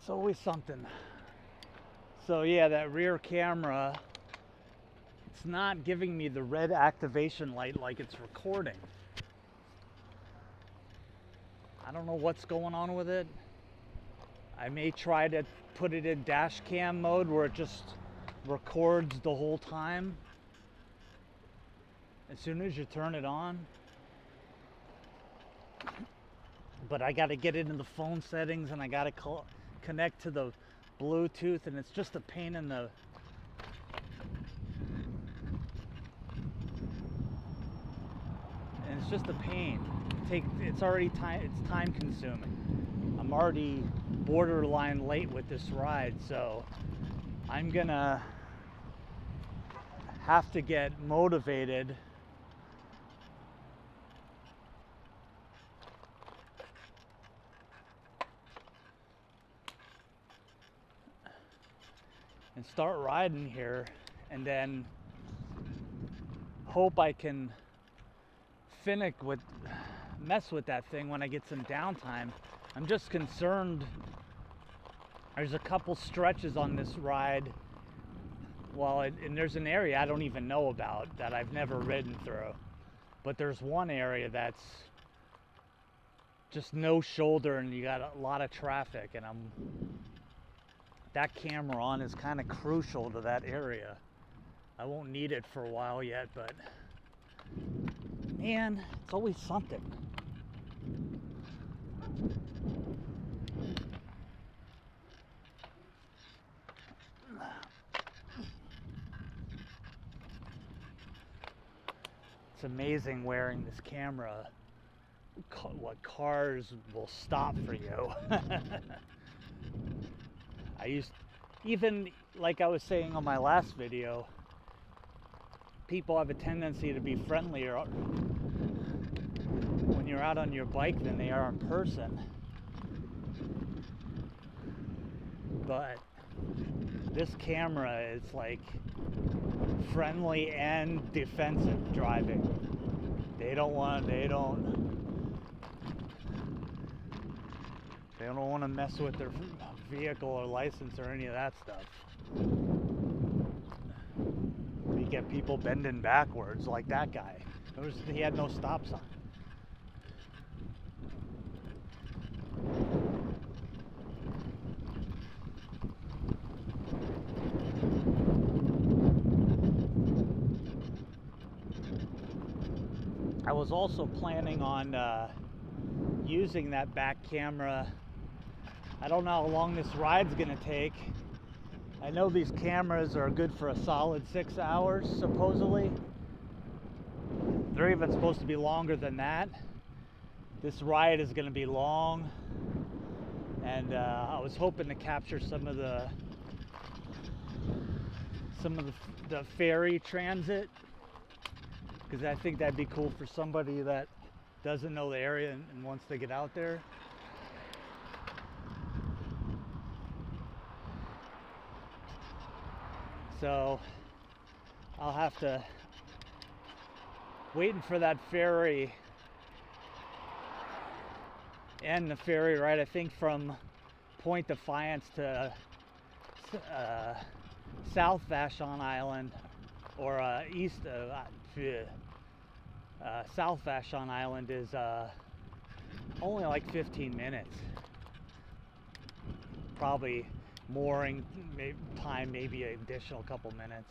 It's always something. So yeah, that rear camera, it's not giving me the red activation light like it's recording. I don't know what's going on with it. I may try to put it in dash cam mode where it just records the whole time as soon as you turn it on. But I got to get it in the phone settings, and I got to connect to the Bluetooth, and it's just a pain in the... And it's just a pain. It's already it's time consuming. I'm already borderline late with this ride, so I'm gonna have to get motivated and start riding here, and then hope I can mess with that thing when I get some downtime. I'm just concerned. There's a couple stretches on this ride, and there's an area I don't even know about that I've never ridden through, but there's one area that's just no shoulder and you got a lot of traffic, and that camera on is kind of crucial to that area. I won't need it for a while yet, but man, it's always something. It's amazing wearing this camera, what cars will stop for you. Even like I was saying on my last video, people have a tendency to be friendlier when you're out on your bike than they are in person. But this camera is like friendly and defensive driving. They don't want to mess with their vehicle or license or any of that stuff. You get people bending backwards like that guy. He had no stop sign. I was also planning on using that back camera. I don't know how long this ride's gonna take. I know these cameras are good for a solid 6 hours, supposedly. They're even supposed to be longer than that. This ride is gonna be long, and I was hoping to capture some of the ferry transit, because I think that'd be cool for somebody that doesn't know the area and wants to get out there. So I'll have to waiting for that ferry, and the ferry ride, I think, from Point Defiance to South Vashon Island, or South Vashon Island is only like 15 minutes. Probably mooring time, maybe an additional couple minutes.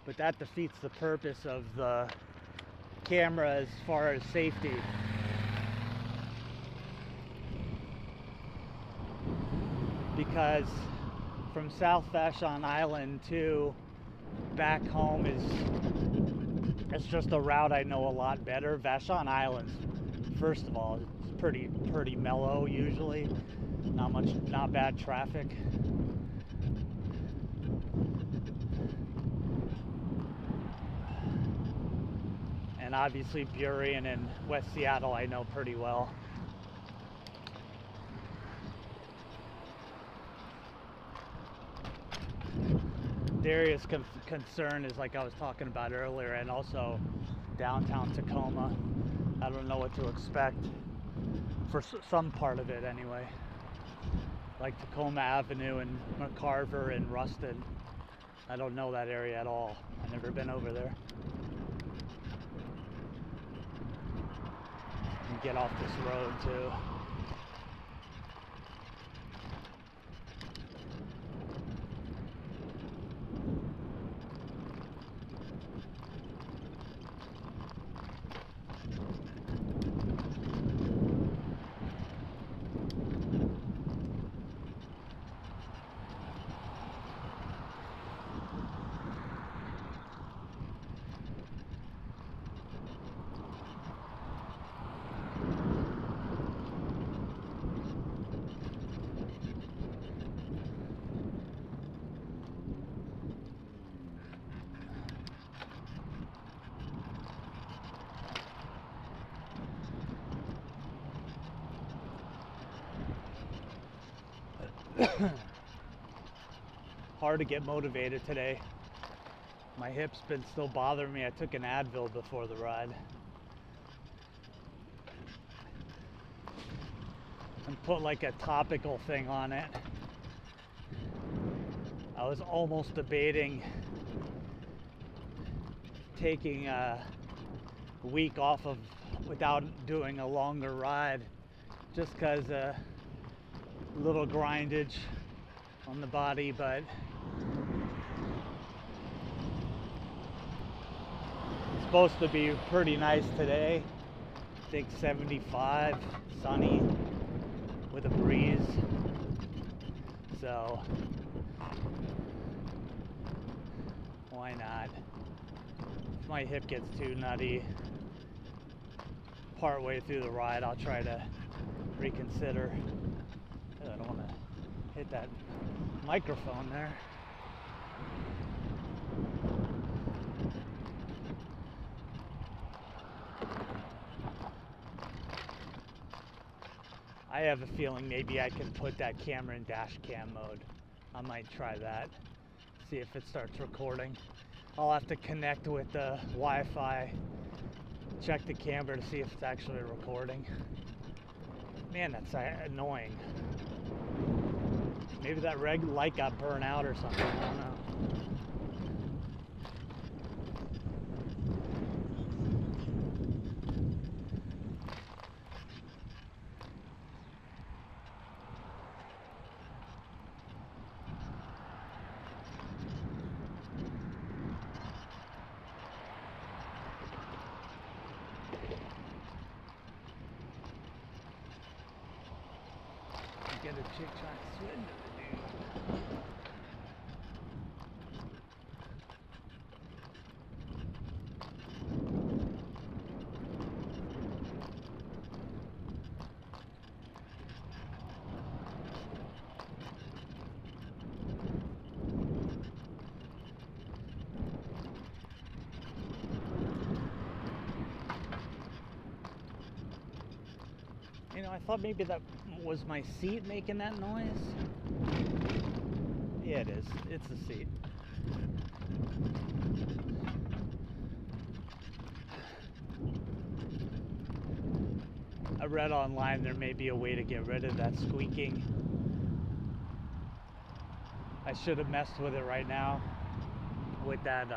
But that defeats the purpose of the camera as far as safety. Because from South Vashon Island to back home it's just a route I know a lot better. Vashon Island's, first of all, it's pretty mellow usually. Not bad traffic. And obviously Burien and West Seattle I know pretty well. serious concern is, like I was talking about earlier, and also downtown Tacoma. I don't know what to expect for some part of it anyway. Like Tacoma Avenue and McCarver and Ruston. I don't know that area at all. I've never been over there. And get off this road too. Hard to get motivated today. My hip's been still bothering me. I took an Advil before the ride. And put like a topical thing on it. I was almost debating taking a week off of without doing a longer ride, just because little grindage on the body, but it's supposed to be pretty nice today. I think 75, sunny with a breeze. So why not? If my hip gets too nutty part way through the ride, I'll try to reconsider. I don't want to hit that microphone there. I have a feeling maybe I can put that camera in dash cam mode. I might try that, see if it starts recording. I'll have to connect with the Wi-Fi, check the camera to see if it's actually recording. Man, that's annoying. Maybe that red light got burnt out or something, I don't know. Get a chick trying to swim to the dude. You know, I thought maybe that was my seat making that noise. Yeah, it is. It's the seat. I read online there may be a way to get rid of that squeaking. I should have messed with it right now with that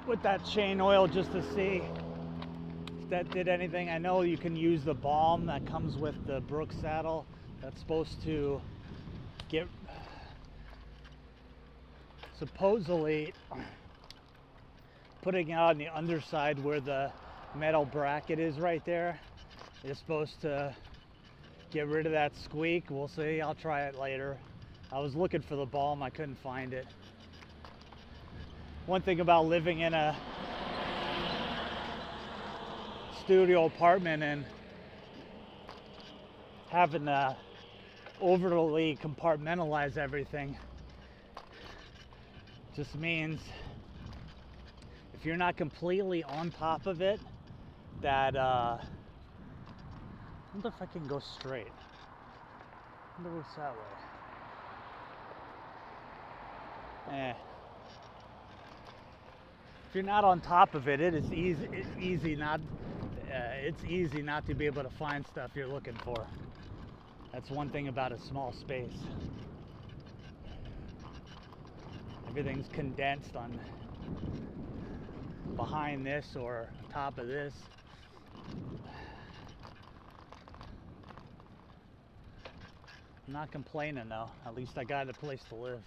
with that chain oil just to see if that did anything. I know you can use the balm that comes with the Brooks saddle. That's supposed to get, supposedly putting it on the underside where the metal bracket is right there is supposed to get rid of that squeak. We'll see. I'll try it later. I was looking for the balm, I couldn't find it. One thing about living in a studio apartment and having overly compartmentalize everything. Just means if you're not completely on top of it, that I wonder if I can go straight. I wonder what's that way. If you're not on top of it, it's easy not to be able to find stuff you're looking for. That's one thing about a small space. Everything's condensed on behind this or top of this. I'm not complaining though. At least I got a place to live.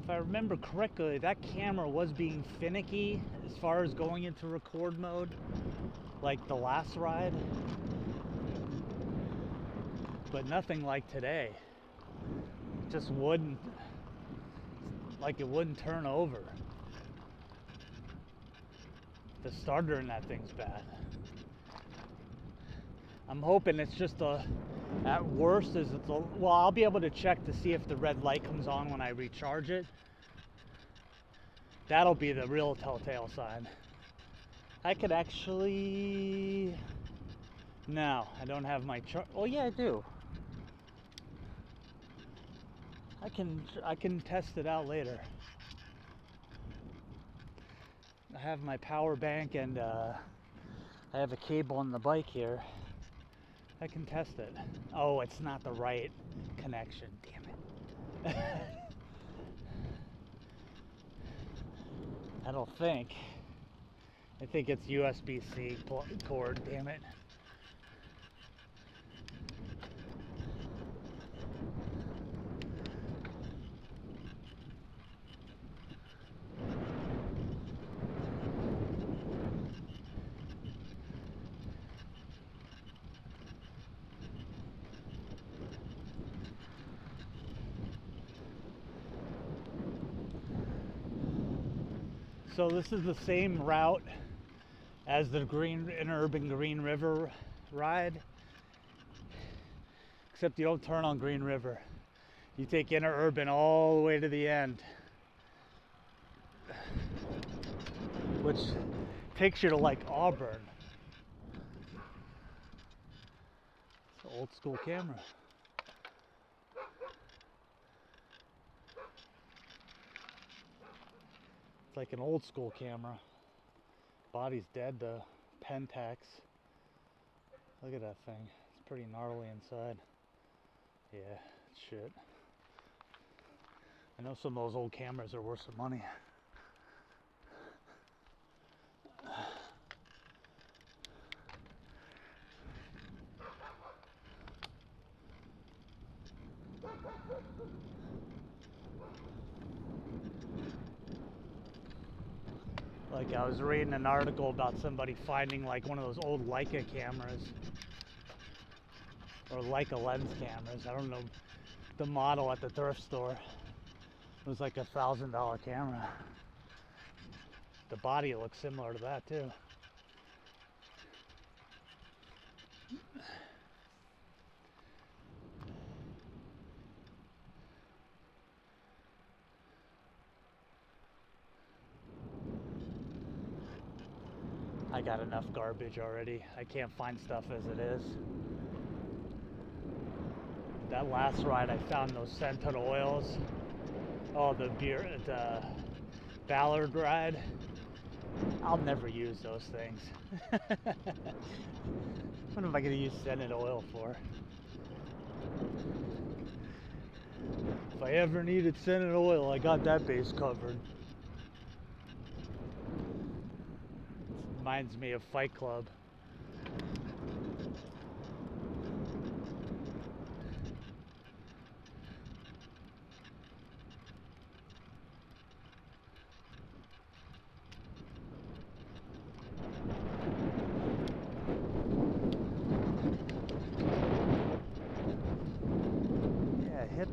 If I remember correctly, that camera was being finicky as far as going into record mode, like the last ride, but nothing like today. It just wouldn't, like it wouldn't turn over. The starter in that thing's bad. I'm hoping it's just at worst is it's well, I'll be able to check to see if the red light comes on when I recharge it. That'll be the real telltale sign. I could actually, no, I don't have my oh yeah, I do. I can test it out later. I have my power bank and I have a cable on the bike here. I can test it. Oh, it's not the right connection. Damn it. I don't think. I think it's USB-C cord. Damn it. So this is the same route as the Interurban Green River ride, except you don't turn on Green River. You take Interurban all the way to the end, which takes you to like Auburn. It's an old school camera. Like an old school camera. Body's dead though. Pentax. Look at that thing. It's pretty gnarly inside. Yeah, it's shit. I know some of those old cameras are worth some money. Like I was reading an article about somebody finding like one of those old Leica cameras or Leica lens cameras. I don't know the model at the thrift store. It was like $1,000 camera. The body looks similar to that too. I got enough garbage already. I can't find stuff as it is. That last ride I found those scented oils. Oh, the Ballard ride. I'll never use those things. What am I going to use scented oil for? If I ever needed scented oil, I got that base covered. Reminds me of Fight Club.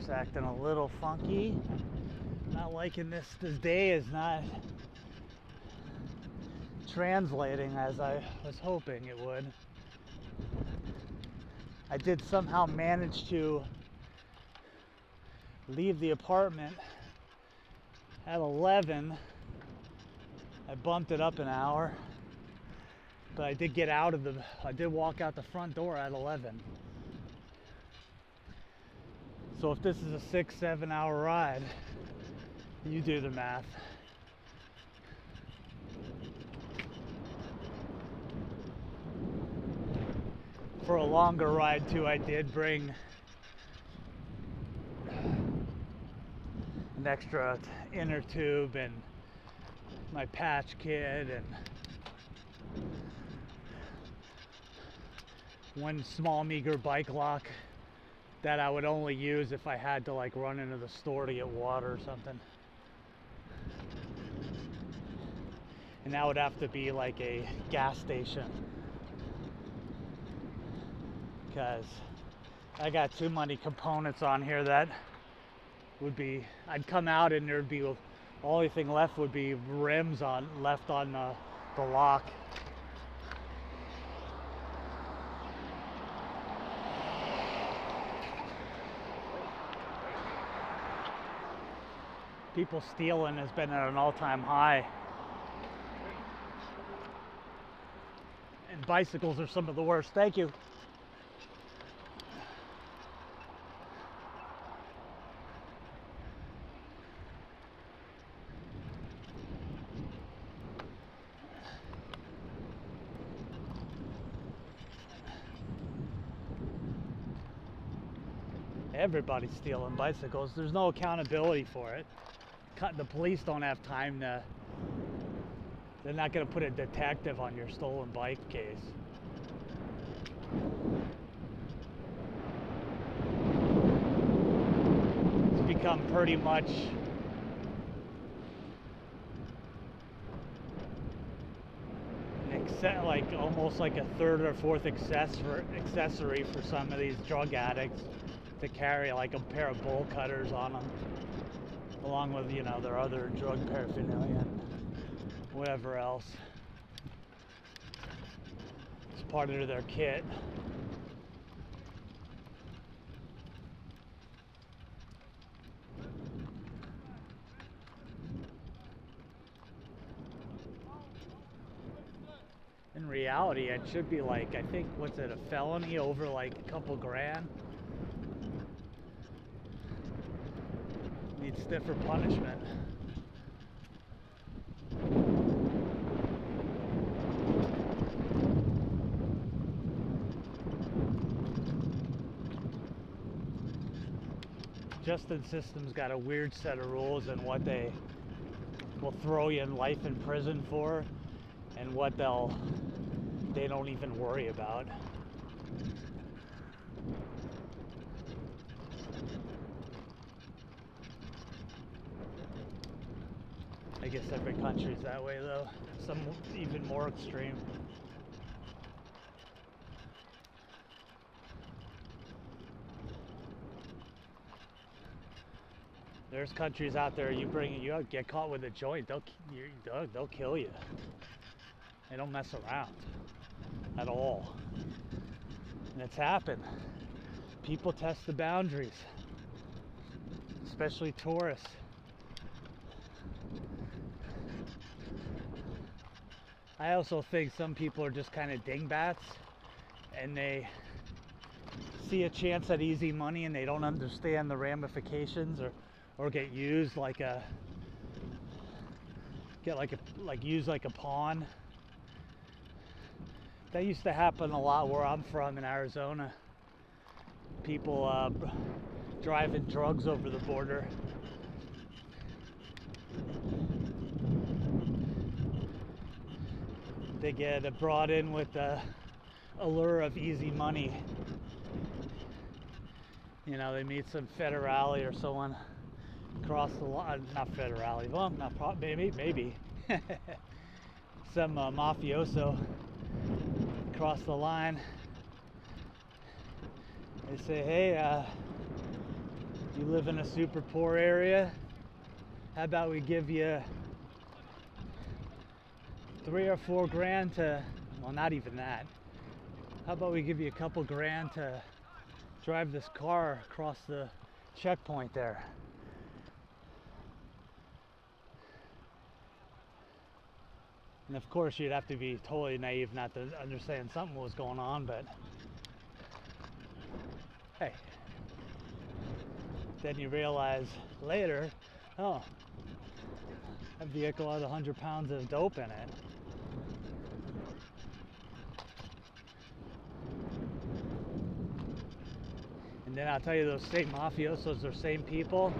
app's acting a little funky. Not liking this. This day is not translating as I was hoping it would. I did somehow manage to leave the apartment at 11. I bumped it up an hour, but I did walk out the front door at 11. So if this is a 6-7 hour ride, you do the math. For a longer ride too, I did bring an extra inner tube and my patch kit and one small meager bike lock that I would only use if I had to like run into the store to get water or something. And that would have to be like a gas station, because I got too many components on here that would be, I'd come out and there'd be, only thing left would be rims left on the lock. People stealing has been at an all-time high. And bicycles are some of the worst. Thank you. Everybody's stealing bicycles. There's no accountability for it. The police don't have time to, they're not going to put a detective on your stolen bike case. It's become pretty much like almost like a third or fourth accessory for some of these drug addicts to carry like a pair of bowl cutters on them, along with, you know, their other drug paraphernalia and whatever else. It's part of their kit. In reality, it should be like, I think, what's it, a felony over like a couple grand? Needs stiffer punishment. Justice system's got a weird set of rules and what they will throw you in life in prison for, and what they don't even worry about. I guess every country's that way though, some even more extreme. There's countries out there, you get caught with a joint, they'll kill you. They don't mess around at all. And it's happened. People test the boundaries, especially tourists. I also think some people are just kind of dingbats, and they see a chance at easy money and they don't understand the ramifications, or get used like used like a pawn. That used to happen a lot where I'm from in Arizona. People driving drugs over the border. They get brought in with the allure of easy money. You know, they meet some federale or someone across the line, not federale, well, not maybe. Some mafioso across the line. They say, hey, You live in a super poor area, how about we give you 3 or 4 grand to, well, not even that. How about we give you a couple grand to drive this car across the checkpoint there? And of course, you'd have to be totally naive not to understand something was going on, but hey. Then you realize later, oh, that vehicle had 100 pounds of dope in it. And then I'll tell you, those same mafiosos are same people.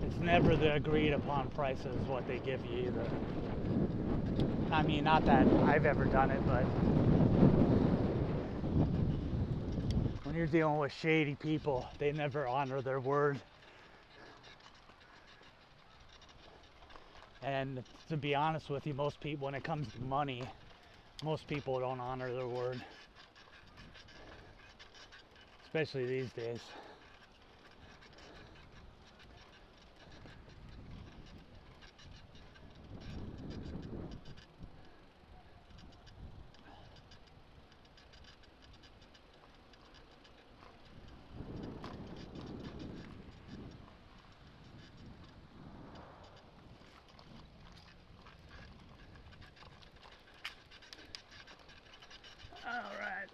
It's never the agreed upon prices what they give you either. I mean, not that I've ever done it, but when you're dealing with shady people, they never honor their word. And to be honest with you, most people, when it comes to money, most people don't honor their word. Especially these days. All right.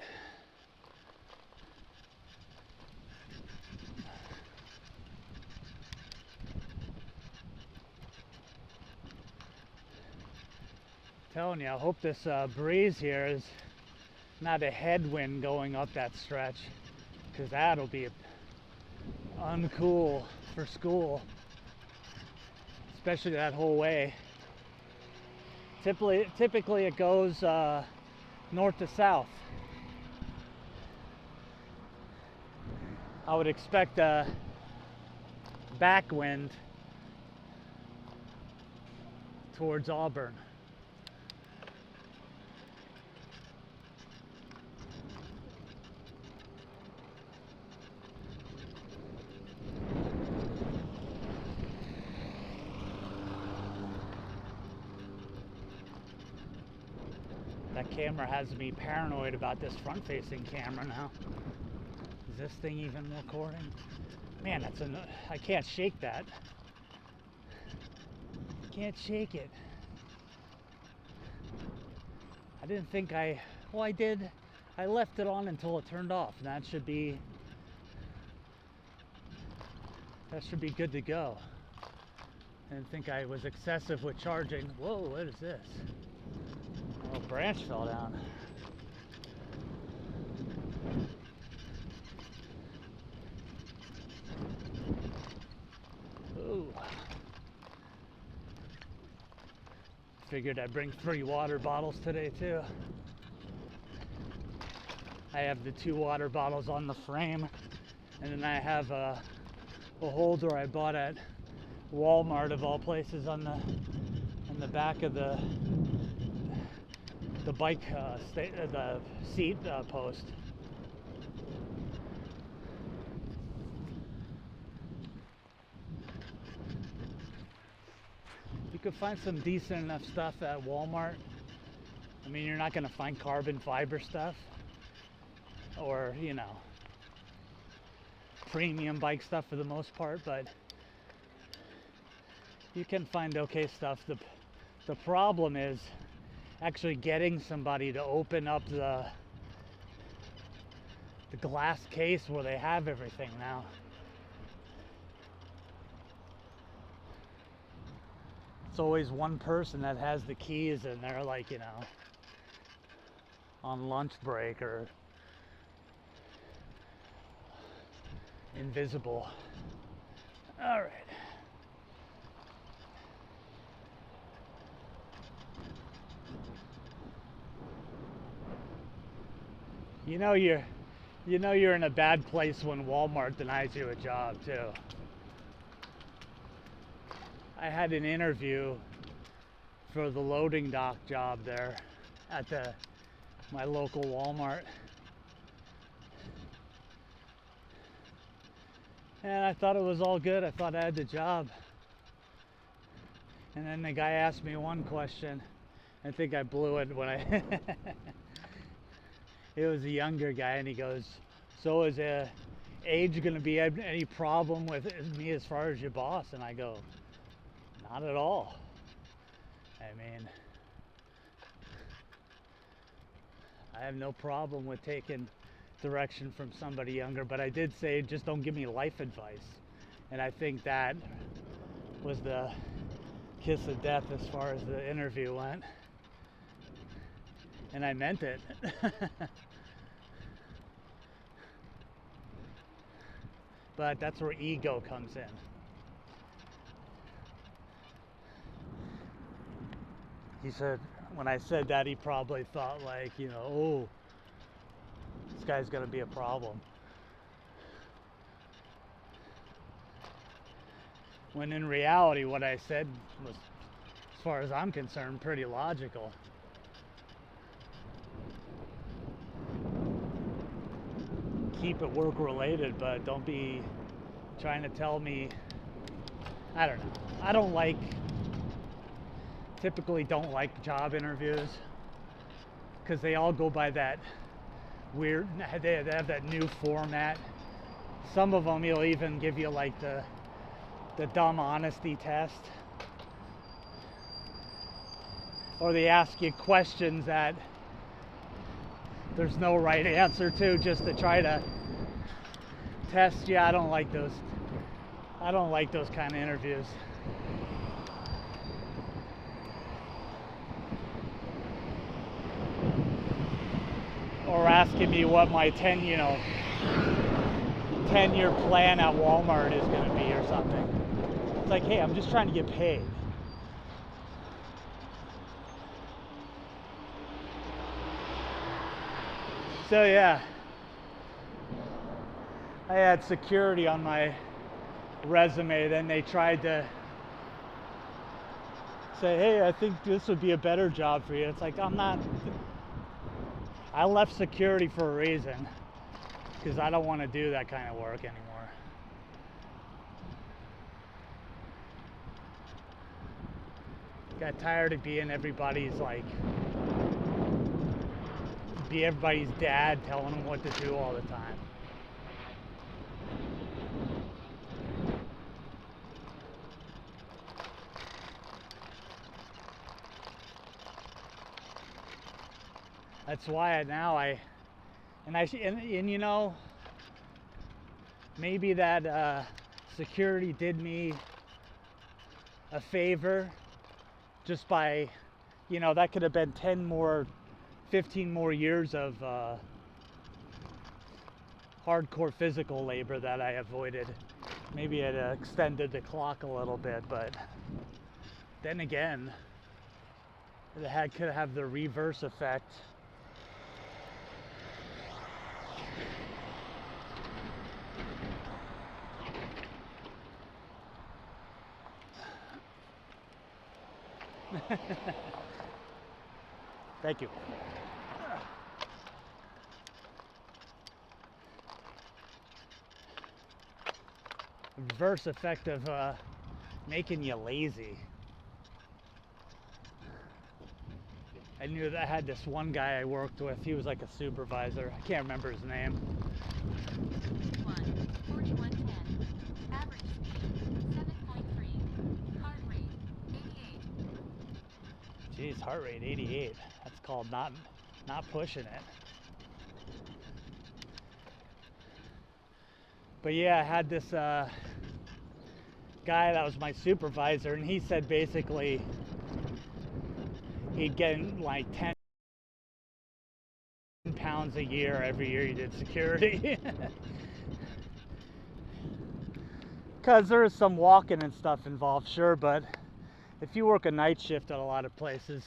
Telling you, I hope this breeze here is not a headwind going up that stretch, because that'll be uncool for school, especially that whole way. Typically it goes north to south. I would expect a backwind towards Auburn. That camera has me paranoid about this front-facing camera now. Is this thing even recording? Man, I can't shake that. Can't shake it. I didn't think well, I did. I left it on until it turned off. And that should be good to go. I didn't think I was excessive with charging. Whoa, what is this? Oh, a branch fell down. Ooh. Figured I'd bring 3 water bottles today too. I have the 2 water bottles on the frame, and then I have a holder I bought at Walmart of all places on the back of the bike the seat post. You could find some decent enough stuff at Walmart. I mean, you're not going to find carbon fiber stuff or, you know, premium bike stuff for the most part, but you can find okay stuff. The problem is actually getting somebody to open up the glass case where they have everything now. It's always one person that has the keys, and they're like, you know, on lunch break or invisible. All right. You know you're in a bad place when Walmart denies you a job too. I had an interview for the loading dock job there at my local Walmart. And I thought it was all good. I thought I had the job. And then the guy asked me one question. I think I blew it when I... It was a younger guy, and he goes, so is age going to be any problem with me as far as your boss? And I go, not at all. I mean, I have no problem with taking direction from somebody younger, but I did say, just don't give me life advice. And I think that was the kiss of death as far as the interview went. And I meant it. But that's where ego comes in. He said, when I said that, he probably thought like, you know, oh, this guy's gonna be a problem. When in reality, what I said was, as far as I'm concerned, pretty logical. Keep it work related, but don't be trying to tell me, I don't know. I typically don't like job interviews because they all go by that weird, they have that new format. Some of them will even give you like the dumb honesty test, or they ask you questions that there's no right answer to, just to try to test you. I don't like those kind of interviews. Or asking me what my 10-year plan at Walmart is going to be or something. It's like, hey, I'm just trying to get paid. So yeah, I had security on my resume. Then they tried to say, hey, I think this would be a better job for you. It's like, I left security for a reason, because I don't want to do that kind of work anymore. Got tired of being everybody's dad telling them what to do all the time. That's why you know, maybe that security did me a favor just by, you know, that could have been 15 more years of hardcore physical labor that I avoided. Maybe it extended the clock a little bit, but then again, it could have the reverse effect. Thank you. Reverse effect of making you lazy. I knew that I had this one guy I worked with. He was like a supervisor. I can't remember his name. 4110. Average speed 7.3. Heart rate 88. Geez, heart rate 88. That's called not pushing it. But yeah, I had this guy that was my supervisor, and he said basically he'd get like 10 pounds a year every year he did security. Because there is some walking and stuff involved, sure, but if you work a night shift at a lot of places,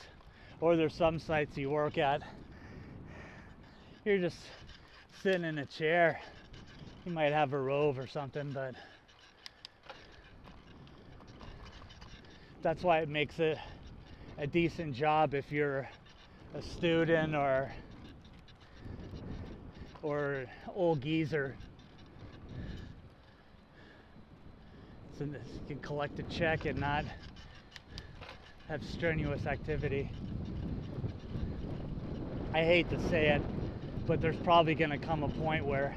or there's some sites you work at, you're just sitting in a chair. You might have a Rove or something, but that's why it makes it a decent job if you're a student or old geezer. So you can collect a check and not have strenuous activity. I hate to say it, but there's probably going to come a point where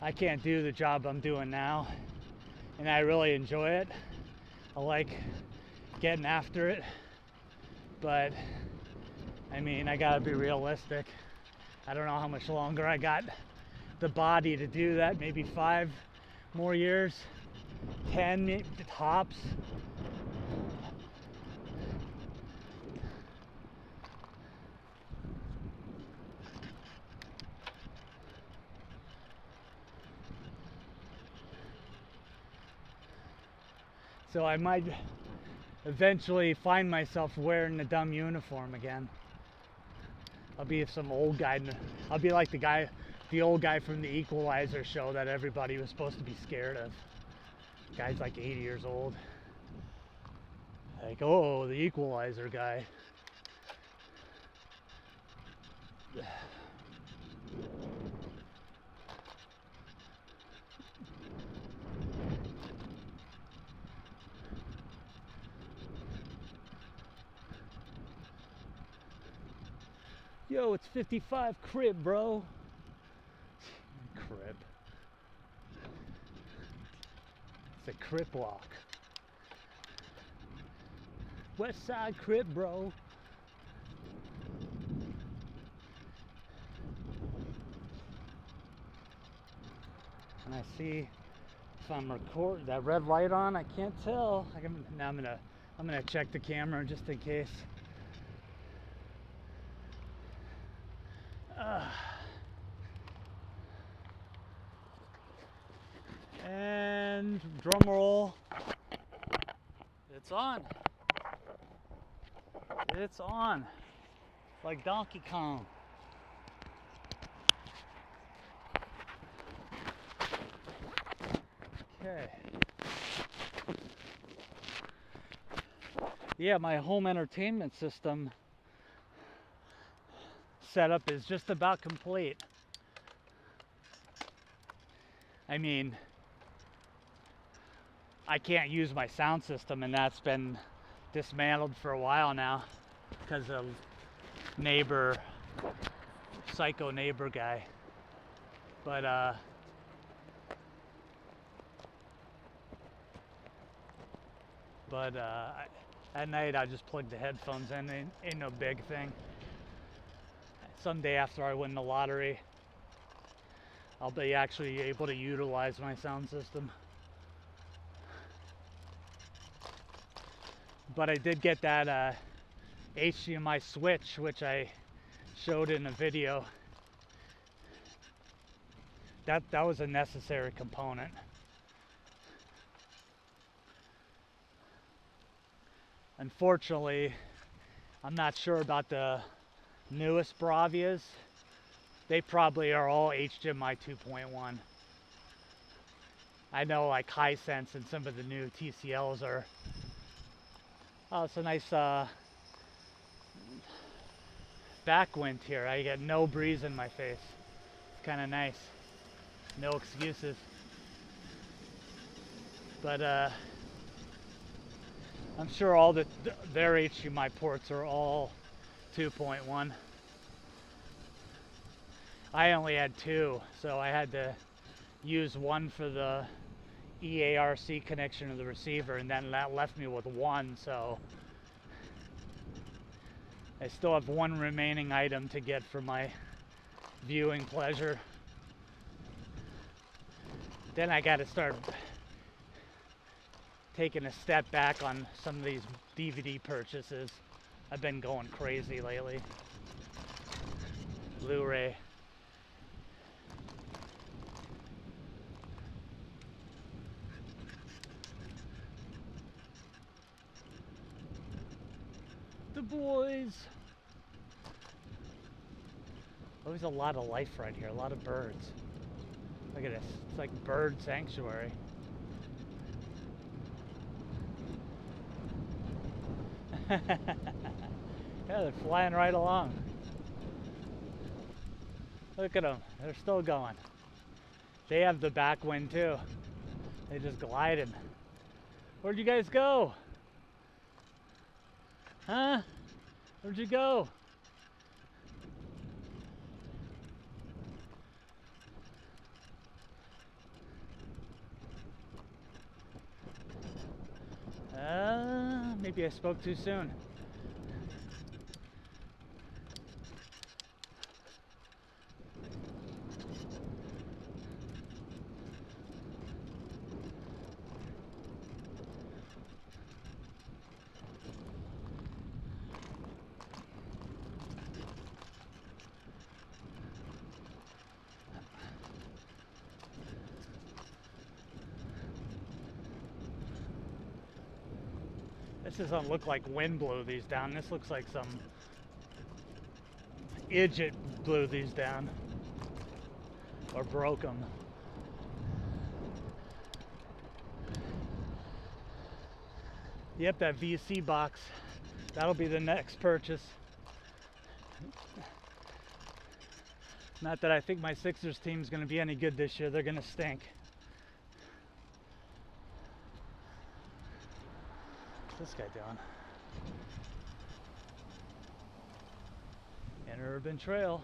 I can't do the job I'm doing now, and I really enjoy it. I like getting after it, but I mean, I gotta be realistic. I don't know how much longer I got the body to do that. Maybe 5 more years, 10 tops. So I might eventually find myself wearing the dumb uniform again. I'll be some old guy. I'll be like the old guy from the Equalizer show that everybody was supposed to be scared of. The guy's like 80 years old. Like, oh, the Equalizer guy. Yo, it's 55 crib, bro. Crib. It's a crib walk. West side crib, bro. And I see if I'm recording that red light on. I can't tell. Now I'm gonna check the camera just in case. And drum roll. It's on. It's on. Like Donkey Kong. Okay. Yeah, my home entertainment system setup is just about complete. I mean, I can't use my sound system, and that's been dismantled for a while now because of psycho neighbor guy. But at night I just plug the headphones in. Ain't no big thing. Someday after I win the lottery, I'll be actually able to utilize my sound system. But I did get that HDMI switch, which I showed in a video. That was a necessary component. Unfortunately, I'm not sure about the newest Bravias. They probably are all HDMI 2.1. I know like Hisense and some of the new TCLs are. Oh, it's a nice backwind here. I get no breeze in my face. It's kind of nice. No excuses. But I'm sure all their HDMI ports are all 2.1. I only had 2, so I had to use one for the EARC connection of the receiver, and then that left me with 1, so I still have 1 remaining item to get for my viewing pleasure. Then I got to start taking a step back on some of these DVD purchases. I've been going crazy lately. Blu-ray. The boys. There's a lot of life right here, a lot of birds. Look at this, it's like bird sanctuary. Yeah, they're flying right along. Look at them, they're still going. They have the back wind too. They just glided. Where'd you guys go? Huh? Where'd you go? Maybe I spoke too soon. This doesn't look like wind blew these down. This looks like some idiot blew these down or broke them. Yep, that VC box. That'll be the next purchase. Not that I think my Sixers team's going to be any good this year. They're going to stink. What's this guy doing? Interurban Trail.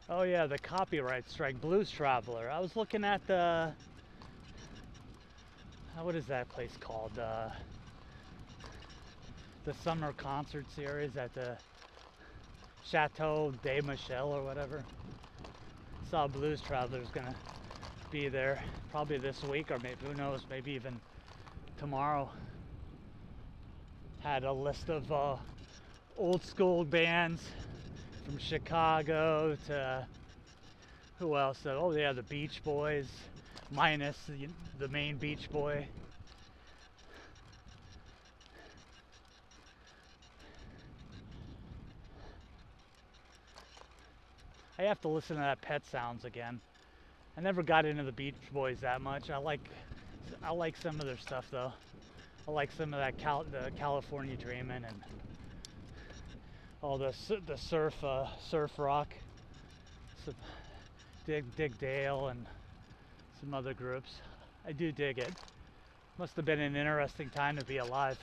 Oh yeah, the copyright strike, Blues Traveler. I was looking at the, what is that place called? The summer concert series at the Chateau de Michel or whatever. Saw Blues Traveler's gonna be there probably this week, or maybe, who knows, maybe even tomorrow. Had a list of old school bands from Chicago to, who else? Oh yeah, the Beach Boys, minus the main Beach Boy. I have to listen to that Pet Sounds again. I never got into the Beach Boys that much. I like some of their stuff though. I like some of that the California Dreamin' and all the surf rock. Some dig Dale and some other groups. I do dig it. Must have been an interesting time to be alive.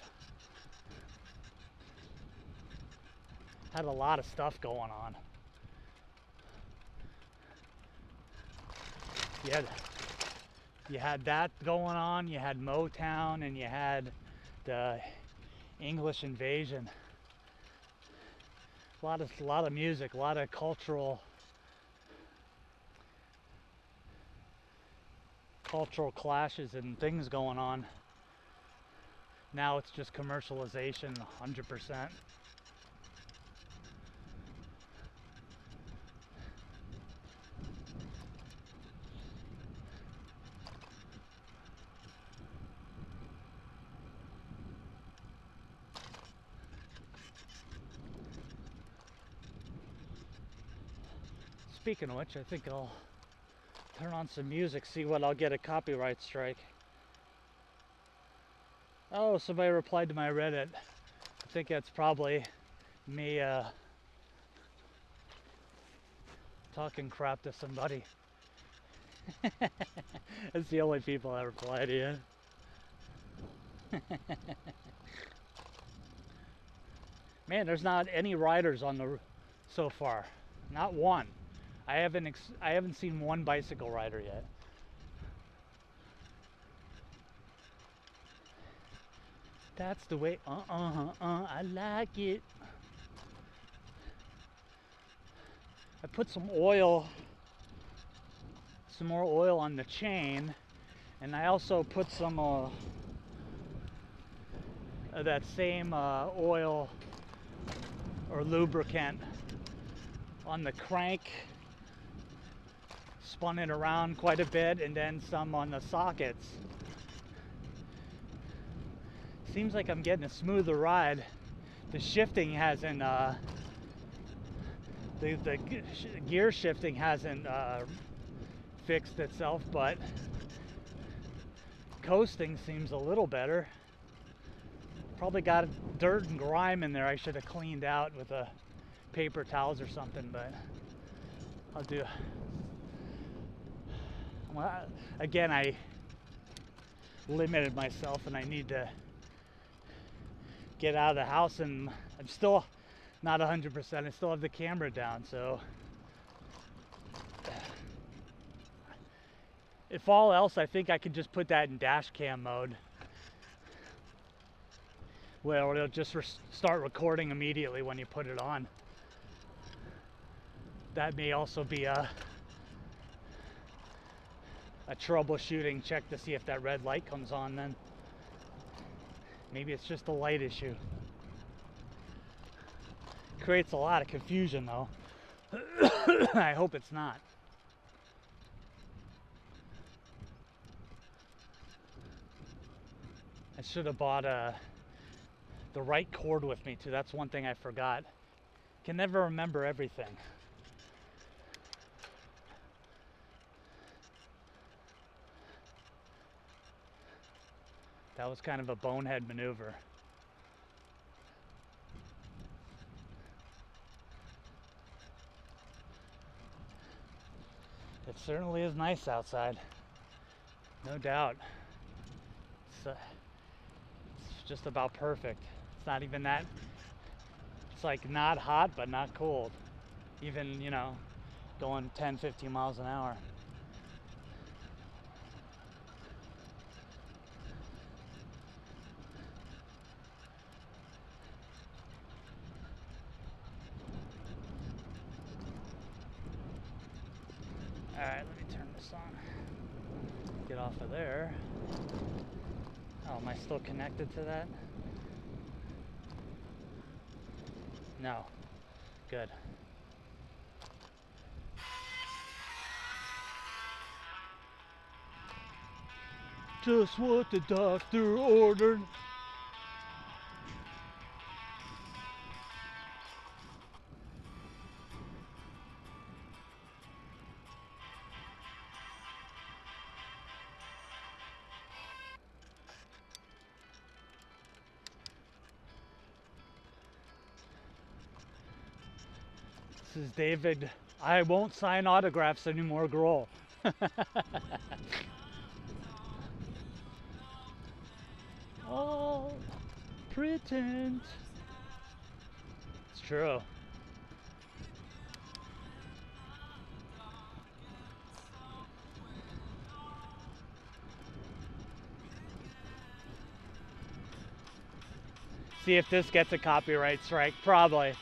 Had a lot of stuff going on. You had that going on, you had Motown, and you had the English invasion. A lot of music, a lot of cultural clashes and things going on. Now it's just commercialization 100%. Speaking of which, I think I'll turn on some music, see what I'll get a copyright strike. Oh, somebody replied to my Reddit. I think that's probably me talking crap to somebody. That's the only people I reply to you. Man, there's not any riders on the so far. Not one. I haven't seen one bicycle rider yet. That's the way. I like it. I put some oil, some more oil on the chain, and I also put some that same oil or lubricant on the crank. Spun it around quite a bit, and then some on the sockets. Seems like I'm getting a smoother ride. The shifting hasn't, the gear shifting hasn't fixed itself, but coasting seems a little better. Probably got dirt and grime in there I should have cleaned out with paper towels or something, but I'll do. Well, again, I limited myself and I need to get out of the house, and I'm still not 100%. I still have the camera down, so if all else, I think I could just put that in dash cam mode, where it'll just start recording immediately when you put it on. That may also be a troubleshooting check to see if that red light comes on then. Maybe it's just a light issue. Creates a lot of confusion though. I hope it's not. I should have bought the right cord with me too. That's one thing I forgot. Can never remember everything. That was kind of a bonehead maneuver. It certainly is nice outside, no doubt. It's just about perfect. It's not even that, it's like not hot but not cold. Even, you know, going 10, 15 miles an hour. Alright, let me turn this on. Get off of there. Oh, am I still connected to that? No. Good. Just what the doctor ordered. This is David. I won't sign autographs anymore, Grohl. Oh, pretend. It's true. See if this gets a copyright strike. Probably.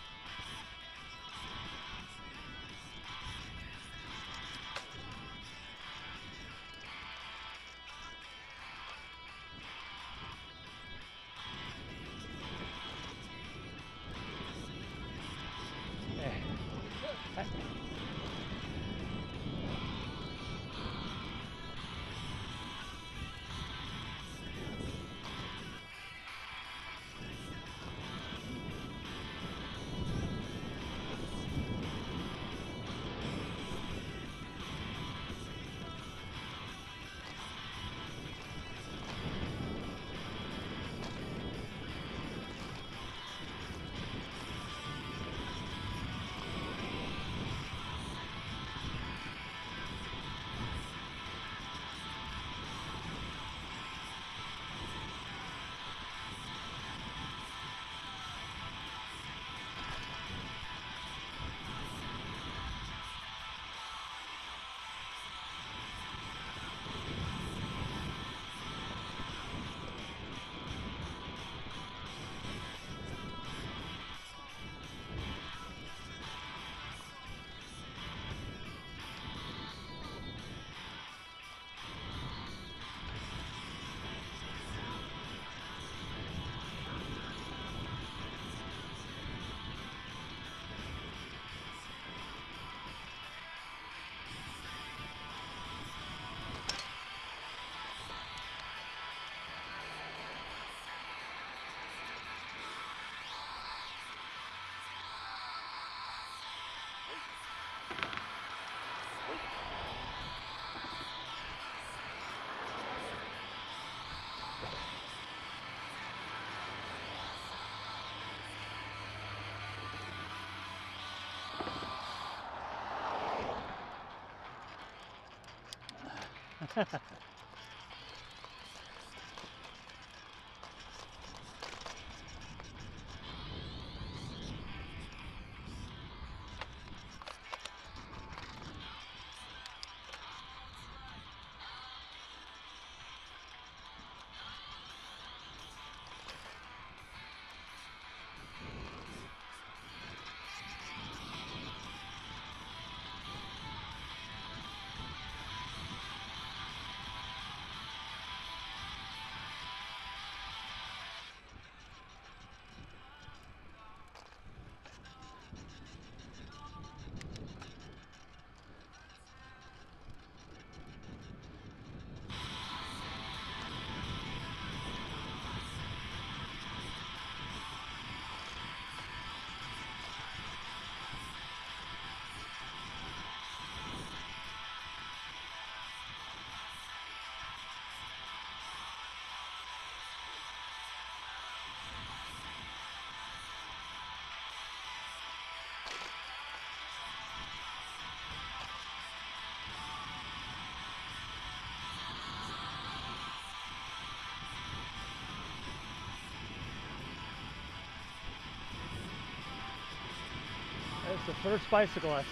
There's the first bicyclist.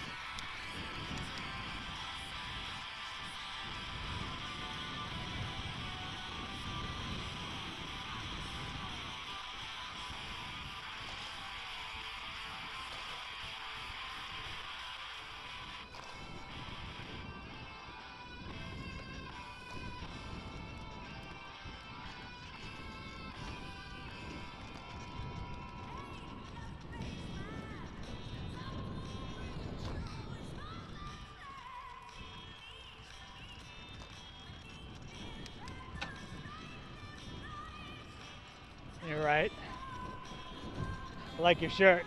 You're right. I like your shirt.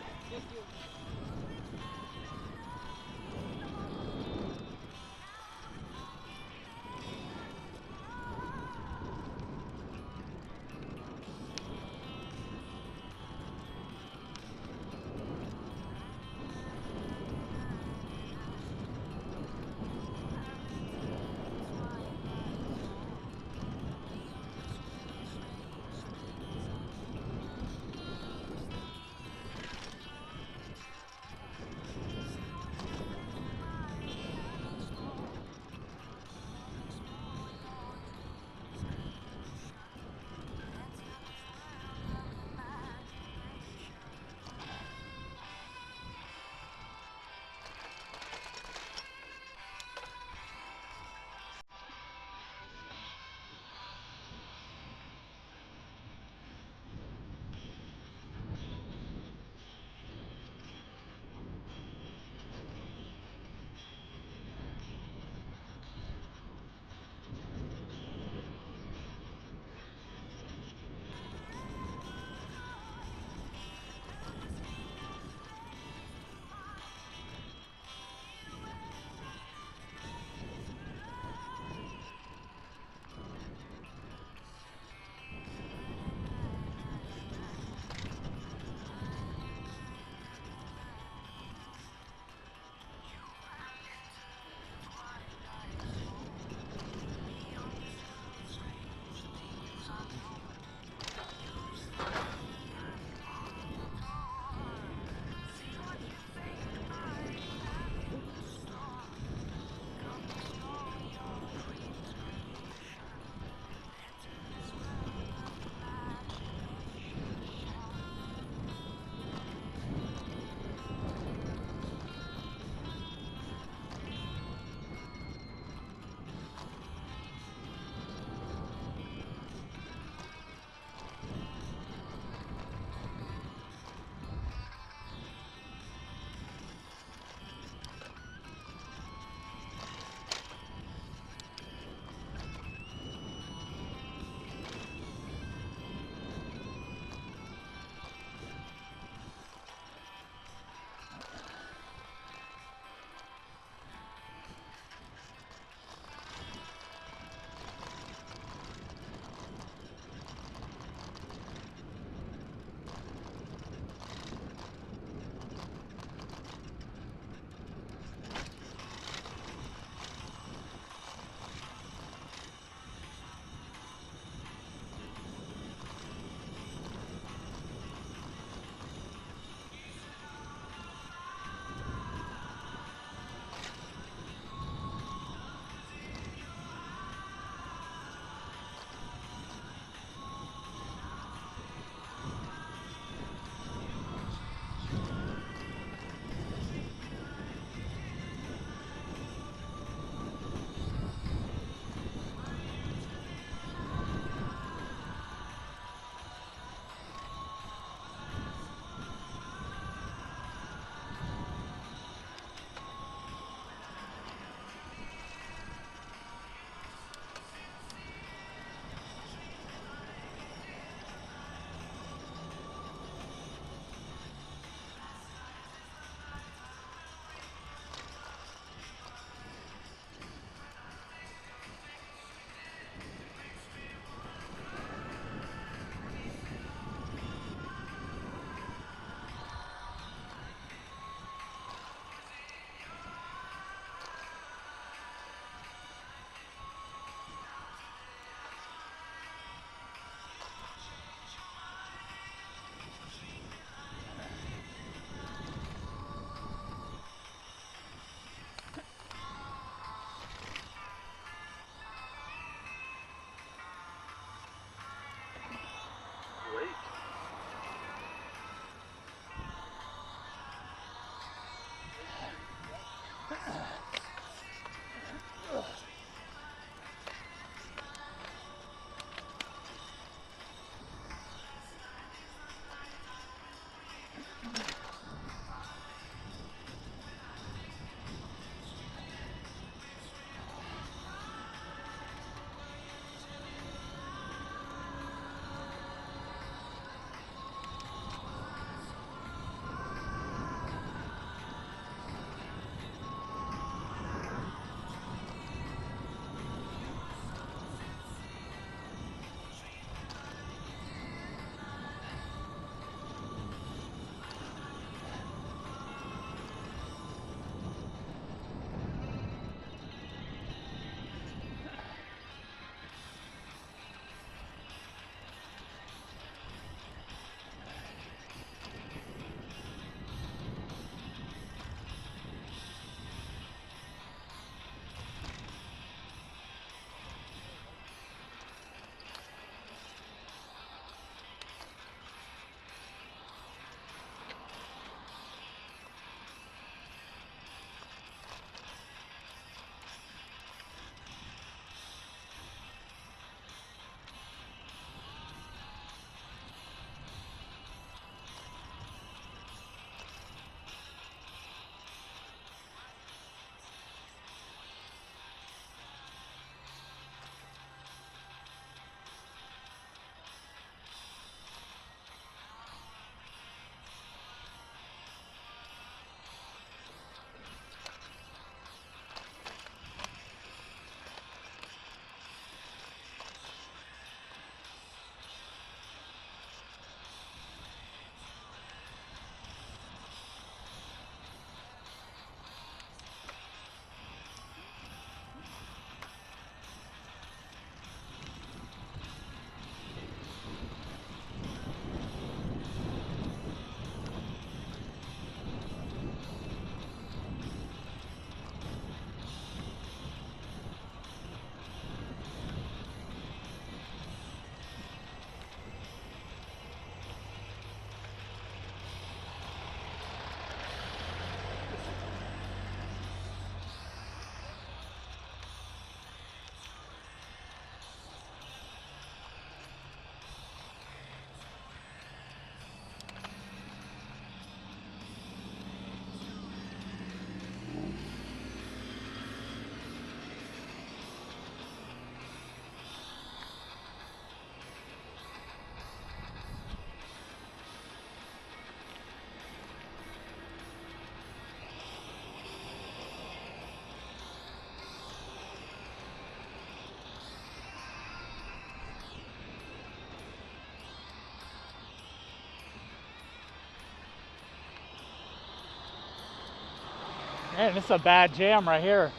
Man, this is a bad jam right here.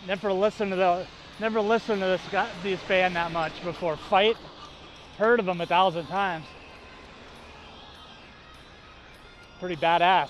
Never listened to this band that much before. Fight, heard of them 1,000 times. Pretty badass.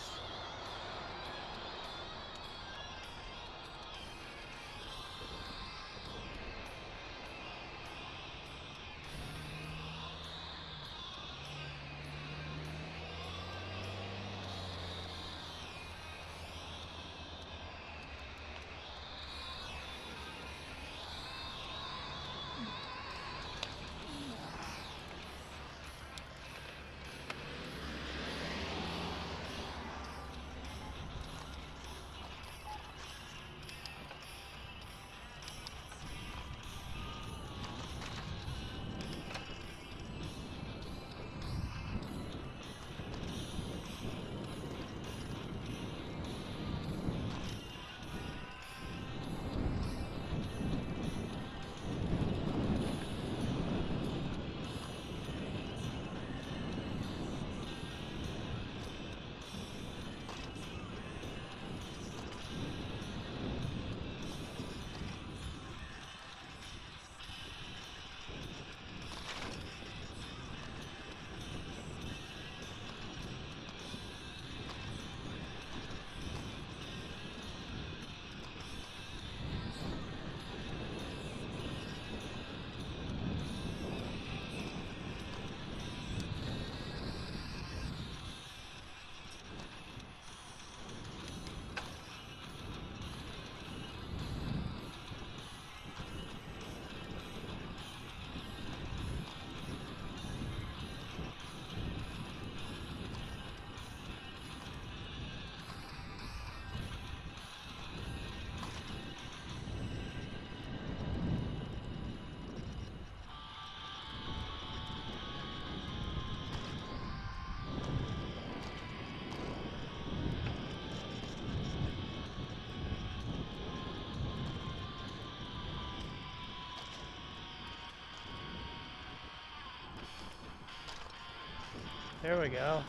There we go.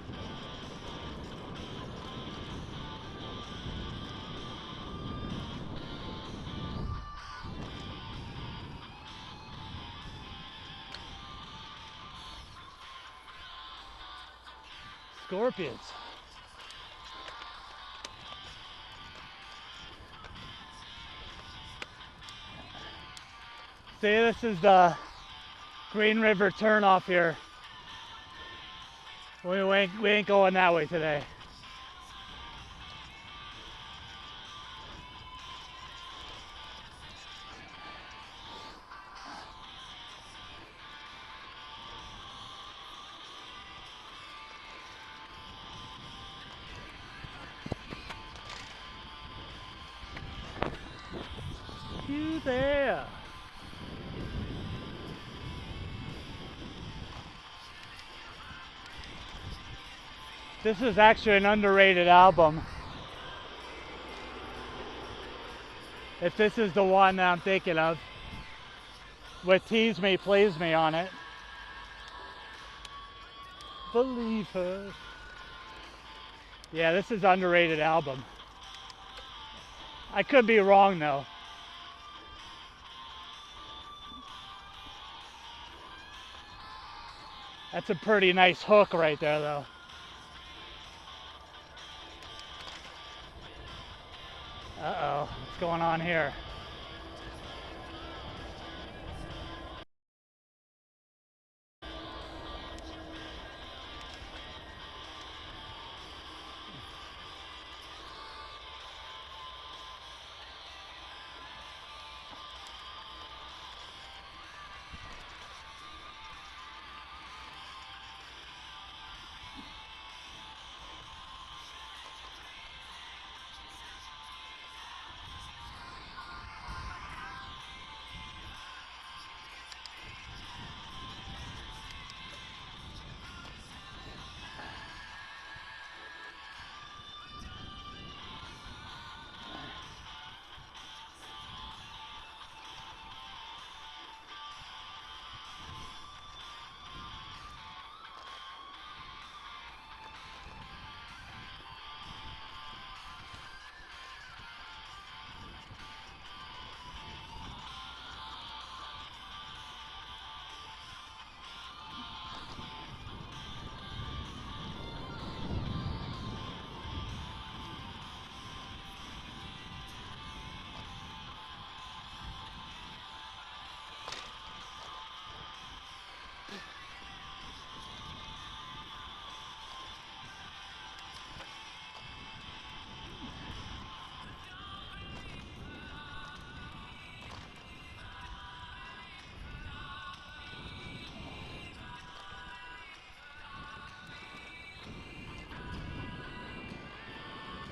Scorpions. See, this is the Green River turnoff here. We ain't going that way today. You there? This is actually an underrated album. If this is the one that I'm thinking of, with Tease Me, Please Me on it. Believe her. Yeah, this is an underrated album. I could be wrong though. That's a pretty nice hook right there though. Uh-oh, what's going on here?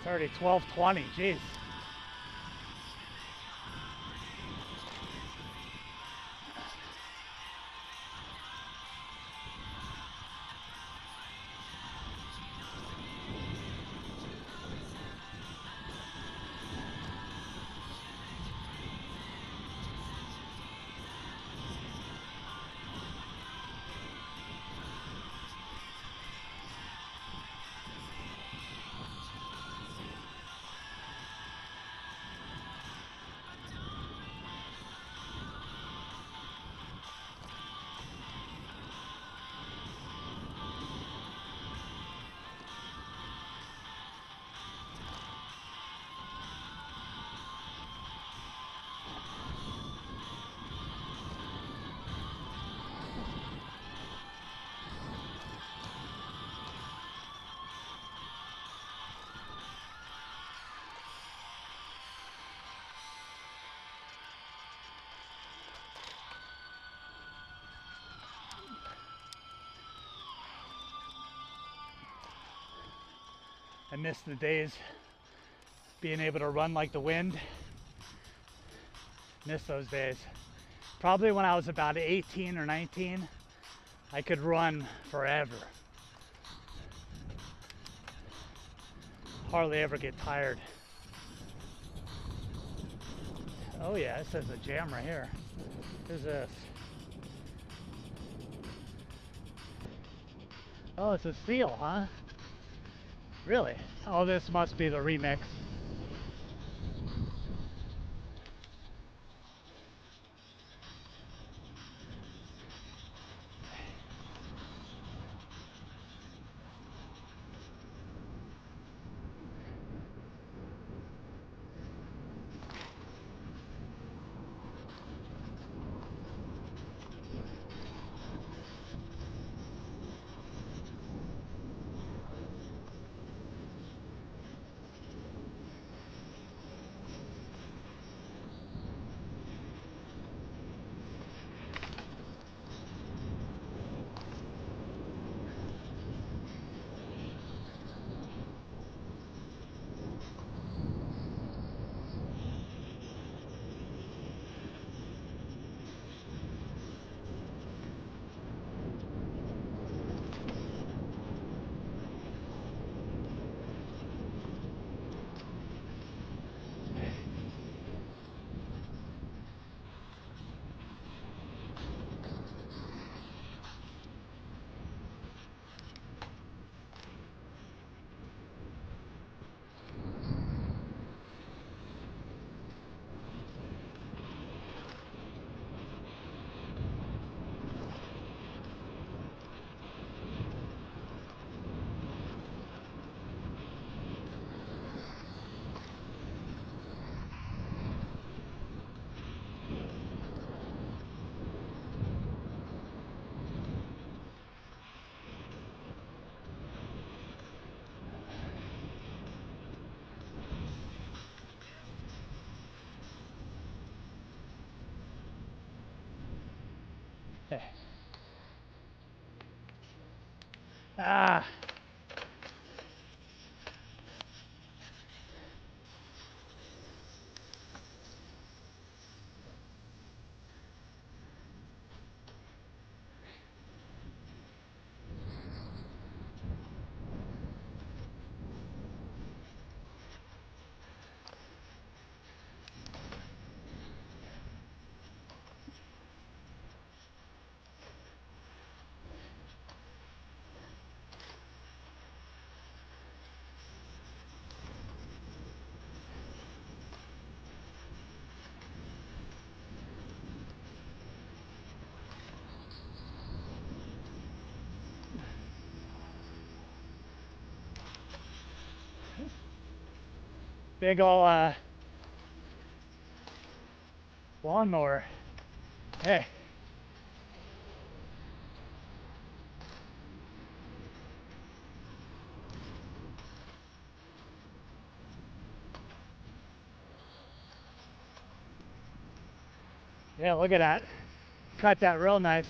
It's already 12:20, geez. I miss the days being able to run like the wind. Miss those days. Probably when I was about 18 or 19, I could run forever. Hardly ever get tired. Oh yeah, it says a jam right here. What is this? Oh, it's a seal, huh? Really? Oh, this must be the remix. Ah. Big ol' lawnmower. Hey. Yeah, look at that. Cut that real nice.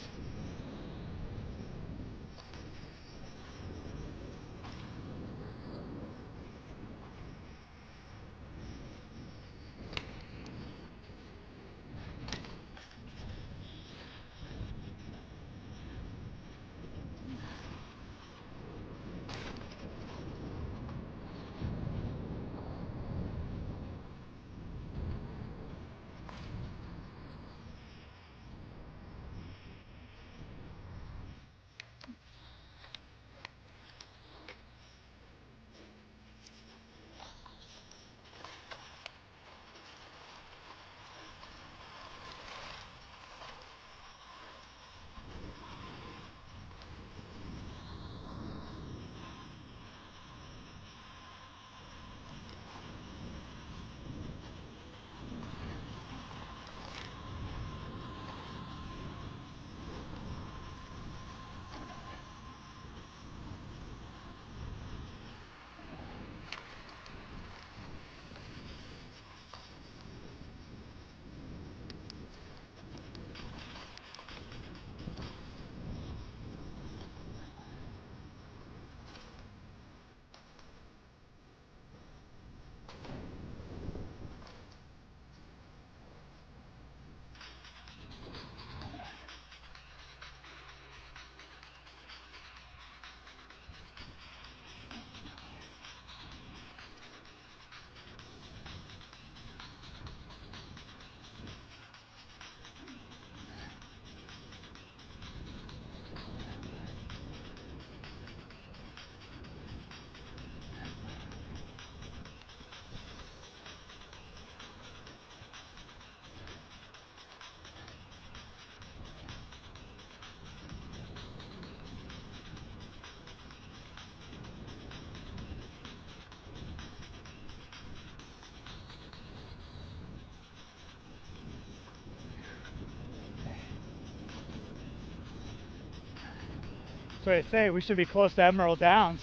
That's what I say. We should be close to Emerald Downs.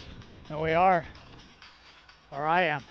And we are. Or I am.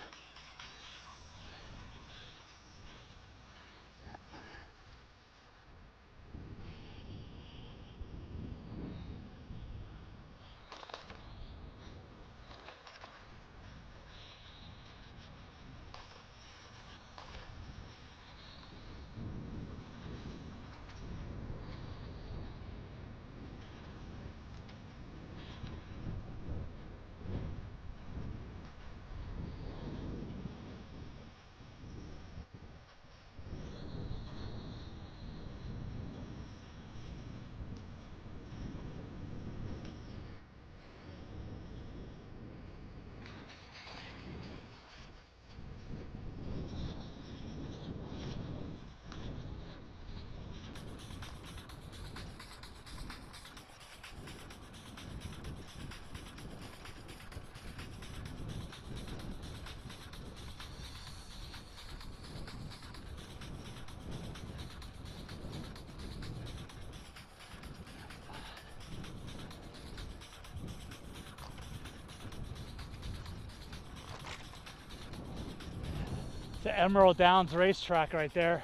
The Emerald Downs racetrack right there.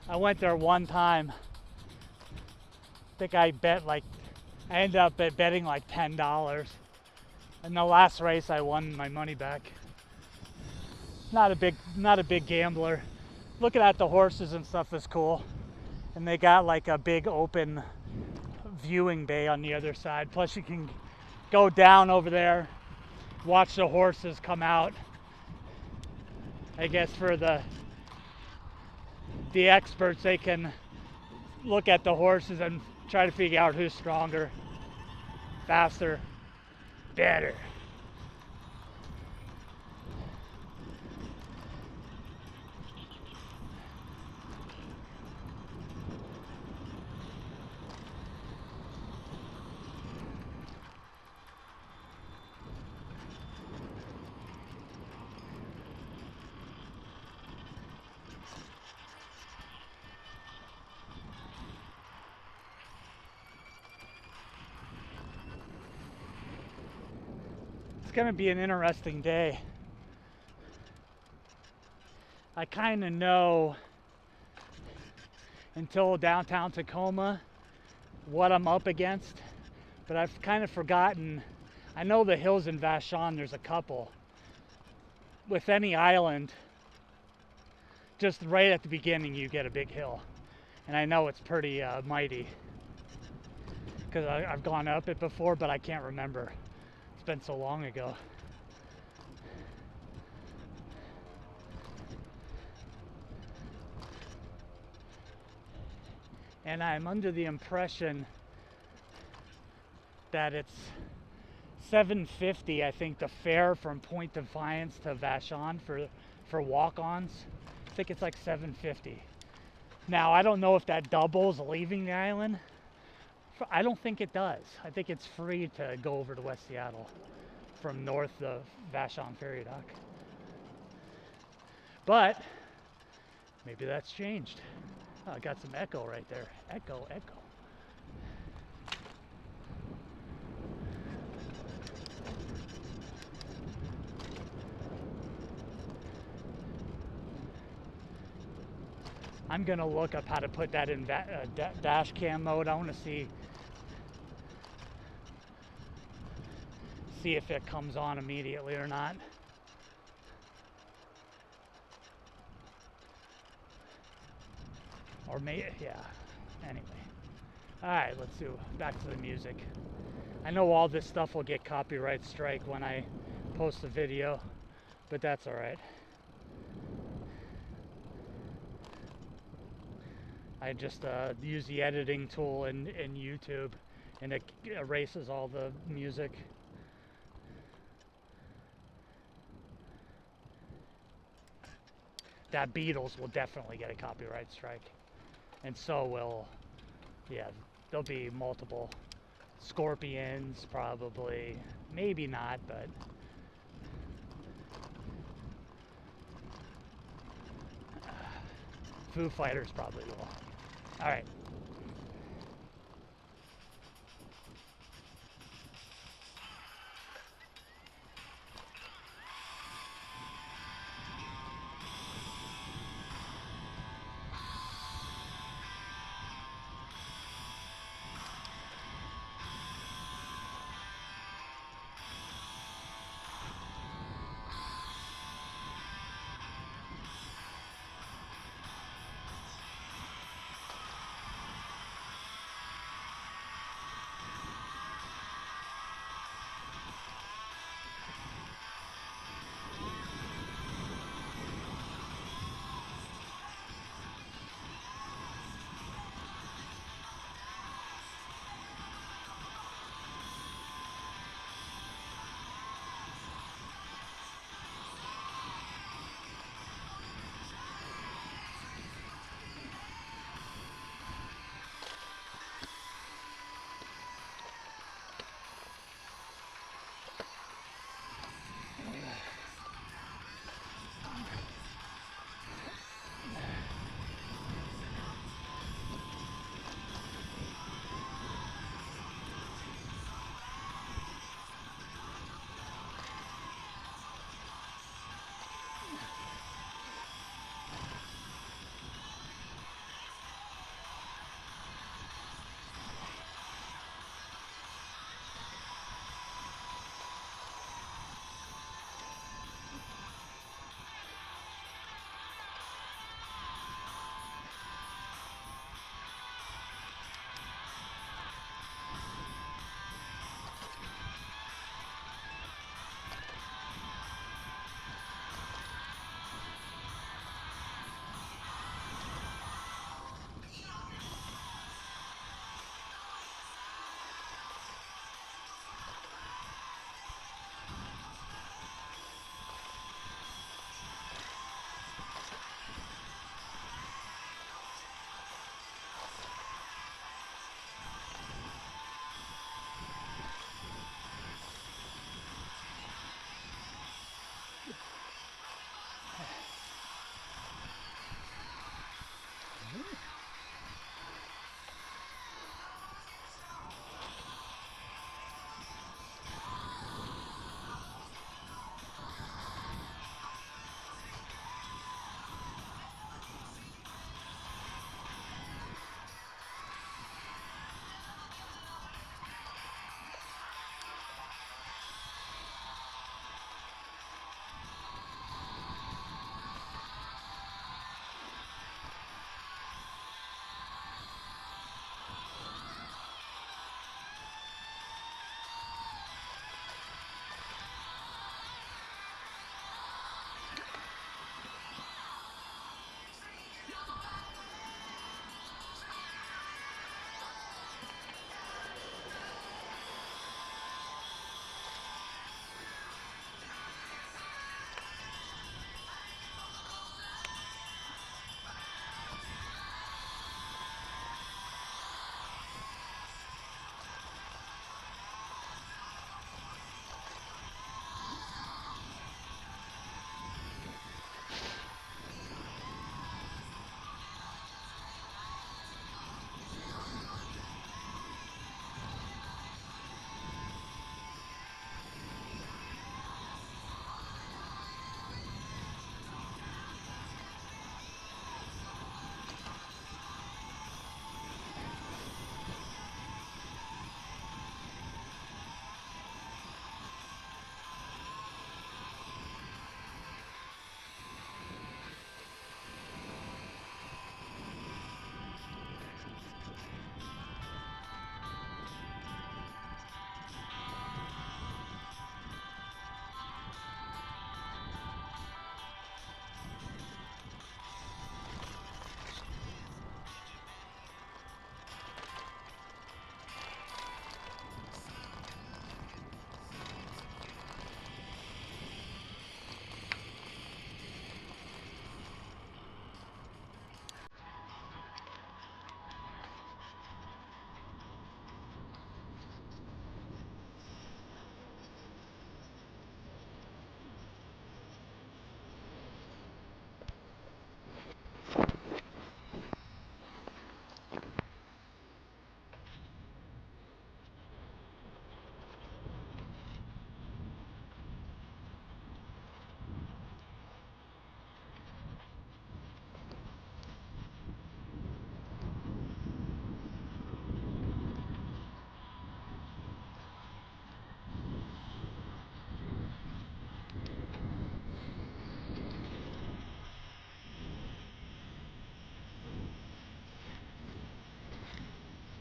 I went there one time. I think I ended up betting like $10. And the last race I won my money back. Not a big gambler. Looking at the horses and stuff is cool. And they got like a big open viewing bay on the other side. Plus you can go down over there, watch the horses come out. I guess for the experts, they can look at the horses and try to figure out who's stronger, faster, better. It's going to be an interesting day. I kind of know until downtown Tacoma what I'm up against, but I've kind of forgotten. I know the hills in Vashon, there's a couple. With any island, just right at the beginning you get a big hill. And I know it's pretty mighty because I've gone up it before, but I can't remember. It's been so long ago. And I'm under the impression that it's $7.50, I think, the fare from Point Defiance to Vashon for walk-ons. I think it's like $7.50. Now, I don't know if that doubles leaving the island. I don't think it does. I think it's free to go over to West Seattle from north of Vashon Ferry Dock. But maybe that's changed. Oh, I got some echo right there. Echo, echo. I'm gonna look up how to put that in dash cam mode. I want to see if it comes on immediately or not. Or yeah, anyway. Alright, let's do back to the music. I know all this stuff will get copyright strike when I post the video, but that's alright. I just use the editing tool in YouTube, and it erases all the music. That Beatles will definitely get a copyright strike. And so will, yeah, there'll be multiple Scorpions, probably. Maybe not, but Foo Fighters probably will. All right.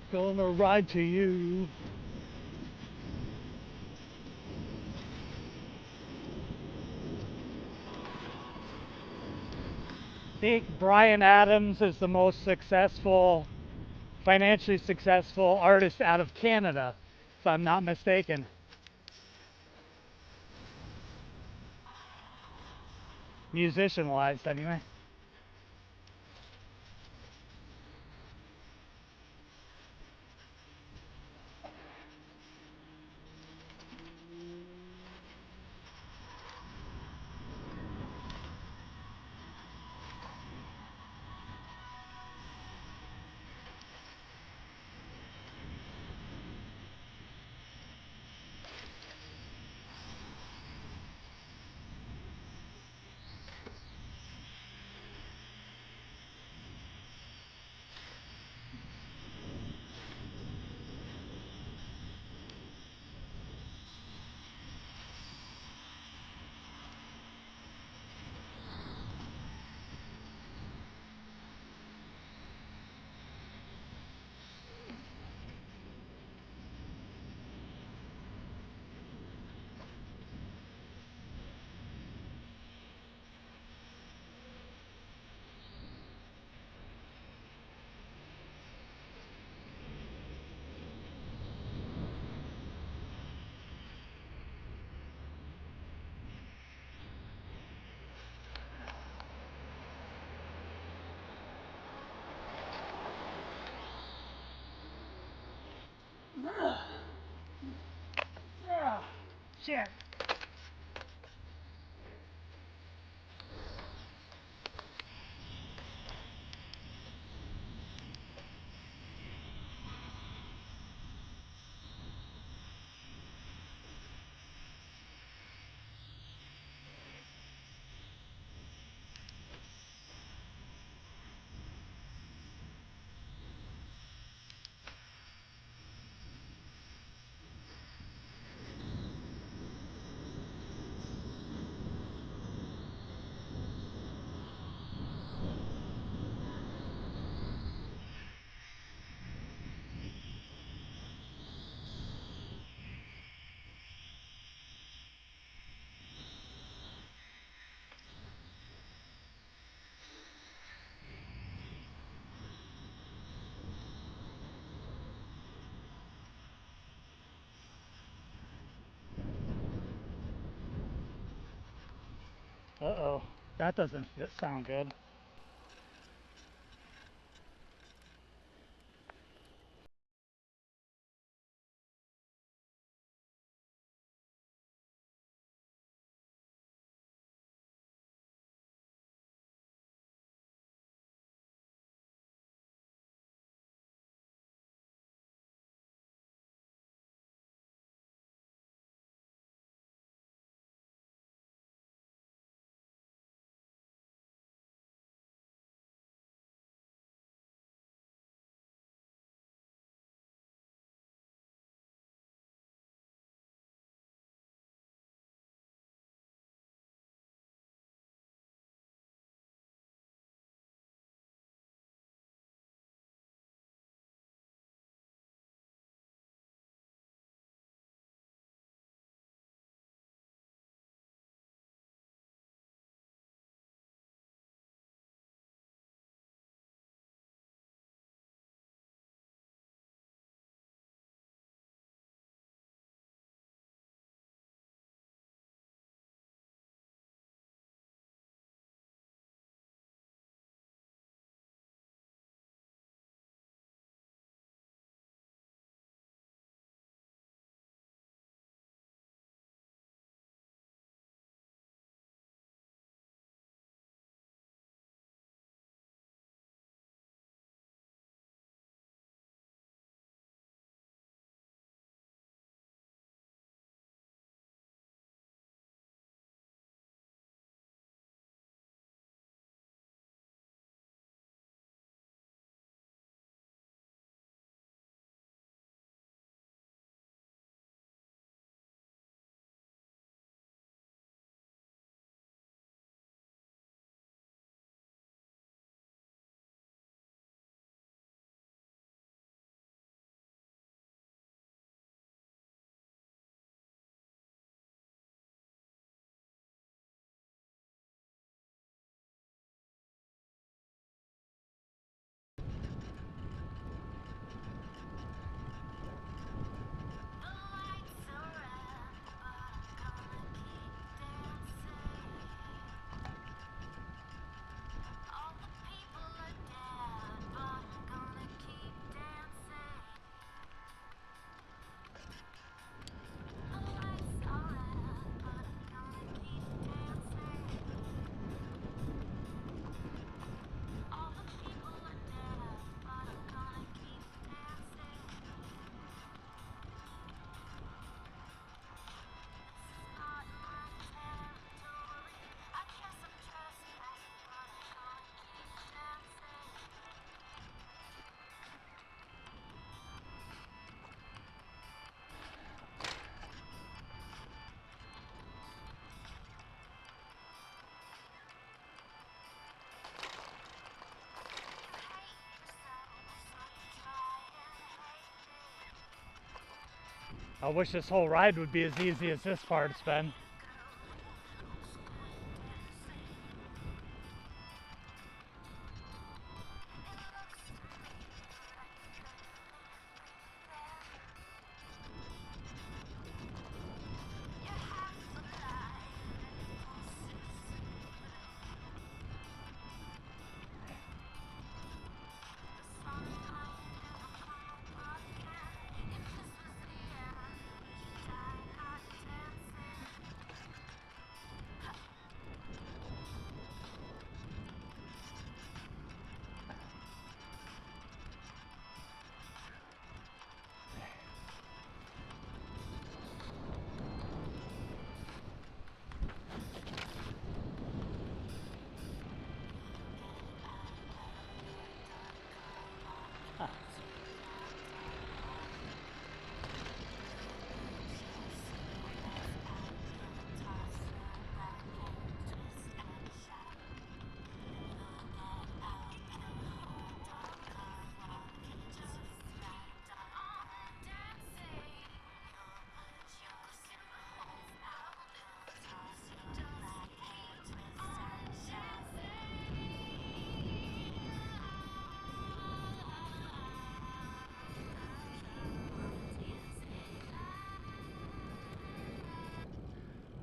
Gonna ride to you. I think Bryan Adams is the most successful, financially successful artist out of Canada, if I'm not mistaken. Musician-wise, anyway. Shit. Uh-oh, that doesn't sound good. I wish this whole ride would be as easy as this part's been.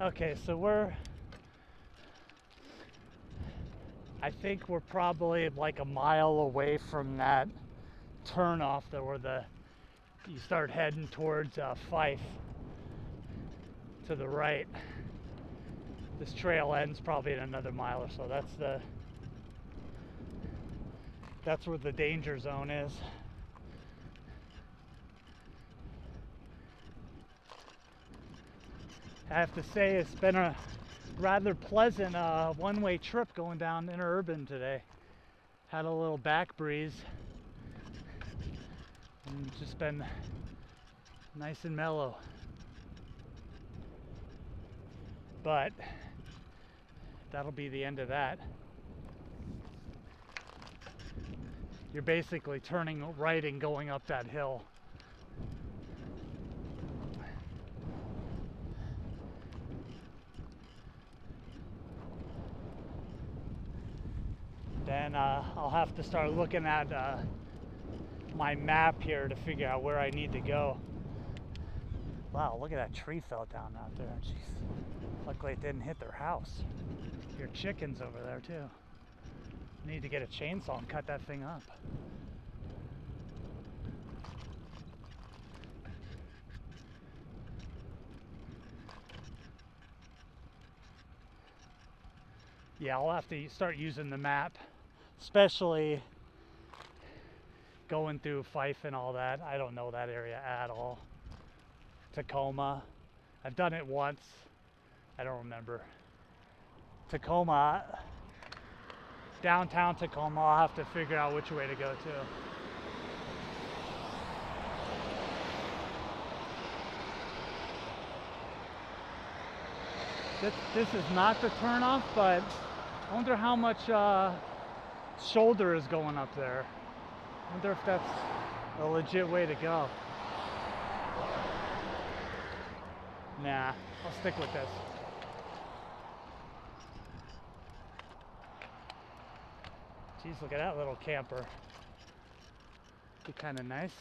Okay, so I think we're probably like a mile away from that turnoff there where you start heading towards Fife to the right. This trail ends probably in another mile or so. That's where the danger zone is. I have to say it's been a rather pleasant one-way trip going down interurban today. Had a little back breeze and just been nice and mellow. But that'll be the end of that. You're basically turning right and going up that hill. Then I'll have to start looking at my map here to figure out where I need to go. Wow, look at that tree fell down out there. Jeez. Luckily it didn't hit their house. Your chickens over there too. Need to get a chainsaw and cut that thing up. Yeah, I'll have to start using the map, especially going through Fife and all that. I don't know that area at all. Tacoma, I've done it once. I don't remember. Tacoma, downtown Tacoma, I'll have to figure out which way to go to. This is not the turnoff, but I wonder how much shoulder is going up there. I wonder if that's a legit way to go. Nah, I'll stick with this. Geez, look at that little camper. Be kind of nice.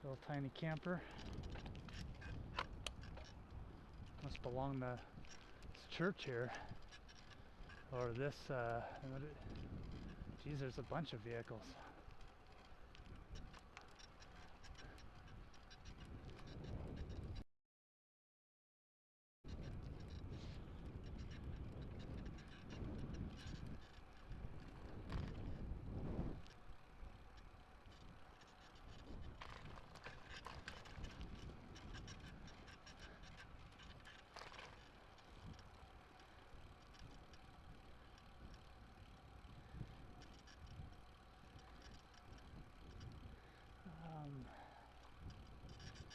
Little tiny camper. Must belong to this church here. Or this, geez, there's a bunch of vehicles.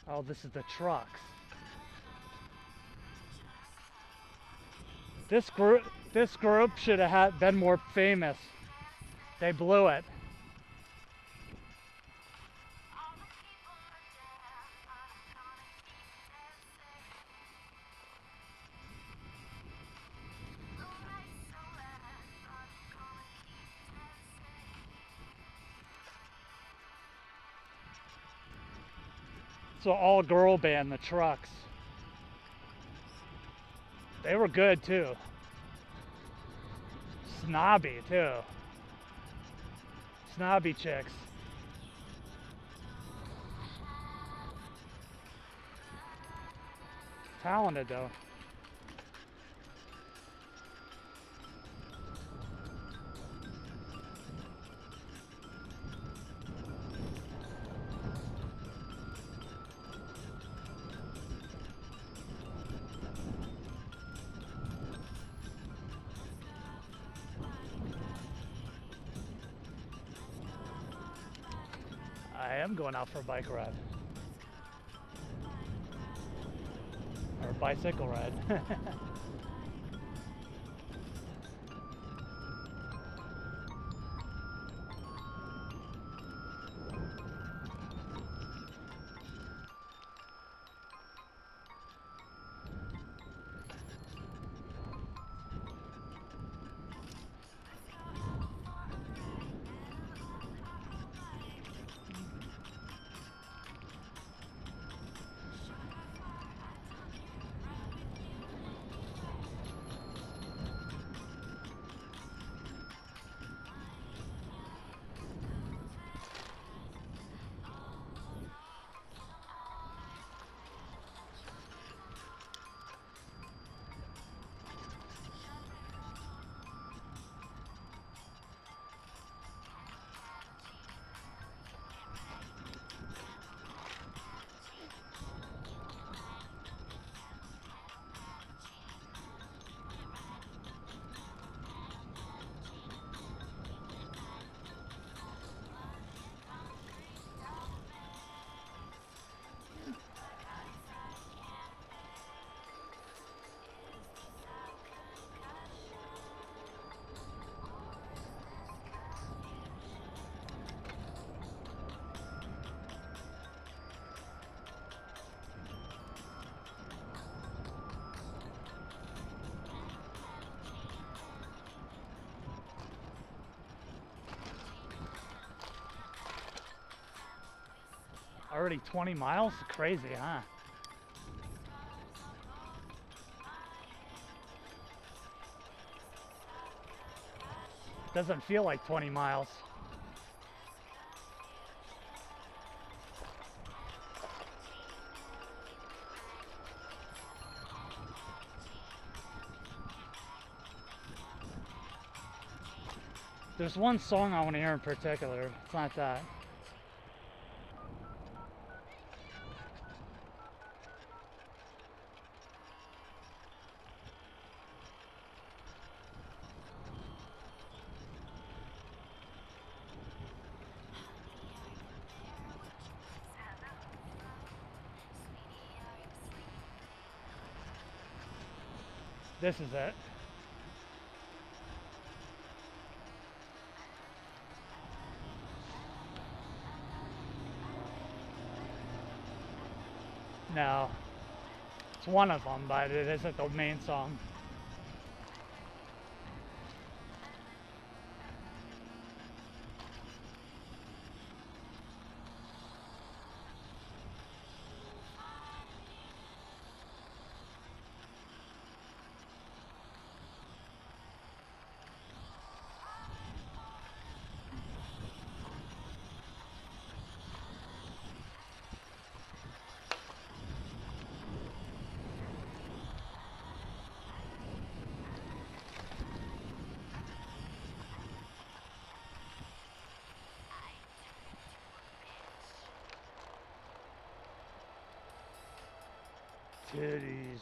Oh, this is the trucks. This group should have been more famous. They blew it. It's an all-girl band, the Trucks. They were good too. Snobby too. Snobby chicks. Talented though. I am going out for a bike ride. Or a bicycle ride. Already 20 miles? Crazy, huh? Doesn't feel like 20 miles. There's one song I want to hear in particular. It's not that. This is it. No. It's one of them, but it isn't the main song. Titties.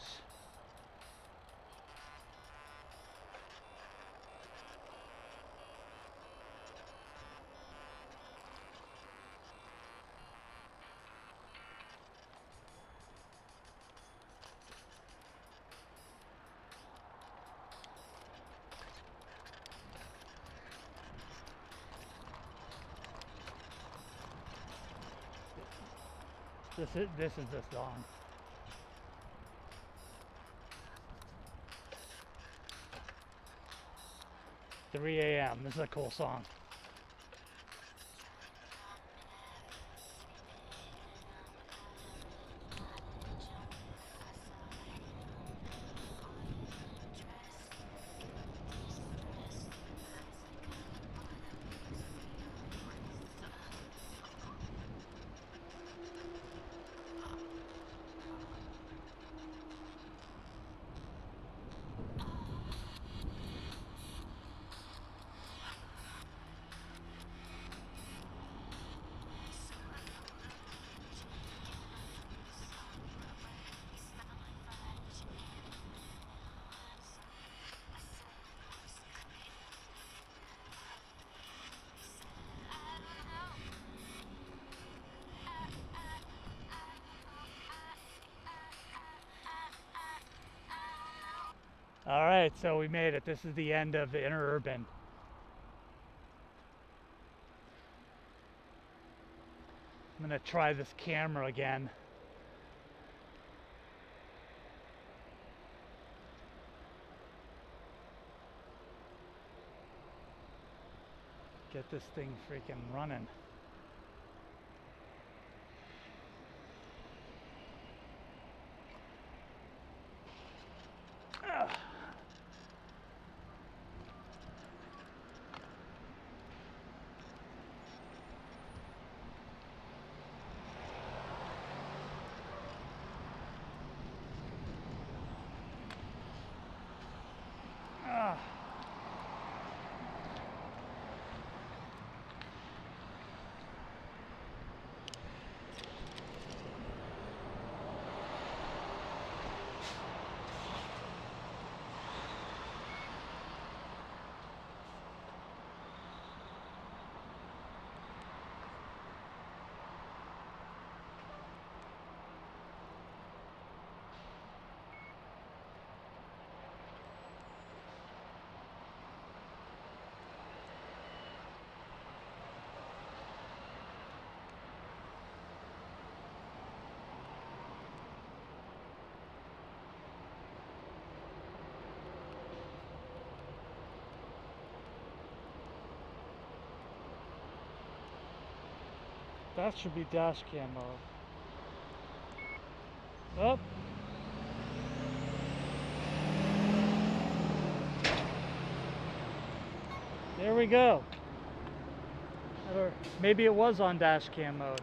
This is this song. "3 a.m. This is a cool song. Alright, so we made it. This is the end of interurban. I'm going to try this camera again. Get this thing freaking running. That should be dash cam mode. Oh. There we go. Or maybe it was on dash cam mode.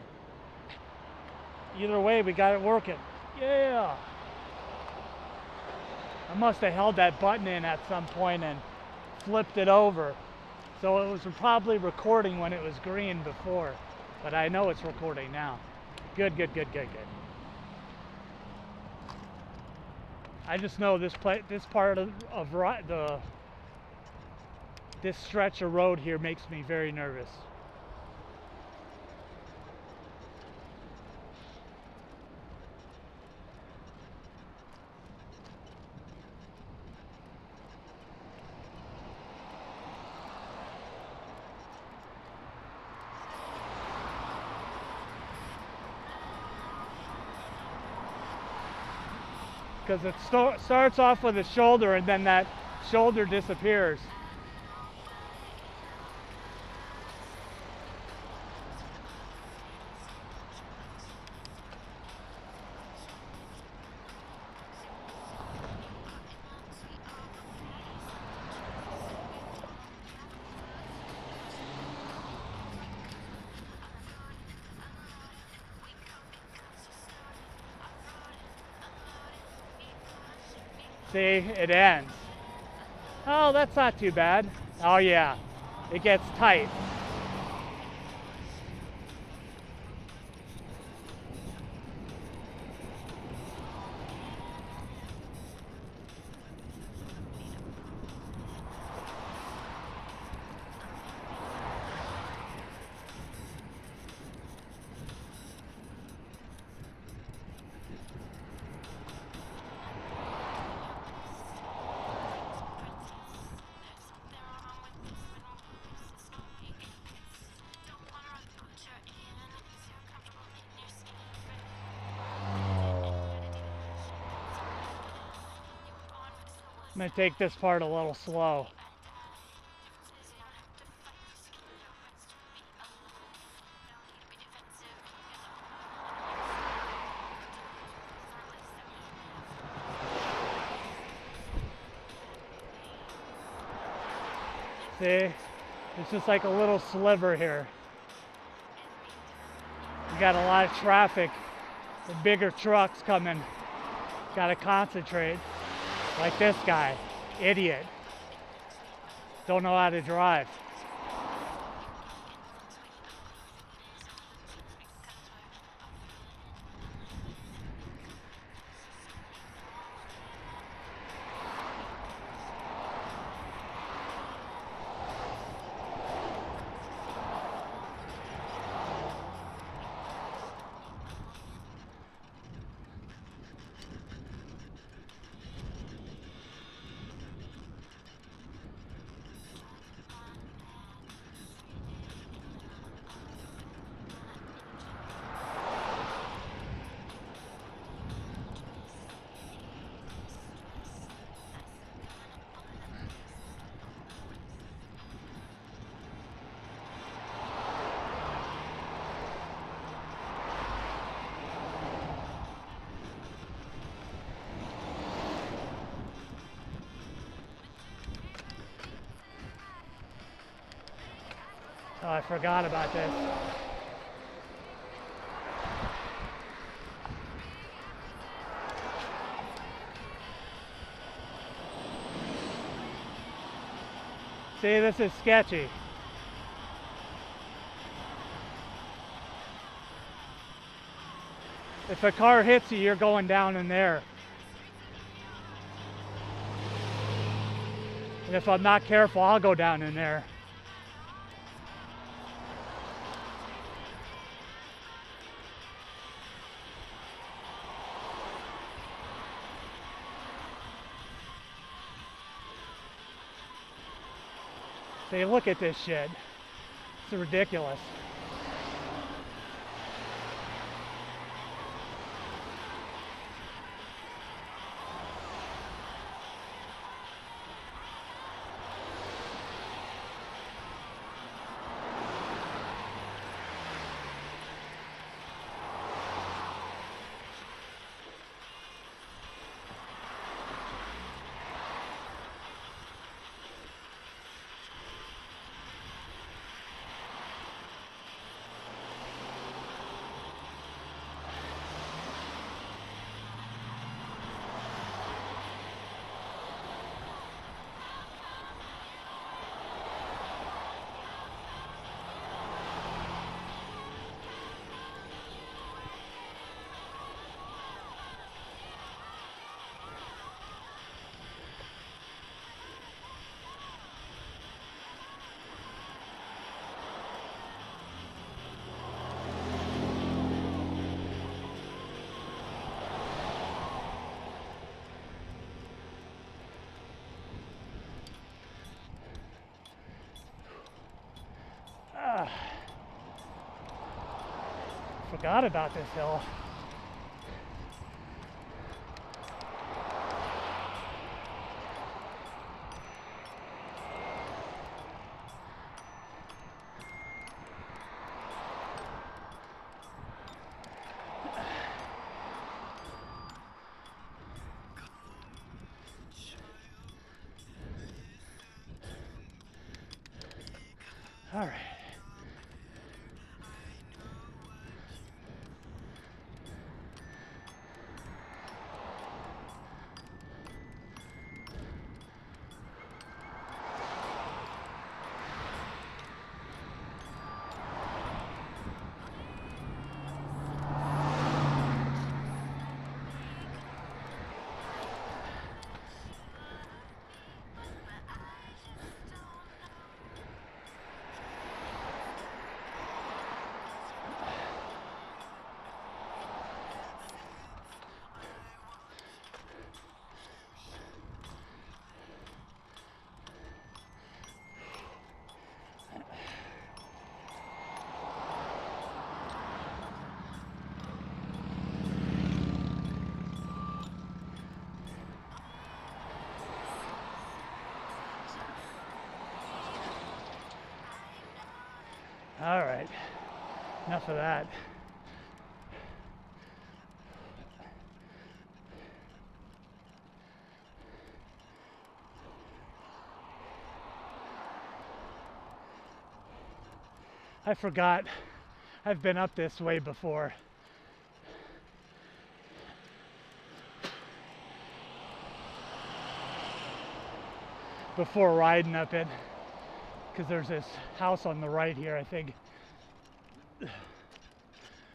Either way, we got it working. Yeah! I must have held that button in at some point and flipped it over. So it was probably recording when it was green before. But I know it's recording now. Good, good, good, good, good. I just know this part of this stretch of road here makes me very nervous. Because it starts off with a shoulder and then that shoulder disappears. See, it ends. Oh, that's not too bad. Oh yeah, it gets tight. I'm going to take this part a little slow. See, it's just like a little sliver here. We got a lot of traffic, the bigger trucks coming. Got to concentrate. Like this guy, idiot. Don't know how to drive. Oh, I forgot about this. See, this is sketchy. If a car hits you, you're going down in there. And if I'm not careful, I'll go down in there. See, look at this shit. It's ridiculous. Forgot about this hill. All right. All right, enough of that. I forgot I've been up this way before. Before riding up it. Because there's this house on the right here, I think.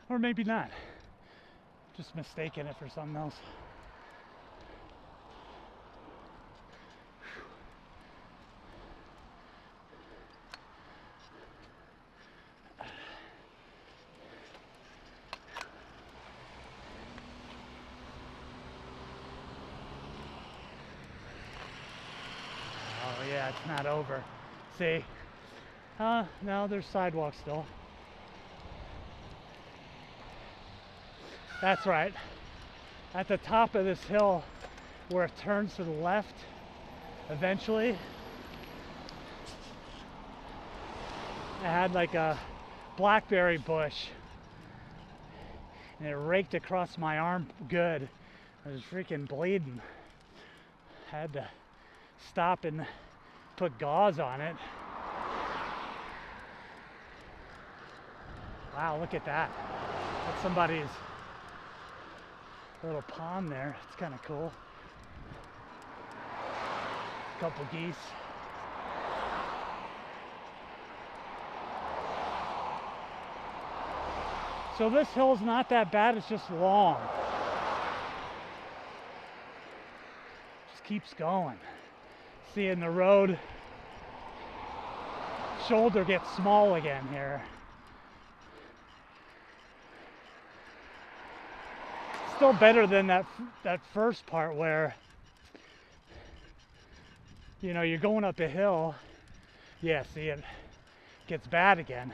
Or maybe not. Just mistaken it for something else. Oh yeah, it's not over. See? No, there's sidewalk still. That's right. At the top of this hill, where it turns to the left, eventually, I had like a blackberry bush, and it raked across my arm good. I was freaking bleeding. I had to stop and put gauze on it. Wow, look at that. That's somebody's little pond there. It's kind of cool. Couple geese. So this hill's not that bad, it's just long. Just keeps going. See, in the road, shoulder gets small again here. Still better than that first part where, you know, you're going up a hill. Yeah, see, it gets bad again.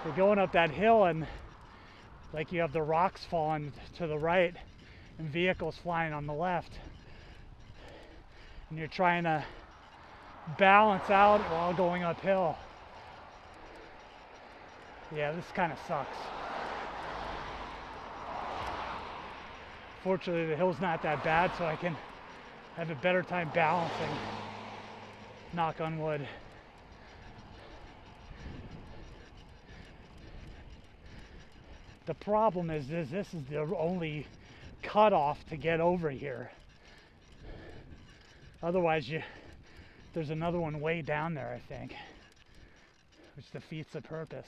You're going up that hill and like you have the rocks falling to the right and vehicles flying on the left. And you're trying to balance out while going uphill. Yeah, this kind of sucks. Fortunately, the hill's not that bad, so I can have a better time balancing. Knock on wood. The problem is this is the only cutoff to get over here. Otherwise, there's another one way down there, I think, which defeats the purpose.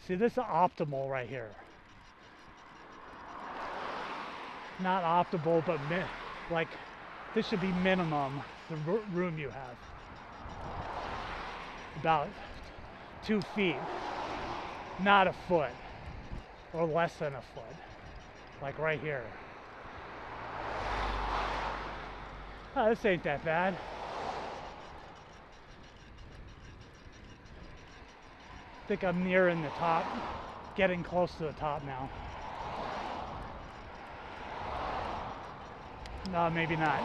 See, this is optimal right here. Not optimal, but like this should be minimum, the room you have. About 2 feet, not a foot, or less than a foot, like right here. Oh, this ain't that bad. I think I'm nearing the top, getting close to the top now. No, maybe not.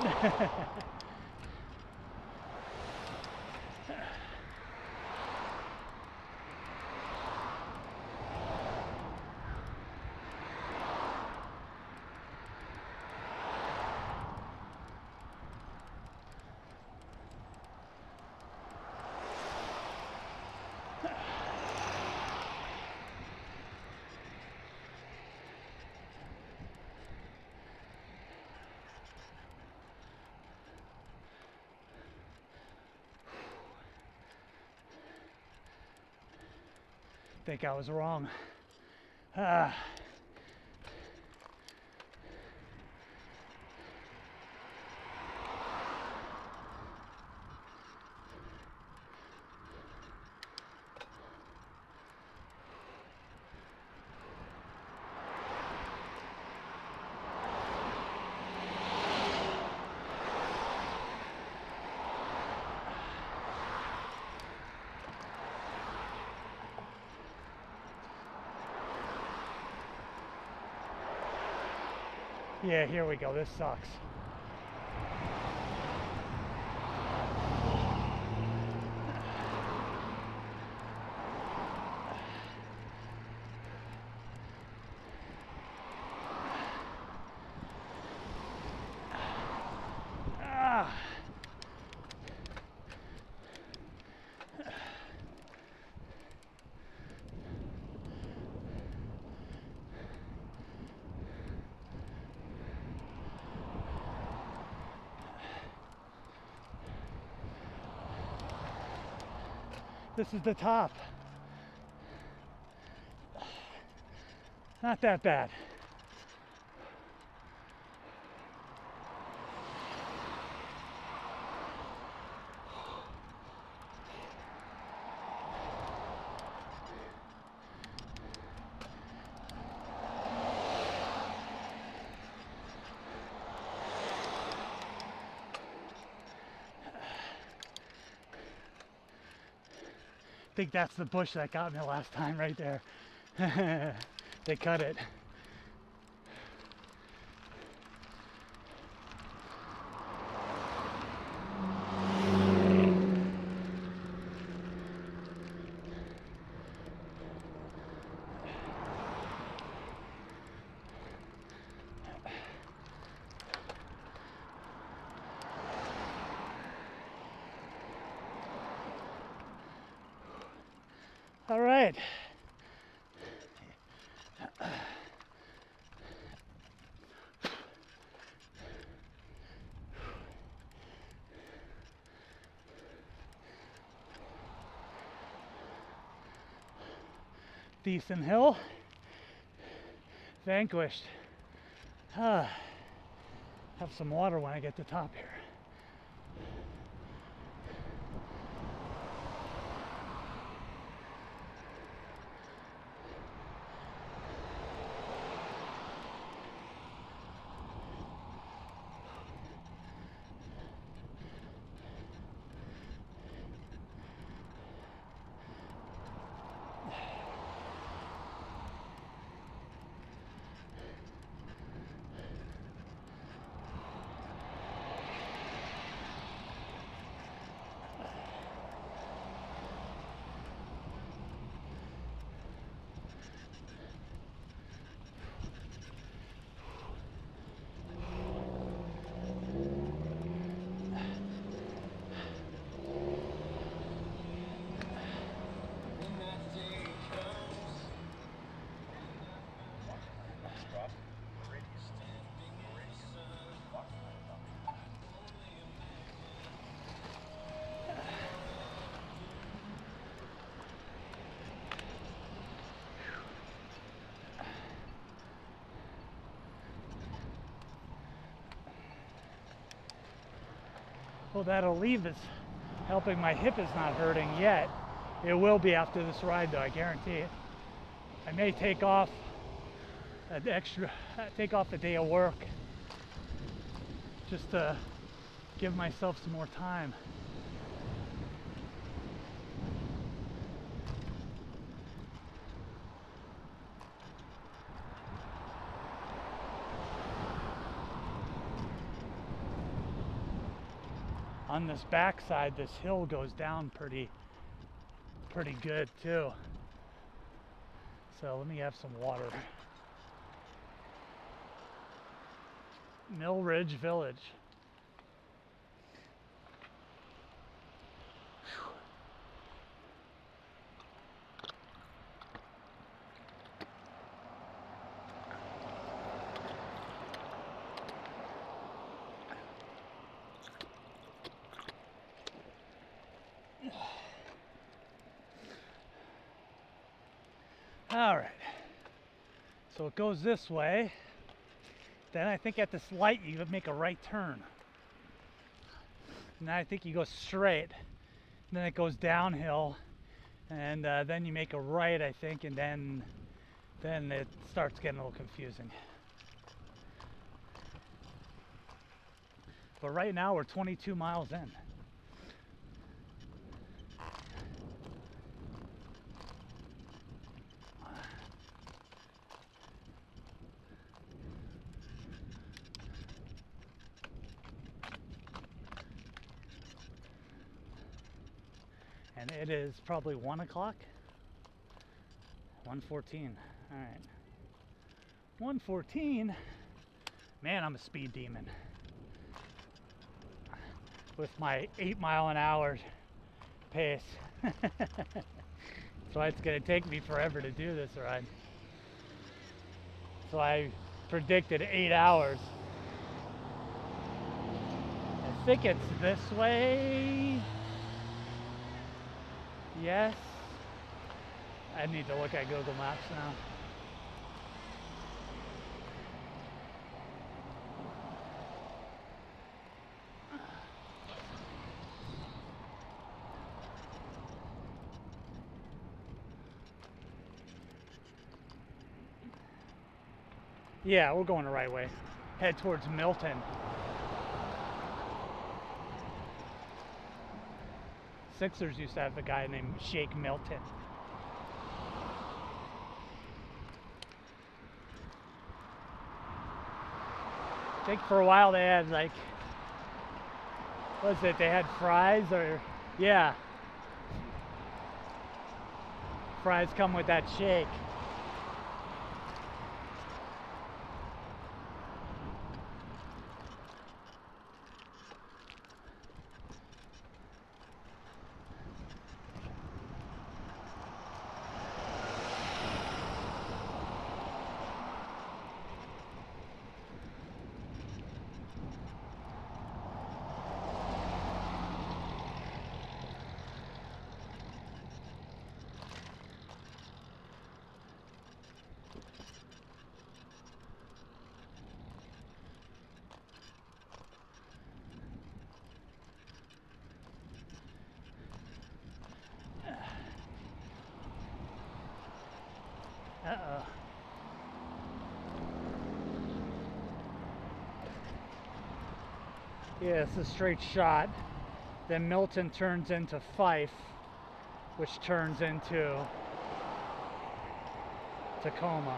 I think I was wrong. Yeah, here we go. This sucks. This is the top. Not that bad. I think that's the bush that got me last time right there. They cut it. All right. Decent hill. Vanquished. Have some water when I get to the top here. Well, that'll leave us helping. My hip is not hurting yet. It will be after this ride, though, I guarantee it. I may take off a day of work just to give myself some more time. On this backside, this hill goes down pretty good too. So let me have some water. Mill Ridge Village. All right, so it goes this way. Then I think at this light you make a right turn. And I think you go straight. And then it goes downhill, and then you make a right, I think, and then it starts getting a little confusing. But right now we're 22 miles in. And it is probably 1 o'clock. 1:14. All right. 1:14. Man, I'm a speed demon. With my 8-mile-an-hour pace. That's why it's going to take me forever to do this ride. So I predicted 8 hours. I think it's this way. Yes. I need to look at Google Maps now. Yeah, we're going the right way. Head towards Milton. Sixers used to have a guy named Shake Milton. I think for a while they had like, what was it? They had fries or, yeah. Fries come with that shake. Yeah, it's a straight shot. Then Milton turns into Fife, which turns into Tacoma.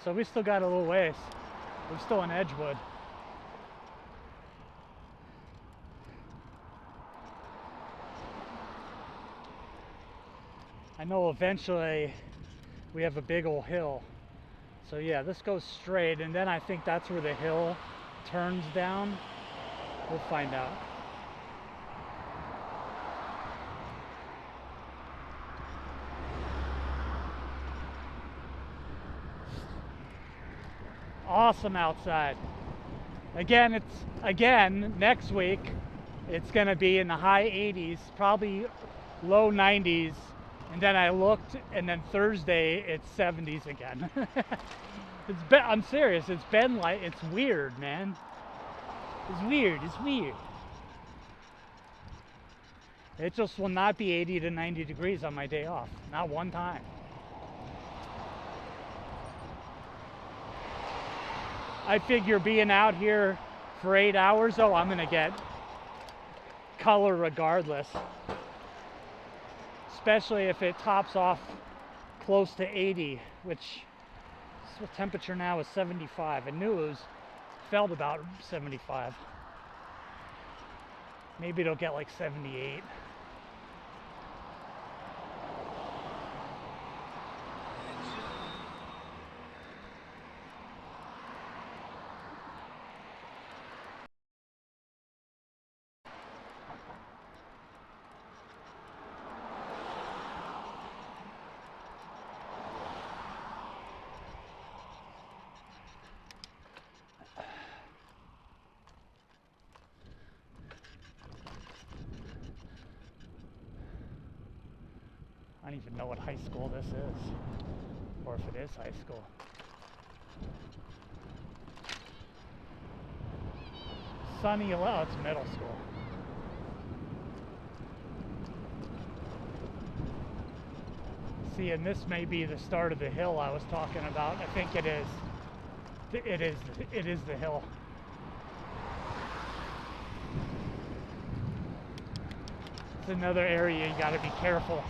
So we still got a little ways. We're still in Edgewood. I know eventually we have a big old hill. So yeah, this goes straight, and then I think that's where the hill turns down. We'll find out. Awesome outside. Again, next week it's going to be in the high 80s, probably low 90s, and then I looked, and then Thursday it's 70s again. I'm serious. It's been like, it's weird, man. It's weird. It just will not be 80 to 90 degrees on my day off. Not one time. I figure being out here for 8 hours, oh, I'm gonna get color regardless. Especially if it tops off close to 80, which the temperature now is 75. I knew it felt about 75. Maybe it'll get like 78. I don't even know what high school this is, or if it is high school. Sunny, well, it's middle school. See, and this may be the start of the hill I was talking about. I think it is. It is the hill. It's another area you got to be careful.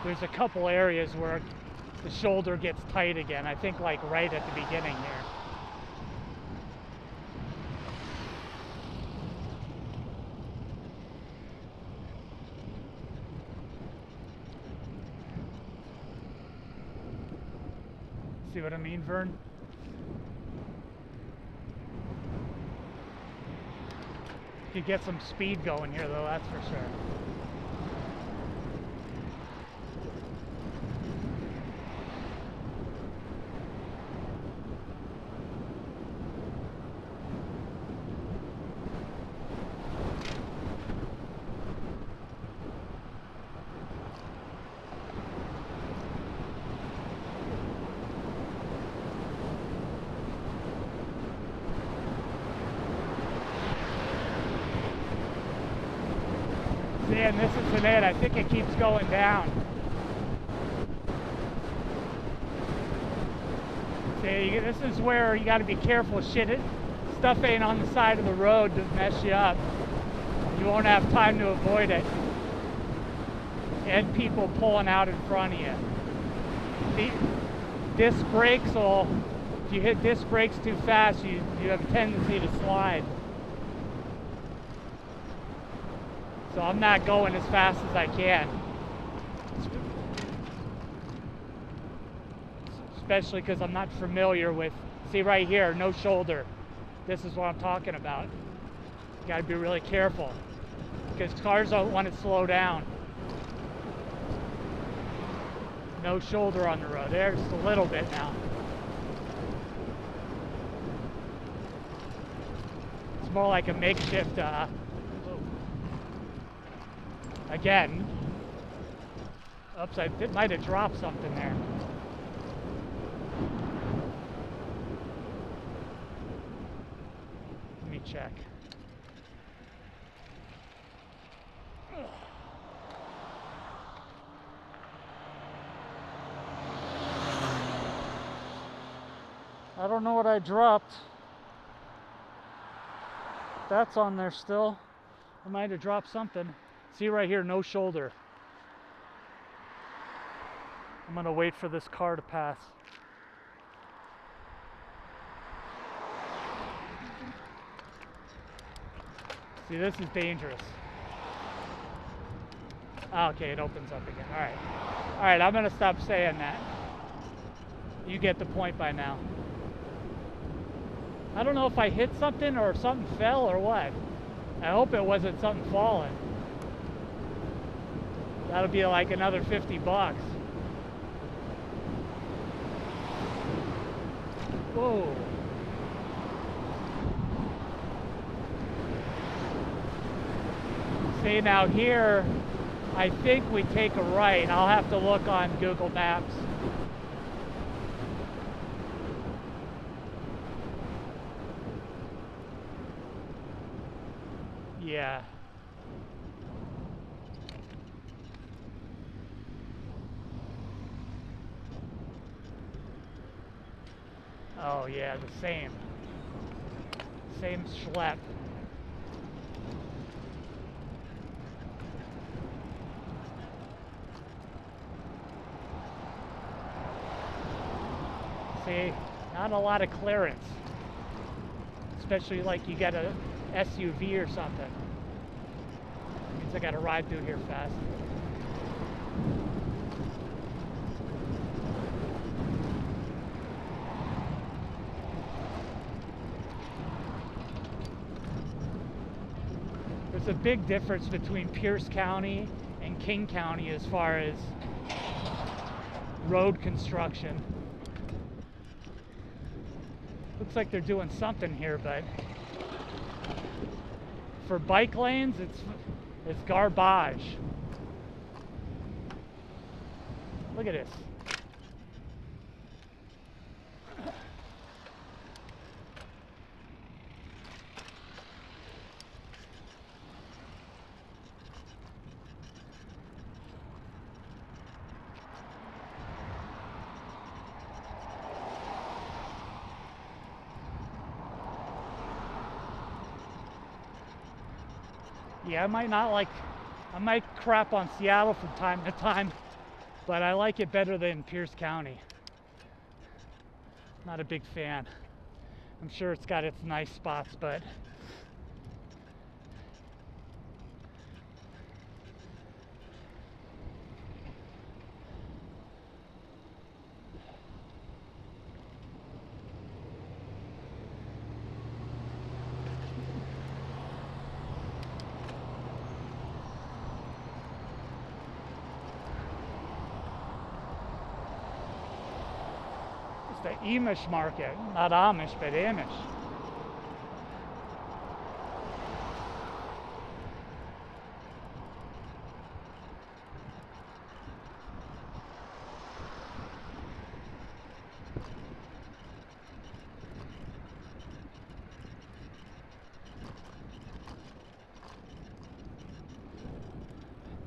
There's a couple areas where the shoulder gets tight again. I think like right at the beginning here. See what I mean, Vern? You could get some speed going here though, that's for sure. And this isn't it. I think it keeps going down. See, this is where you got to be careful. Stuff ain't on the side of the road to mess you up. You won't have time to avoid it. And people pulling out in front of you. The disc brakes will, if you hit disc brakes too fast, you have a tendency to slide. So I'm not going as fast as I can. Especially because I'm not familiar with, see right here, no shoulder. This is what I'm talking about. You gotta be really careful because cars don't want to slow down. No shoulder on the road. There's a little bit now. It's more like a makeshift again. Oops, I might have dropped something there. Let me check. I don't know what I dropped. That's on there still. I might have dropped something. See right here, no shoulder. I'm gonna wait for this car to pass. See, this is dangerous. Okay, it opens up again. All right. All right, I'm gonna stop saying that. You get the point by now. I don't know if I hit something or something fell or what. I hope it wasn't something falling. That'll be like another 50 bucks. Whoa. See, now here, I think we take a right. I'll have to look on Google Maps. Yeah. Oh yeah, the same. Same schlep. See, not a lot of clearance. Especially like you got a SUV or something. Means I gotta ride through here fast. There's a big difference between Pierce County and King County as far as road construction. Looks like they're doing something here, but for bike lanes, it's garbage. Look at this. Yeah, I might crap on Seattle from time to time, but I like it better than Pierce County. Not a big fan. I'm sure it's got its nice spots, but the Amish market, not Amish, but Amish.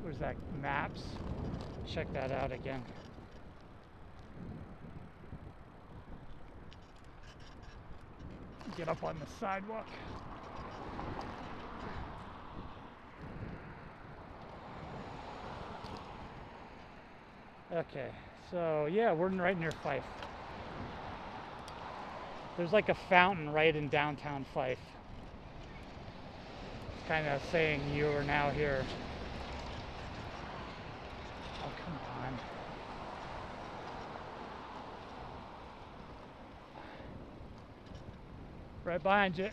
Where's that maps? Check that out again. Get up on the sidewalk. Okay, so yeah, we're right near Fife. There's like a fountain right in downtown Fife. It's kind of saying you are now here. Oh, come on. Right behind you.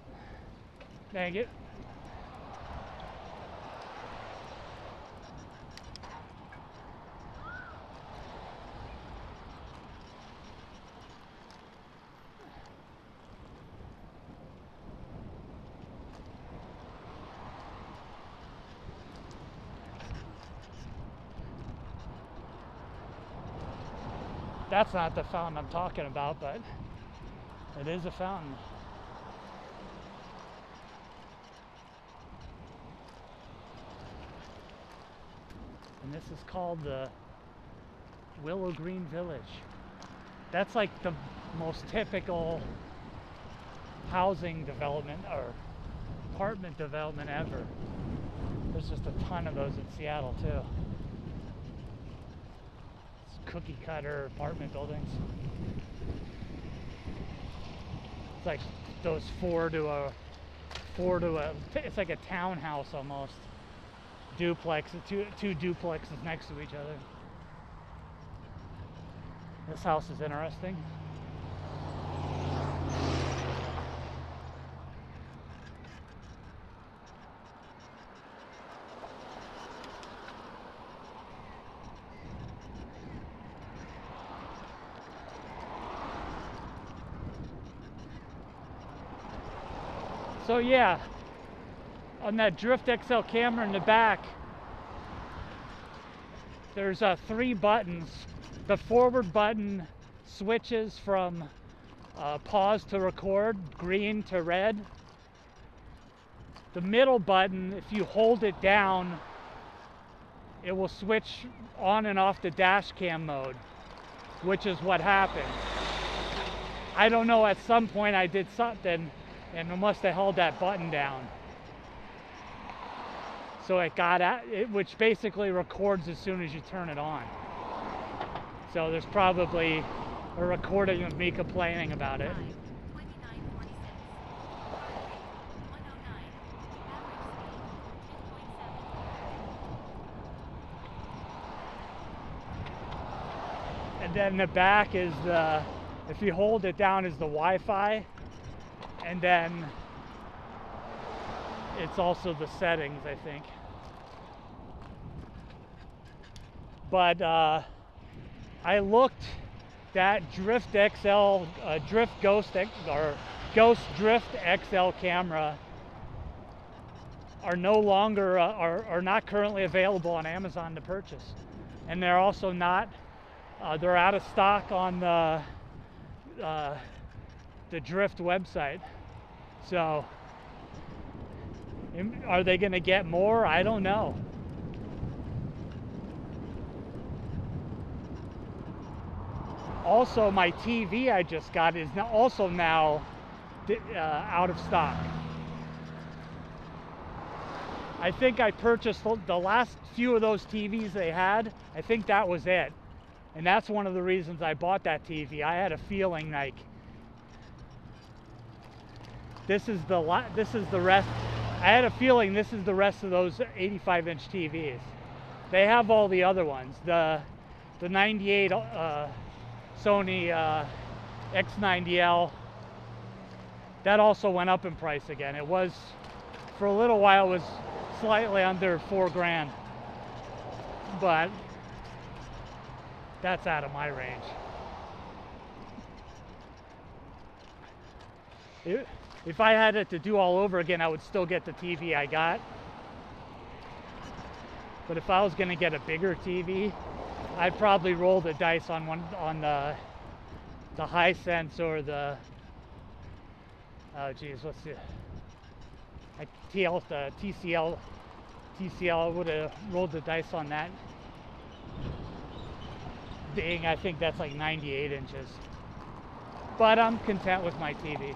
Dang it. That's not the fountain I'm talking about, but it is a fountain. And this is called the Willow Green Village. That's like the most typical housing development or apartment development ever. There's just a ton of those in Seattle too. It's cookie cutter apartment buildings. It's like those it's like a townhouse almost. Duplex, two duplexes next to each other. This house is interesting. So yeah, on that Drift XL camera in the back, there's 3 buttons. The forward button switches from pause to record, green to red. The middle button, if you hold it down, it will switch on and off the dash cam mode, which is what happened. I don't know, at some point I did something and I must have held that button down. So it got at it, which basically records as soon as you turn it on. So there's probably a recording of me complaining about it. 2946. 109. Average speed 10.7. And then the back is the, if you hold it down, is the Wi-Fi. And then it's also the settings, I think. But I looked that Drift XL, Drift Ghost or Ghost Drift XL camera are no longer, are not currently available on Amazon to purchase. And they're also not, they're out of stock on the Drift website. So are they going to get more? I don't know. Also, my TV I just got is also now out of stock. I think I purchased the last few of those TVs they had. I think that was it. And that's one of the reasons I bought that TV. I had a feeling like this is the rest. I had a feeling this is the rest of those 85-inch TVs. They have all the other ones. The 98 Sony X90L, that also went up in price again. It was, for a little while, it was slightly under $4,000, but that's out of my range. If I had it to do all over again, I would still get the TV I got. But if I was going to get a bigger TV, I'd probably roll the dice on the Hisense or the what's the TCL. I would have rolled the dice on that. Being, I think that's like 98 inches. But I'm content with my TV.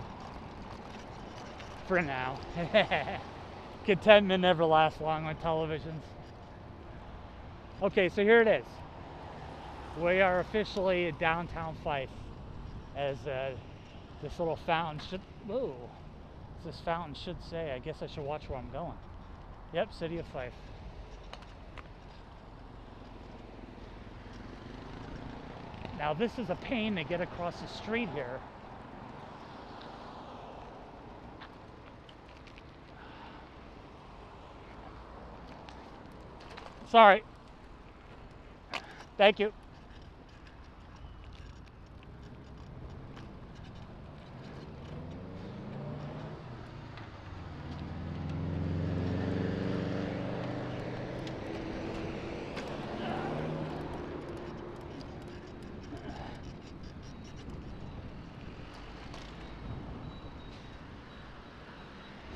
For now. Contentment never lasts long on televisions. Okay, so here it is. We are officially in downtown Fife, as this little fountain should, whoa, this fountain should say. I guess I should watch where I'm going. Yep, City of Fife. Now this is a pain to get across the street here. Sorry. Thank you.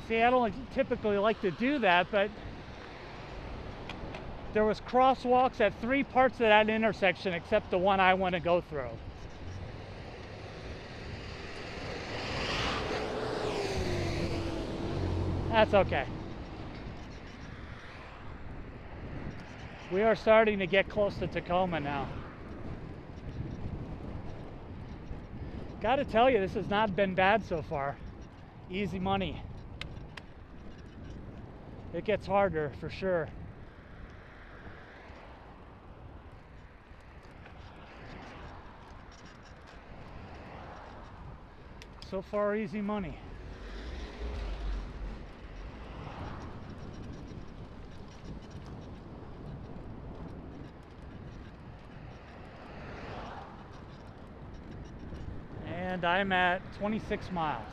See, I don't typically like to do that, but there was crosswalks at 3 parts of that intersection except the one I want to go through. That's okay. We are starting to get close to Tacoma now. Gotta tell you, this has not been bad so far. Easy money. It gets harder for sure. So far, easy money. And I'm at 26 miles.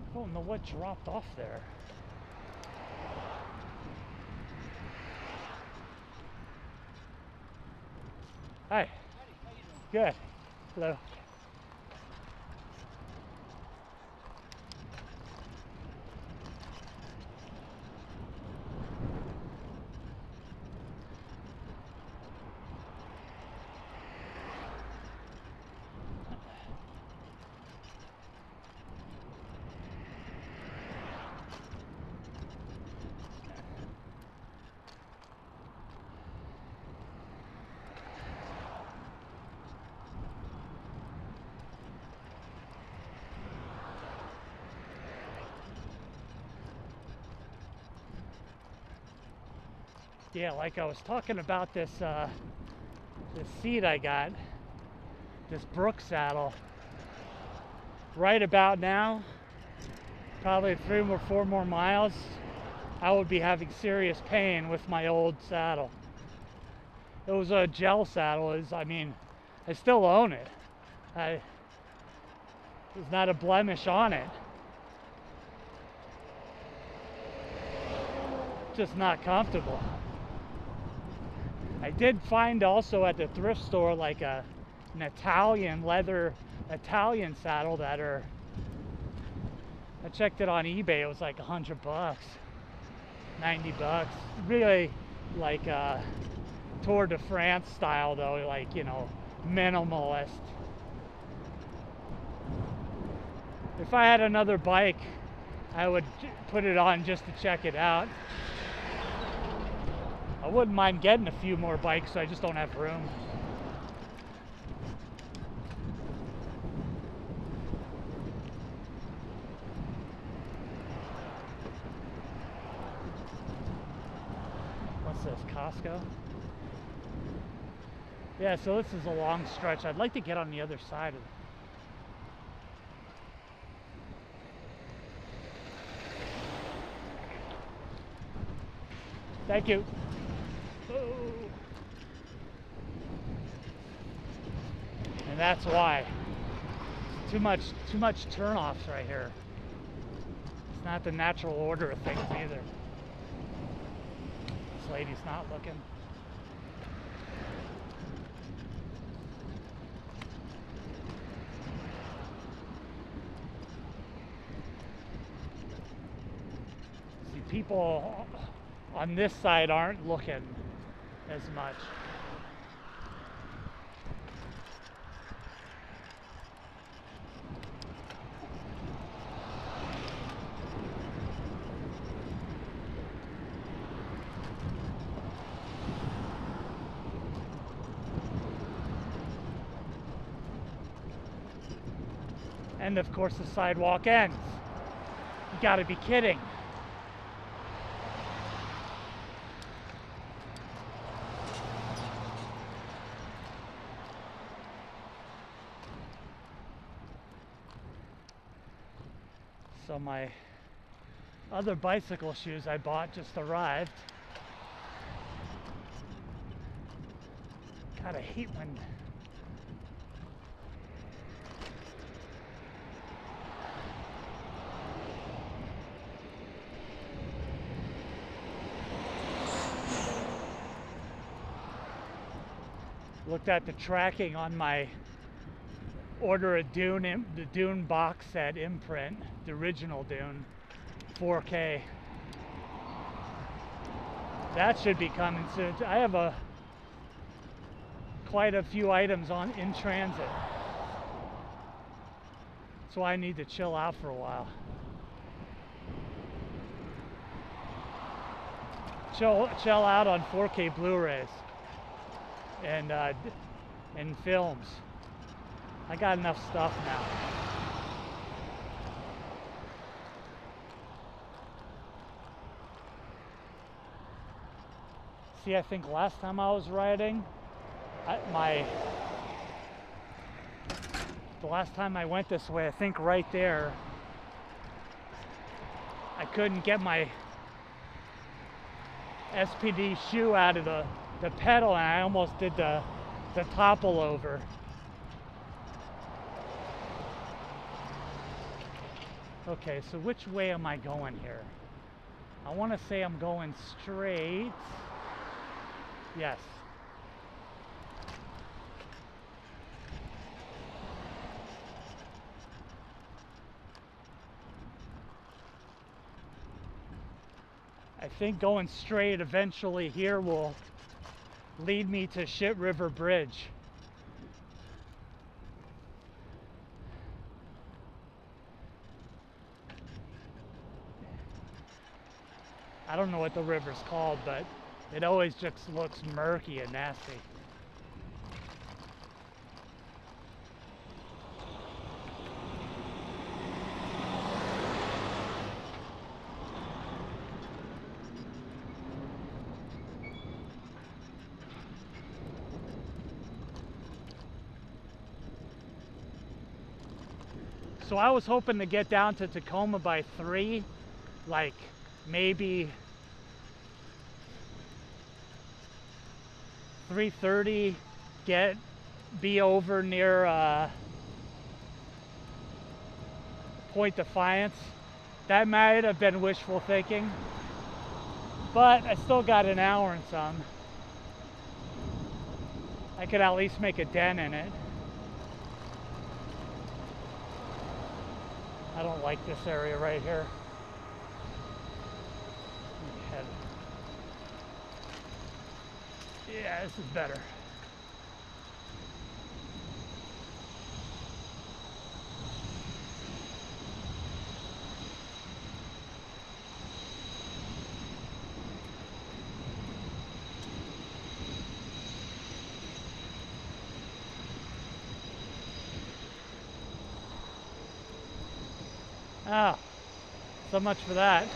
I don't know what dropped off there. Hi. How you doing? Good. Hello. Yeah, like I was talking about this this seat I got, this Brook saddle. Right about now, probably 3 or 4 more miles, I would be having serious pain with my old saddle. It was a gel saddle. I still own it. There's not a blemish on it. Just not comfortable. I did find also at the thrift store like an Italian leather Italian saddle that are, I checked it on eBay, it was like $100, $90. Really like Tour de France style though, like, you know, minimalist. If I had another bike, I would put it on just to check it out. I wouldn't mind getting a few more bikes, I just don't have room. What's this, Costco? Yeah, so this is a long stretch. I'd like to get on the other side of it. Thank you. And that's why. Too much turnoffs right here. It's not the natural order of things either. This lady's not looking. See, people on this side aren't looking as much. And of course the sidewalk ends. You gotta be kidding. So my other bicycle shoes I bought just arrived. God, I hate when looked at the tracking on my order of Dune, the Dune box set imprint, the original Dune, 4K. That should be coming soon. I have quite a few items in transit. That's why I need to chill out for a while. Chill out on 4K Blu-rays and films. I got enough stuff now. See, I think last time I was riding, the last time I went this way, I think right there, I couldn't get my SPD shoe out of the pedal, and I almost did the topple over. Okay, so which way am I going here? I want to say I'm going straight. Yes. I think going straight eventually here will lead me to Shit River Bridge. I don't know what the river's called, but it always just looks murky and nasty. So I was hoping to get down to Tacoma by 3, like maybe 3:30, be over near Point Defiance. That might have been wishful thinking, but I still got an hour and some. I could at least make a dent in it. I don't like this area right here. Yeah, this is better. Ah, so much for that.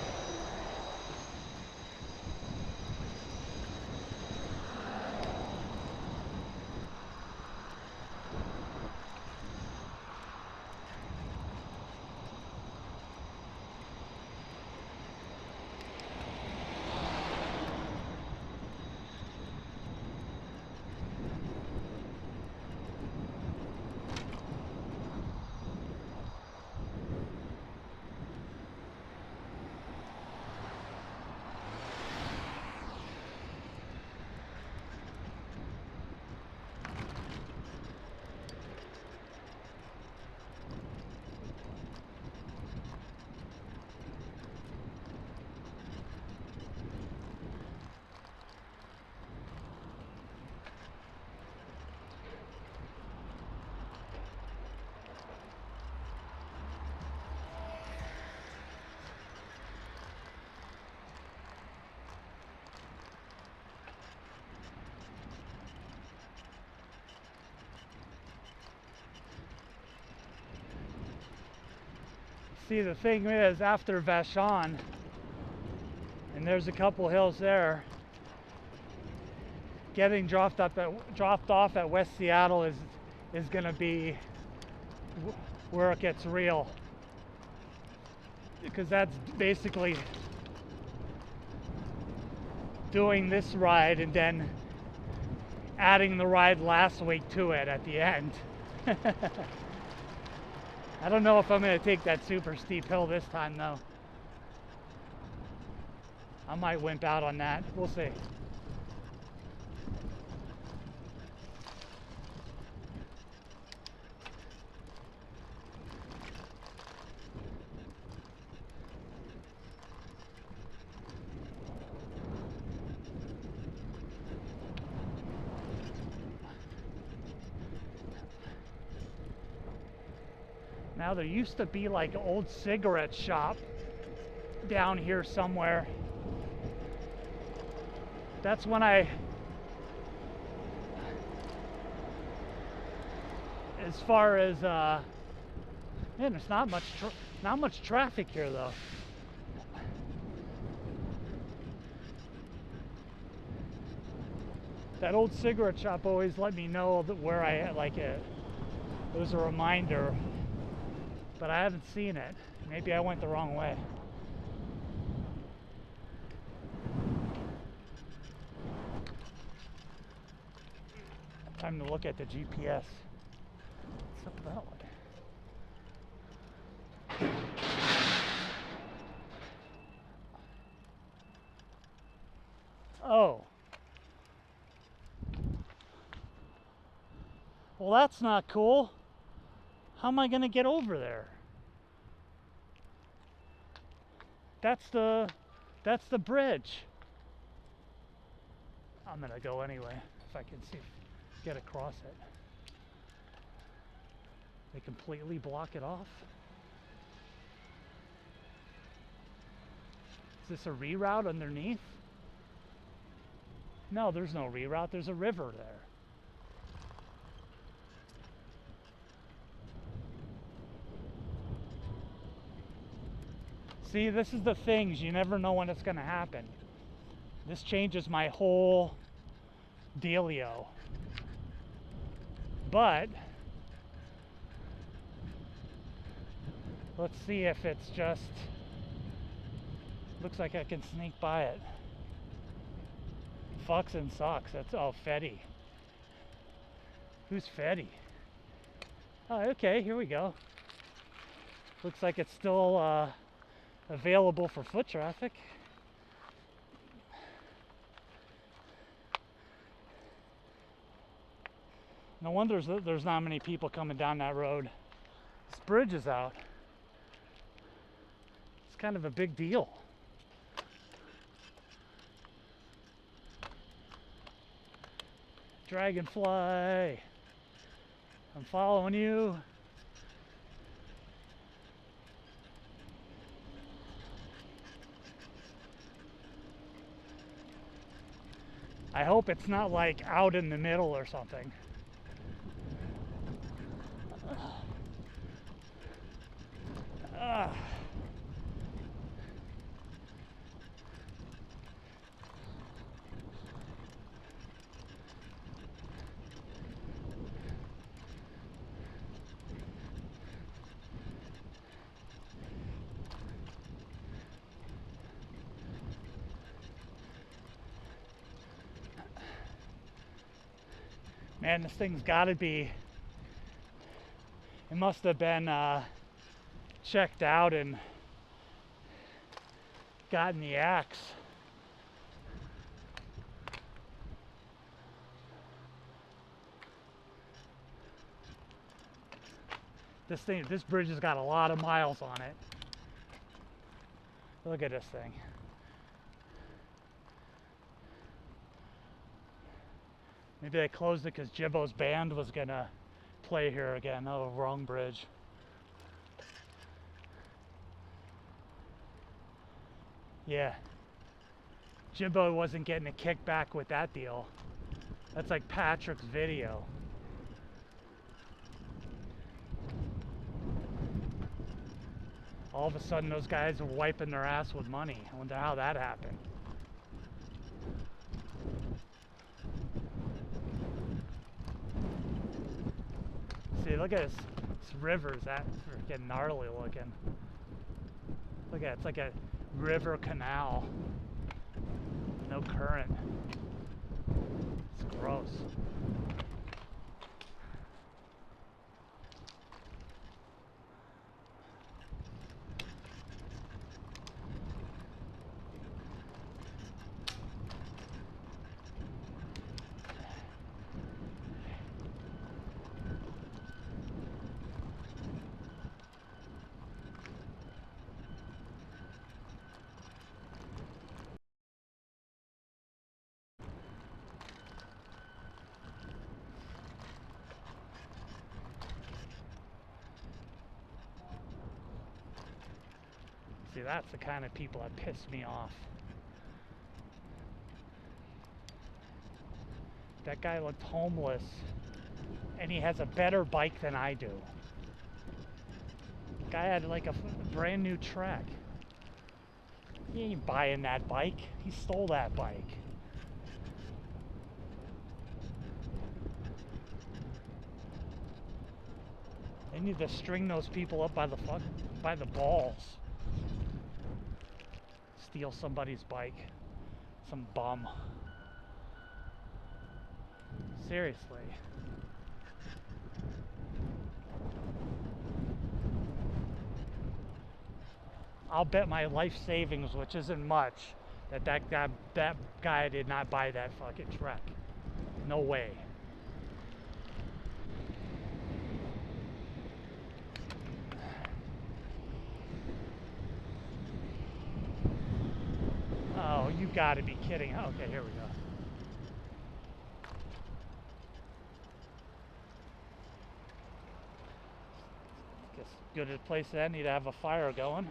See, the thing is, after Vashon, and there's a couple hills there, getting dropped off at West Seattle is going to be where it gets real, because that's basically doing this ride and then adding the ride last week to it at the end. I don't know if I'm going to take that super steep hill this time though. I might wimp out on that. We'll see. Now there used to be like an old cigarette shop down here somewhere. That's when as far as man, there's not much traffic here though. That old cigarette shop always let me know that where I like it. It was a reminder. But I haven't seen it. Maybe I went the wrong way. Time to look at the GPS. What's up that way? Oh. Well, that's not cool. How am I going to get over there? That's the bridge. I'm going to go anyway, if I can get across it. They completely block it off. Is this a reroute underneath? No, there's no reroute. There's a river there. See, this is the things, you never know when it's going to happen. This changes my whole dealio. But let's see if it's just, looks like I can sneak by it. Fucks and socks. That's all Ferry. Who's Ferry? Oh, okay, here we go. Looks like it's still available for foot traffic. No wonder there's not many people coming down that road. This bridge is out. It's kind of a big deal. Dragonfly, I'm following you. I hope it's not like out in the middle or something. Man, this thing's gotta be, it must have been checked out and gotten the axe. This bridge has got a lot of miles on it. Look at this thing. Maybe they closed it because Jibbo's band was gonna play here again. Oh, wrong bridge. Yeah. Jibbo wasn't getting a kickback with that deal. That's like Patrick's video. All of a sudden, those guys are wiping their ass with money. I wonder how that happened. See, look at this. This river's that freaking gnarly looking. Look at it. It's like a river canal. No current. It's gross. See, that's the kind of people that piss me off. That guy looked homeless, and he has a better bike than I do. The guy had like a brand new Trek. He ain't buying that bike. He stole that bike. They need to string those people up by the balls. Steal somebody's bike. Some bum. Seriously. I'll bet my life savings, which isn't much, that guy did not buy that fucking Trek. No way. Oh, you gotta be kidding. Okay, here we go. Guess good at a place that need to have a fire going.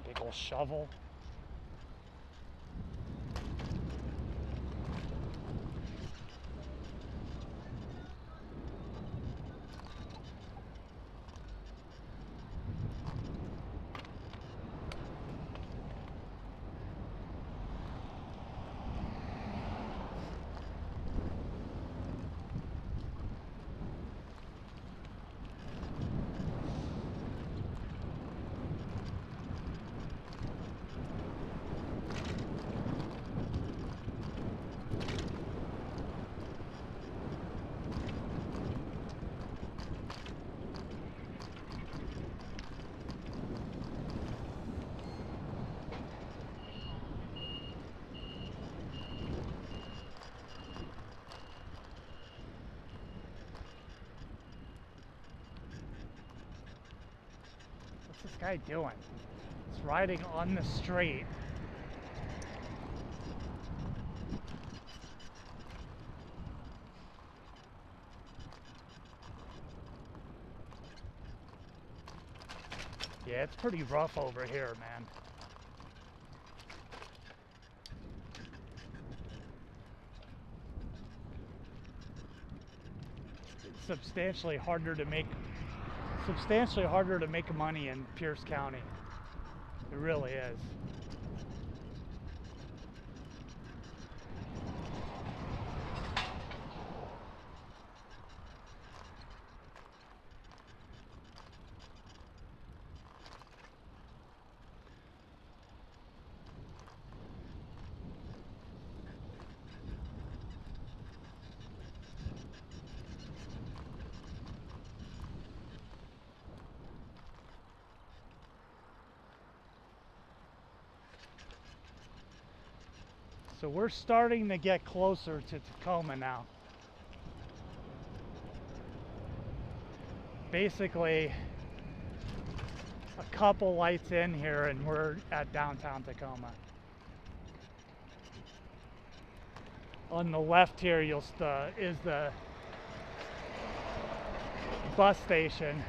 Big old shovel. What's this guy doing? He's riding on the street. Yeah, it's pretty rough over here, man. It's substantially harder to make money in Pierce County. It really is. So we're starting to get closer to Tacoma now. Basically, a couple lights in here and we're at downtown Tacoma. On the left here, is the bus station.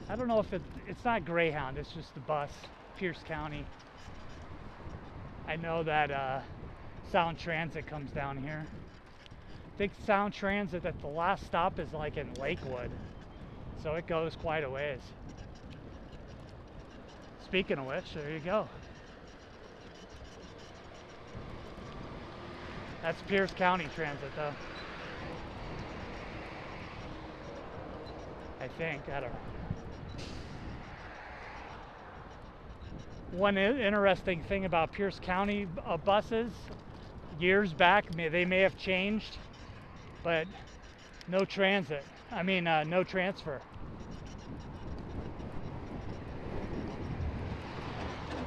I don't know if it's not Greyhound, it's just the bus, Pierce County. I know that Sound Transit comes down here. I think Sound Transit at the last stop is like in Lakewood, so it goes quite a ways. Speaking of which, there you go. That's Pierce County Transit though. I think, I don't know. One interesting thing about Pierce County buses, years back, they may have changed, but no transit. I mean, no transfer.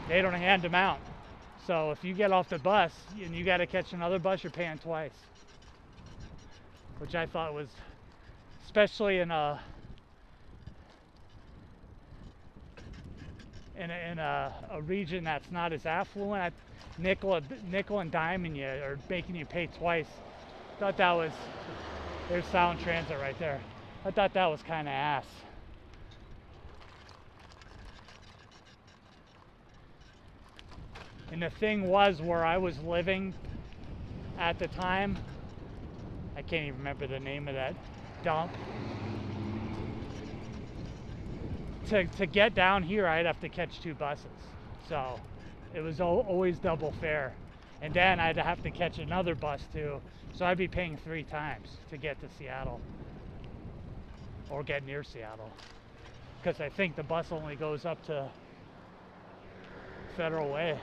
They don't hand them out. So if you get off the bus and you got to catch another bus, you're paying twice. Which I thought was, especially in a region that's not as affluent, nickel and diming you or making you pay twice. Thought that was, there's Sound Transit right there. I thought that was kind of ass. And the thing was, where I was living at the time, I can't even remember the name of that dump. To get down here, I'd have to catch 2 buses. So it was always double fare. And then I'd have to catch another bus too. So I'd be paying 3 times to get to Seattle. Or get near Seattle. Because I think the bus only goes up to Federal Way.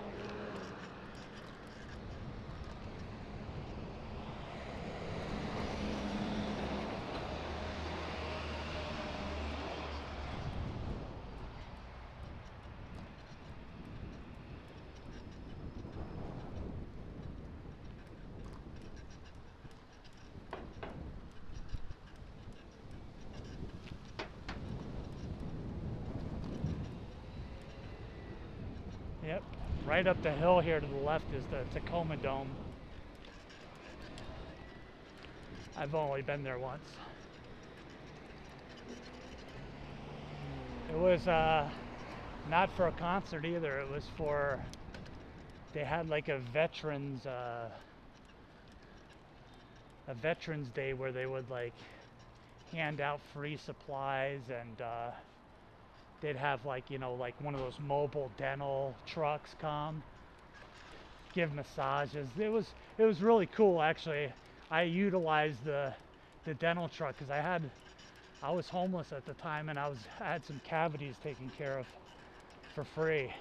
Yep, right up the hill here to the left is the Tacoma Dome. I've only been there once. It was not for a concert either. It was for, they had like a Veterans Day where they would like hand out free supplies, and they'd have like, you know, like one of those mobile dental trucks come give massages. It was really cool actually. I utilized the dental truck because I was homeless at the time, and I had some cavities taken care of for free.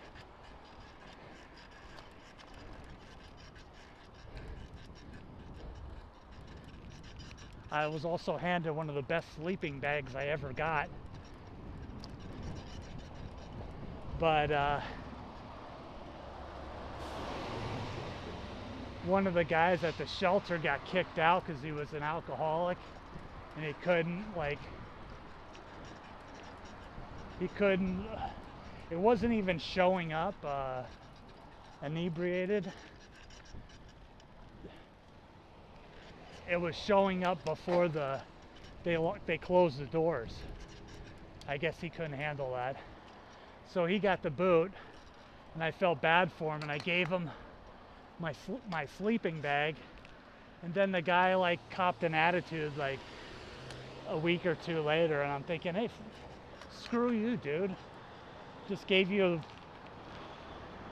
I was also handed one of the best sleeping bags I ever got. But one of the guys at the shelter got kicked out because he was an alcoholic, and he couldn't, it wasn't even showing up inebriated. It was showing up before they closed the doors. I guess he couldn't handle that. So he got the boot, and I felt bad for him, and I gave him my sleeping bag. And then the guy like copped an attitude like a week or 2 later, and I'm thinking, hey, screw you, dude. Just gave you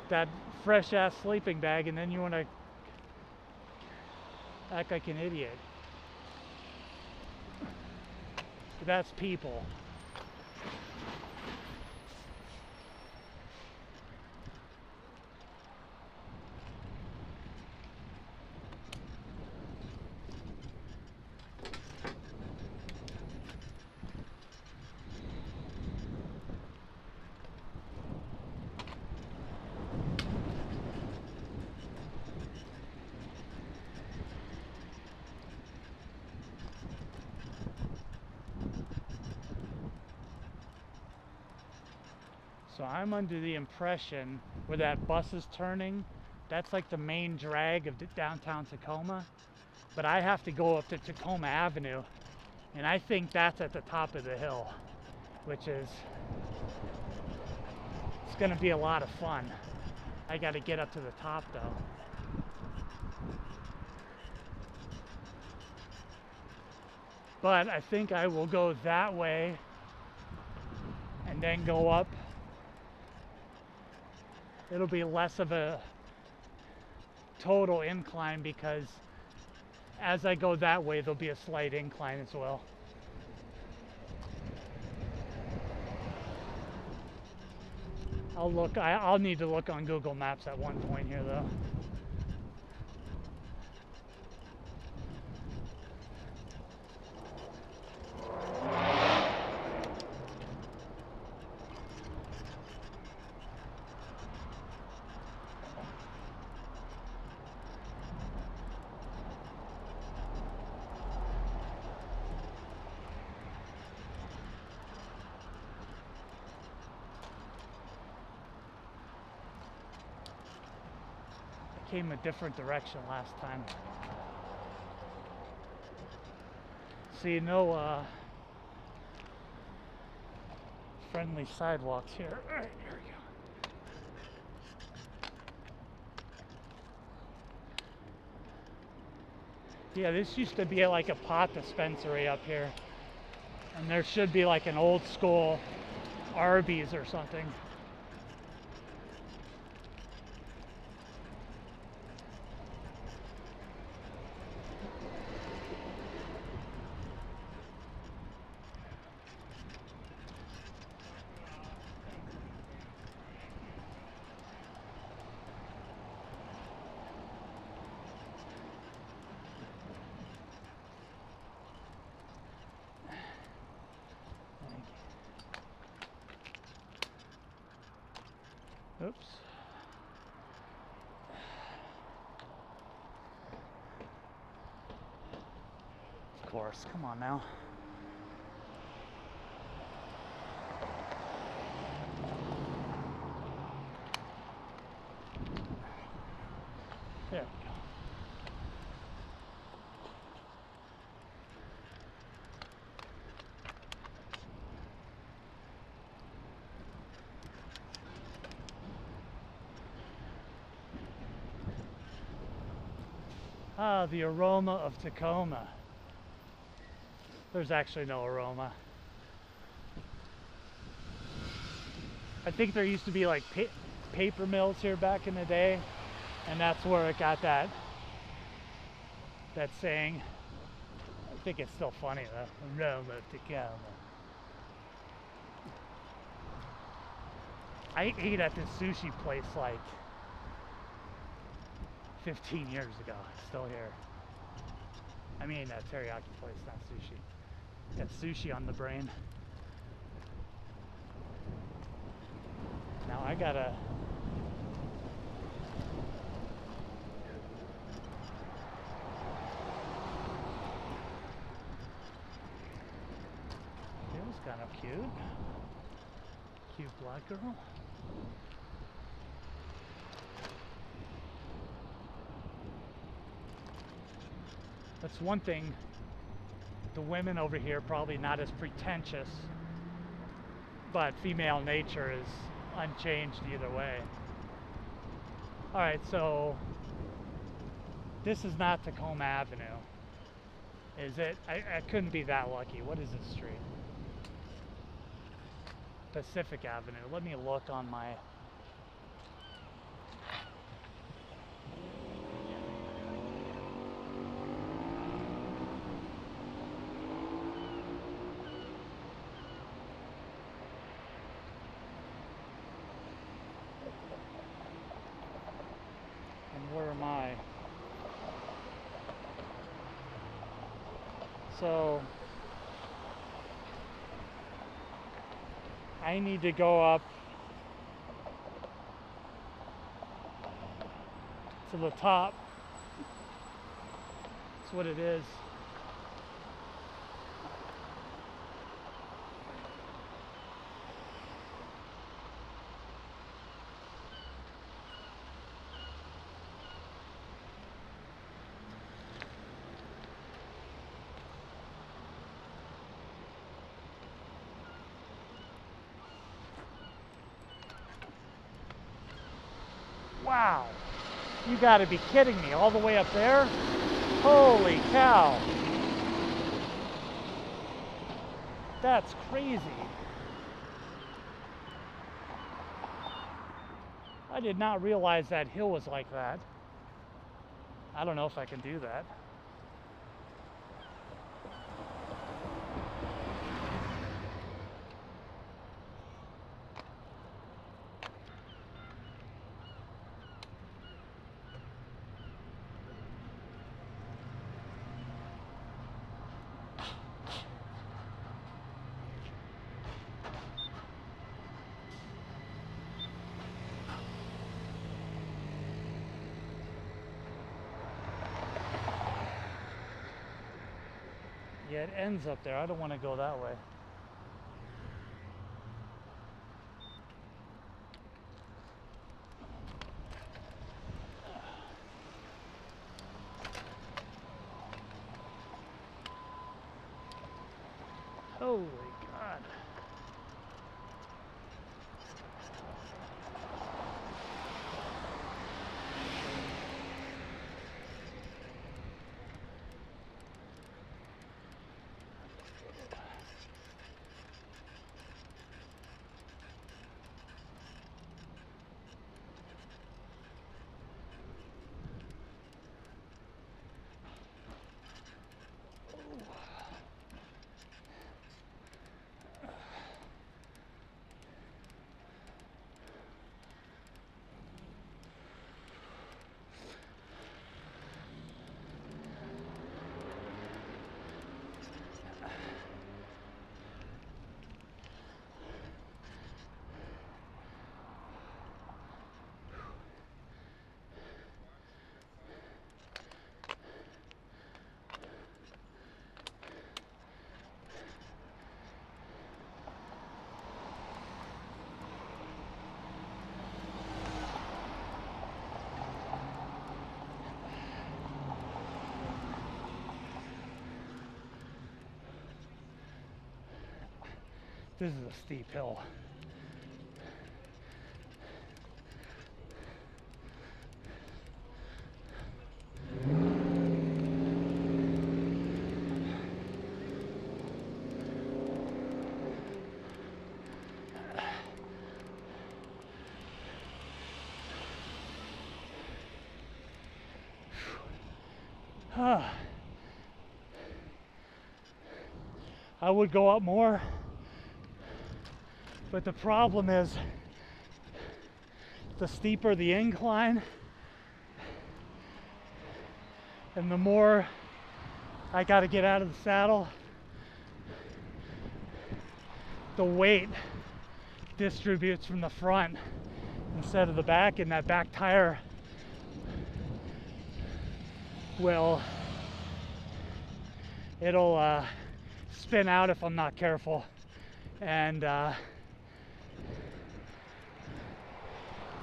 that fresh ass sleeping bag, and then you want to act like an idiot. That's people. So I'm under the impression where that bus is turning. That's like the main drag of downtown Tacoma. But I have to go up to Tacoma Avenue, and I think that's at the top of the hill, which is, it's gonna be a lot of fun. I gotta get up to the top though. But I think I will go that way and then go up. It'll be less of a total incline because as I go that way, there'll be a slight incline as well. I'll need to look on Google Maps at one point here though. Came a different direction last time. See, no friendly sidewalks here. All right, here we go. Yeah, this used to be like a pot dispensary up here. And there should be like an old school Arby's or something. Oops. Of course, come on now. There we go. Ah, the aroma of Tacoma. There's actually no aroma. I think there used to be like paper mills here back in the day, and that's where it got that saying. I think it's still funny though. Aroma of Tacoma. I ate at this sushi place like 15 years ago. It's still here. I mean, that teriyaki place, not sushi. Got sushi on the brain. Now I gotta. It was kind of cute. Cute black girl. That's one thing, the women over here probably not as pretentious, but female nature is unchanged either way. All right, so this is not Tacoma Avenue, is it? I couldn't be that lucky. What is this street? Pacific Avenue. Let me look on my... Where am I? So I need to go up to the top. That's what it is. Wow. You gotta be kidding me. All the way up there? Holy cow. That's crazy. I did not realize that hill was like that. I don't know if I can do that. Yeah, it ends up there. I don't want to go that way. Holy God. This is a steep hill. I would go up more, but the problem is the steeper the incline and the more I got to get out of the saddle, the weight distributes from the front instead of the back, and that back tire will it'll spin out if I'm not careful, and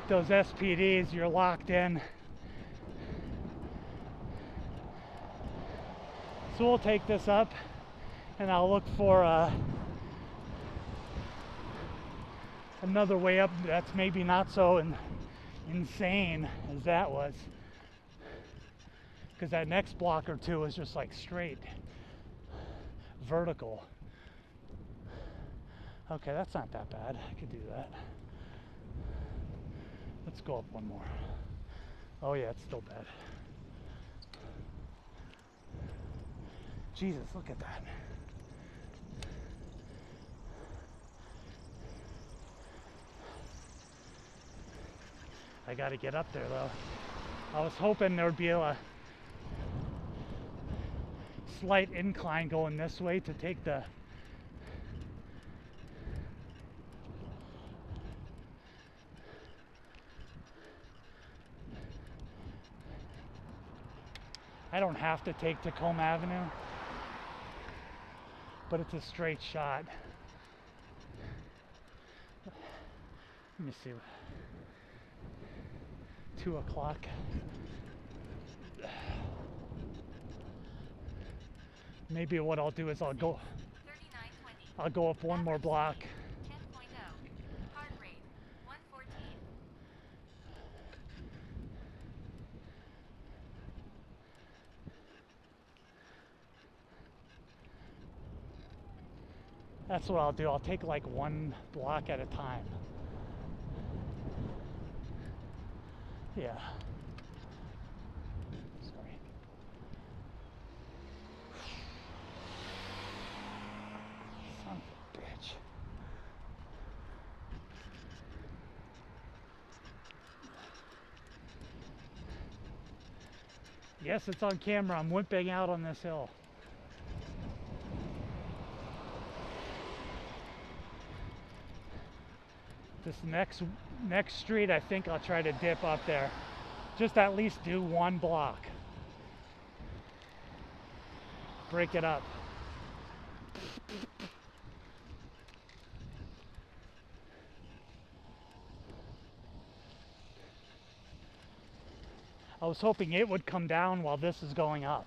those SPDs, you're locked in. So we'll take this up and I'll look for another way up that's maybe not so insane as that was, because that next block or two is just like straight vertical. Okay, that's not that bad. I could do that. Let's go up one more. Oh yeah, it's still bad. Jesus, look at that. I gotta get up there though. I was hoping there would be a slight incline going this way to take the I don't have to take Tacoma Avenue, but it's a straight shot. Let me see. 2 o'clock. Maybe what I'll do is I'll go up one more block. 10.0. Heart rate 114. That's what I'll do. I'll take like one block at a time. Yeah. Sorry. Son of a bitch. Yes, it's on camera. I'm wimping out on this hill. This next street, I think I'll try to dip up there. Just at least do one block. Break it up. I was hoping it would come down while this is going up.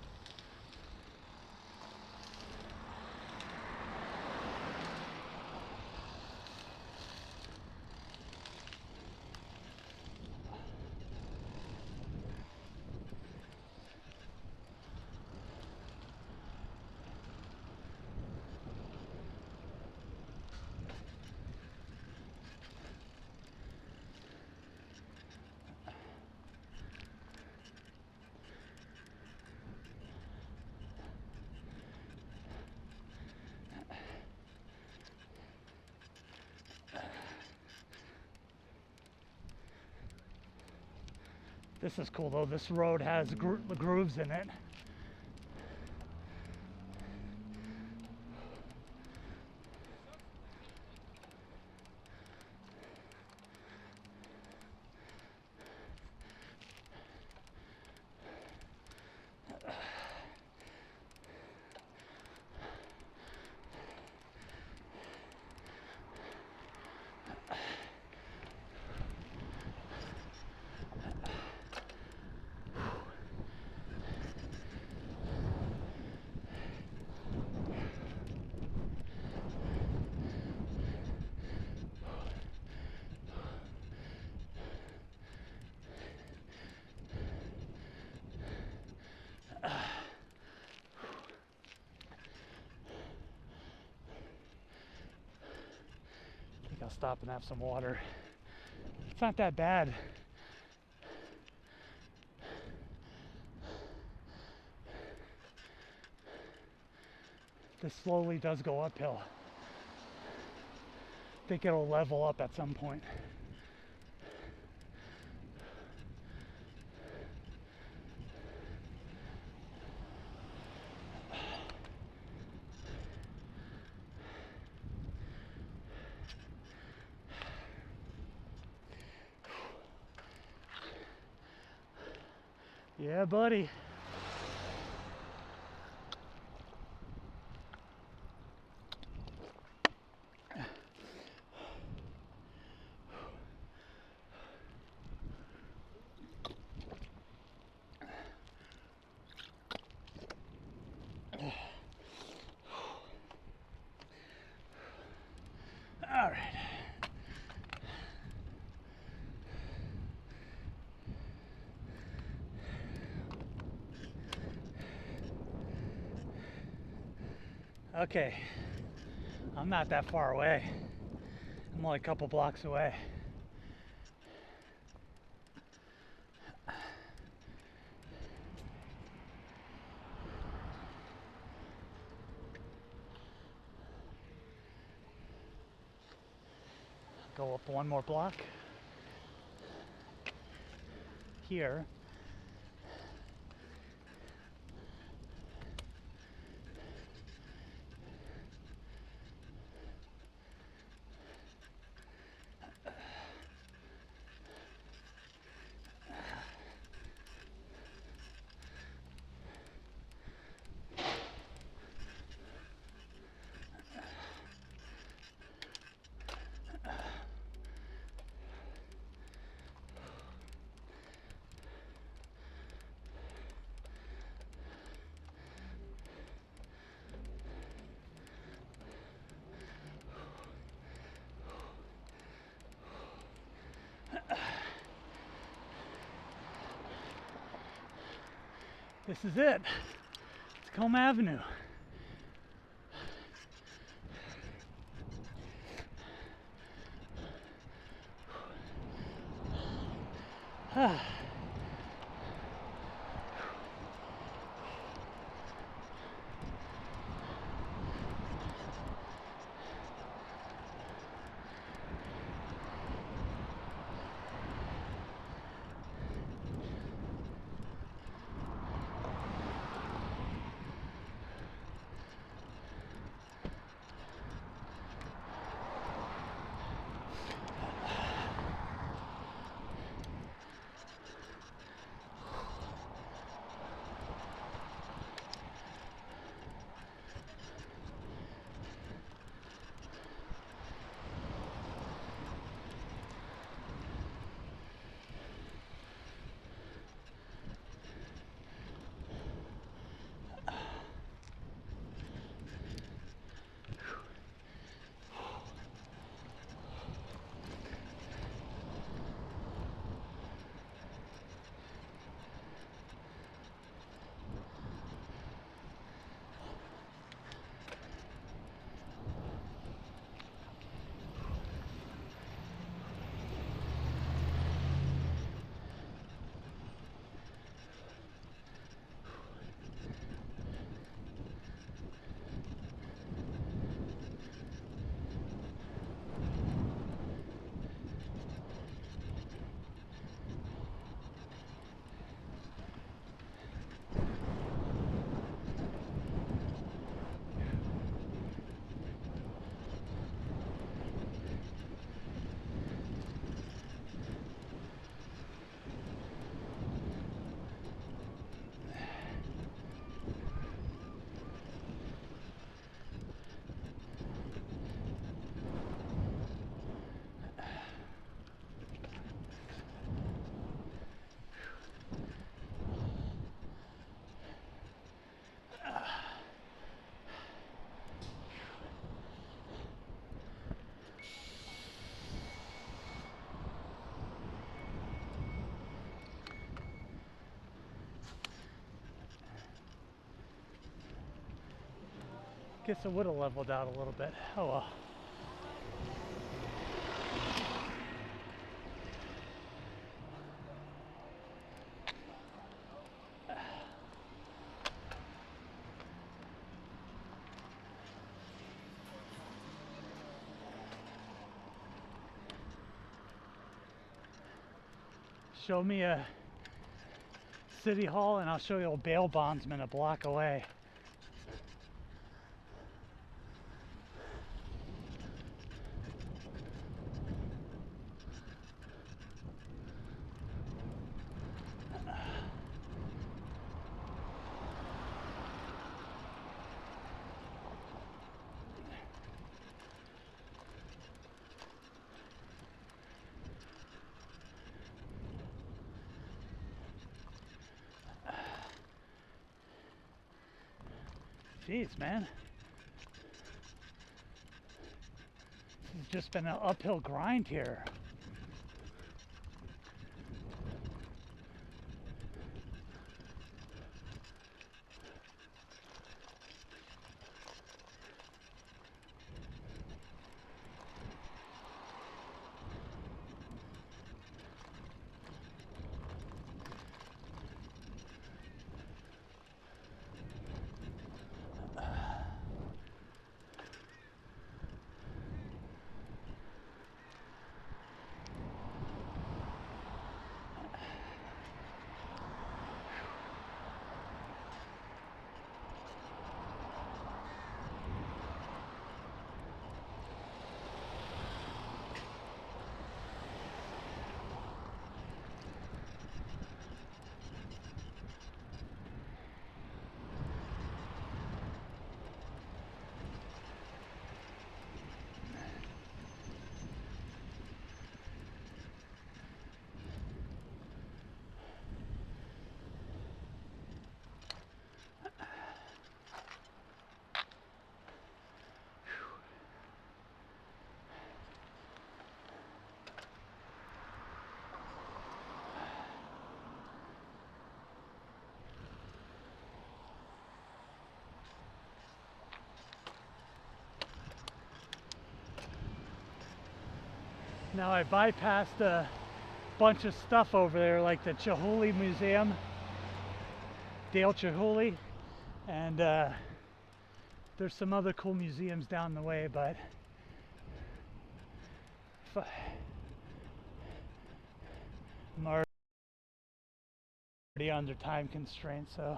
This is cool though. This road has grooves in it. I'll stop and have some water. It's not that bad. This slowly does go uphill. I think it'll level up at some point. Yeah, buddy. All right. Okay, I'm not that far away. I'm only a couple blocks away. Go up one more block. Here. This is it. Tacoma Avenue. Guess it would have leveled out a little bit. Oh well. Show me a city hall and I'll show you a bail bondsman a block away. Jeez, man. This has just been an uphill grind here. Now I bypassed a bunch of stuff over there, like the Chihuly Museum, Dale Chihuly, and there's some other cool museums down the way, but I'm already under time constraints, so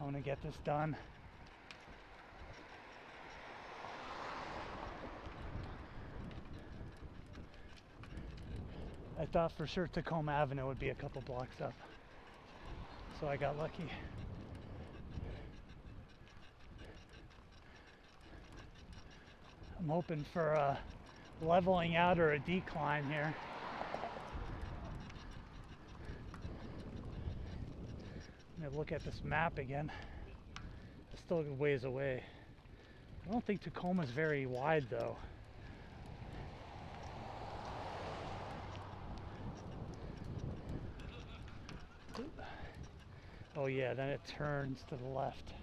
I want to get this done. I thought for sure Tacoma Avenue would be a couple blocks up, so I got lucky. I'm hoping for a leveling out or a decline here. I'm gonna look at this map again. It's still a ways away. I don't think Tacoma's very wide though. Oh yeah, then it turns to the left.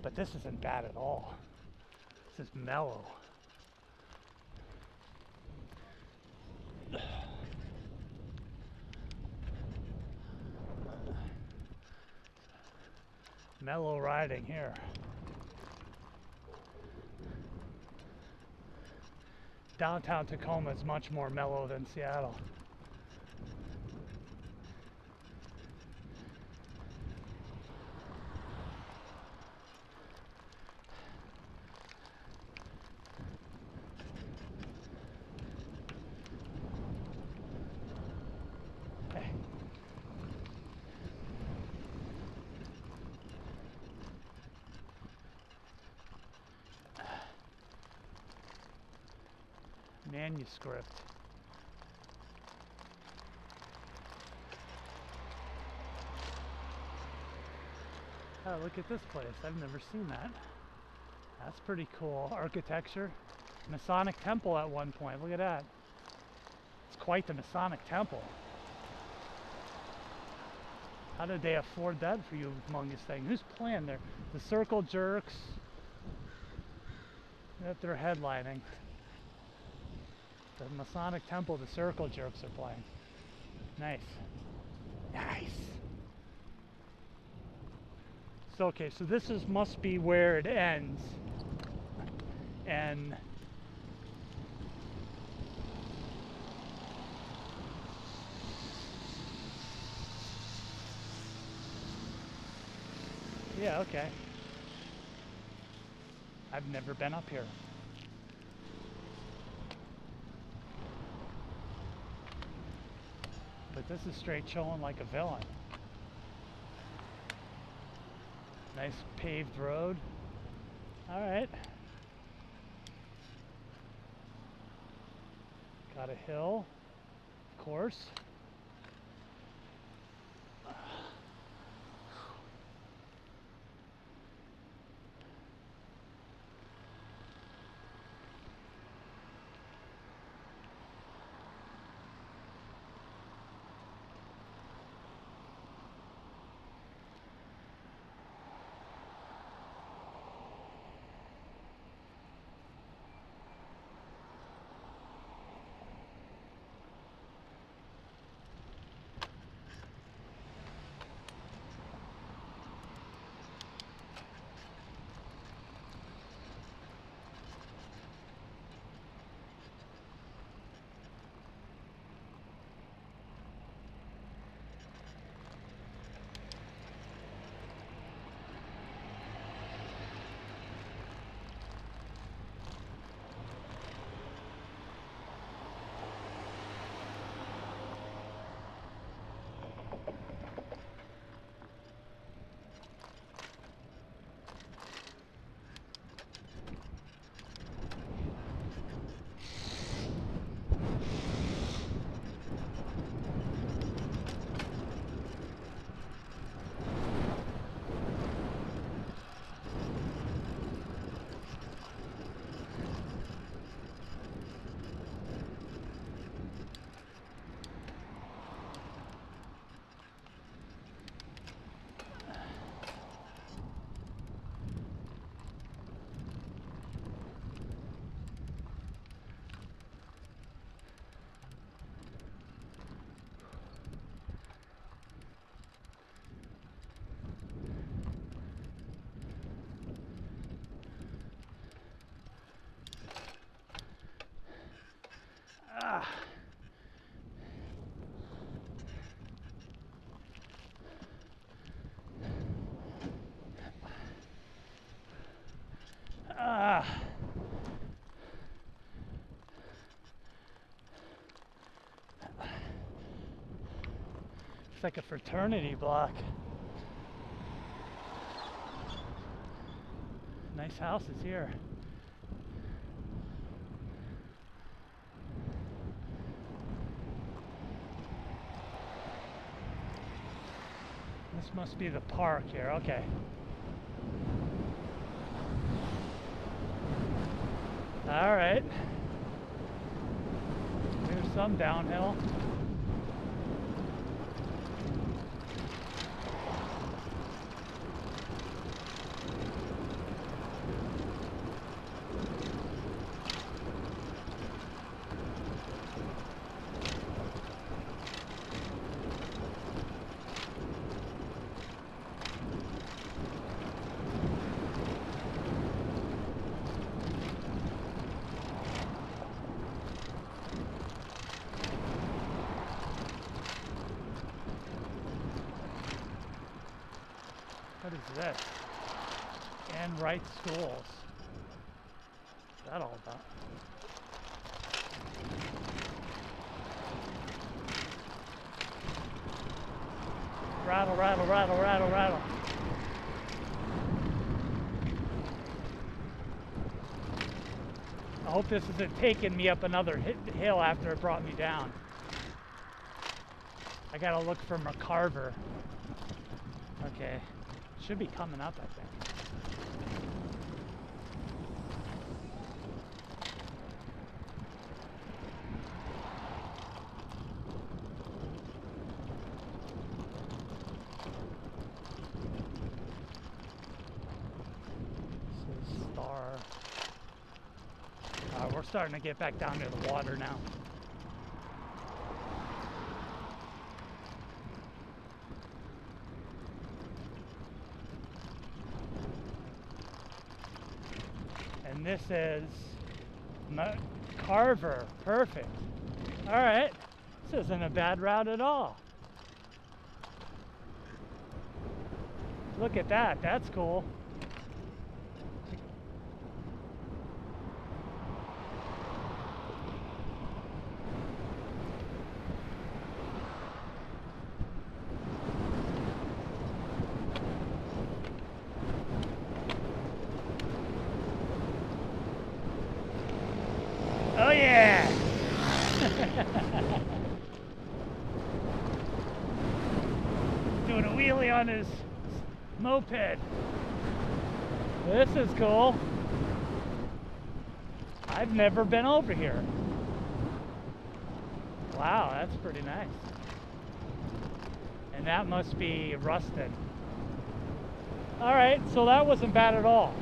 But this isn't bad at all. This is mellow. Mellow riding here. Downtown Tacoma is much more mellow than Seattle. Manuscript. Oh, look at this place. I've never seen that. That's pretty cool. Architecture. Masonic temple at one point. Look at that. It's quite the Masonic temple. How did they afford that for you humongous thing? Who's playing there? The Circle Jerks. That they're headlining. The Masonic Temple, the Circle Jerks are playing. Nice. Nice. So okay, so this is must be where it ends. And yeah, okay. I've never been up here. But this is straight showing like a villain. Nice paved road. All right. Got a hill, of course. It's like a fraternity block. Nice houses here. This must be the park here, okay. All right. Here's some downhill. What is this? And Wright Schools. What's that all about? Rattle, rattle, rattle, rattle, rattle. I hope this isn't taking me up another hill after it brought me down. I gotta look for McCarver. Okay. Should be coming up, I think. starting to get back down near the water now. And this is Carver. Perfect. All right. This isn't a bad route at all. Look at that. That's cool. Oh yeah! Doing a wheelie on his moped. This is cool. I've never been over here. Wow, that's pretty nice. And that must be Ruston. All right, so that wasn't bad at all.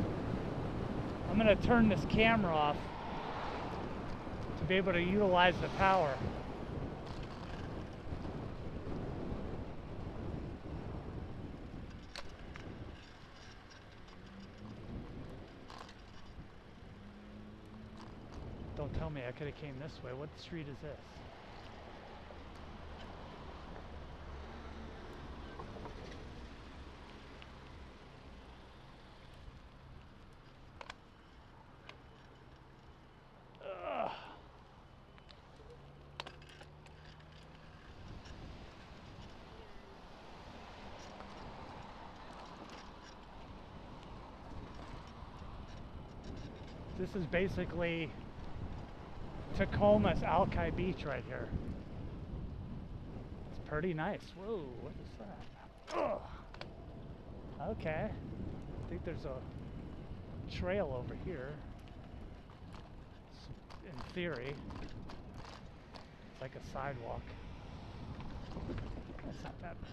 I'm gonna turn this camera off to be able to utilize the power. Don't tell me I could have came this way. What street is this? Ugh. This is basically Tacoma's Alki Beach right here. It's pretty nice. Whoa, what is that? Oh, okay. I think there's a trail over here. In theory, it's like a sidewalk. That's not that bad.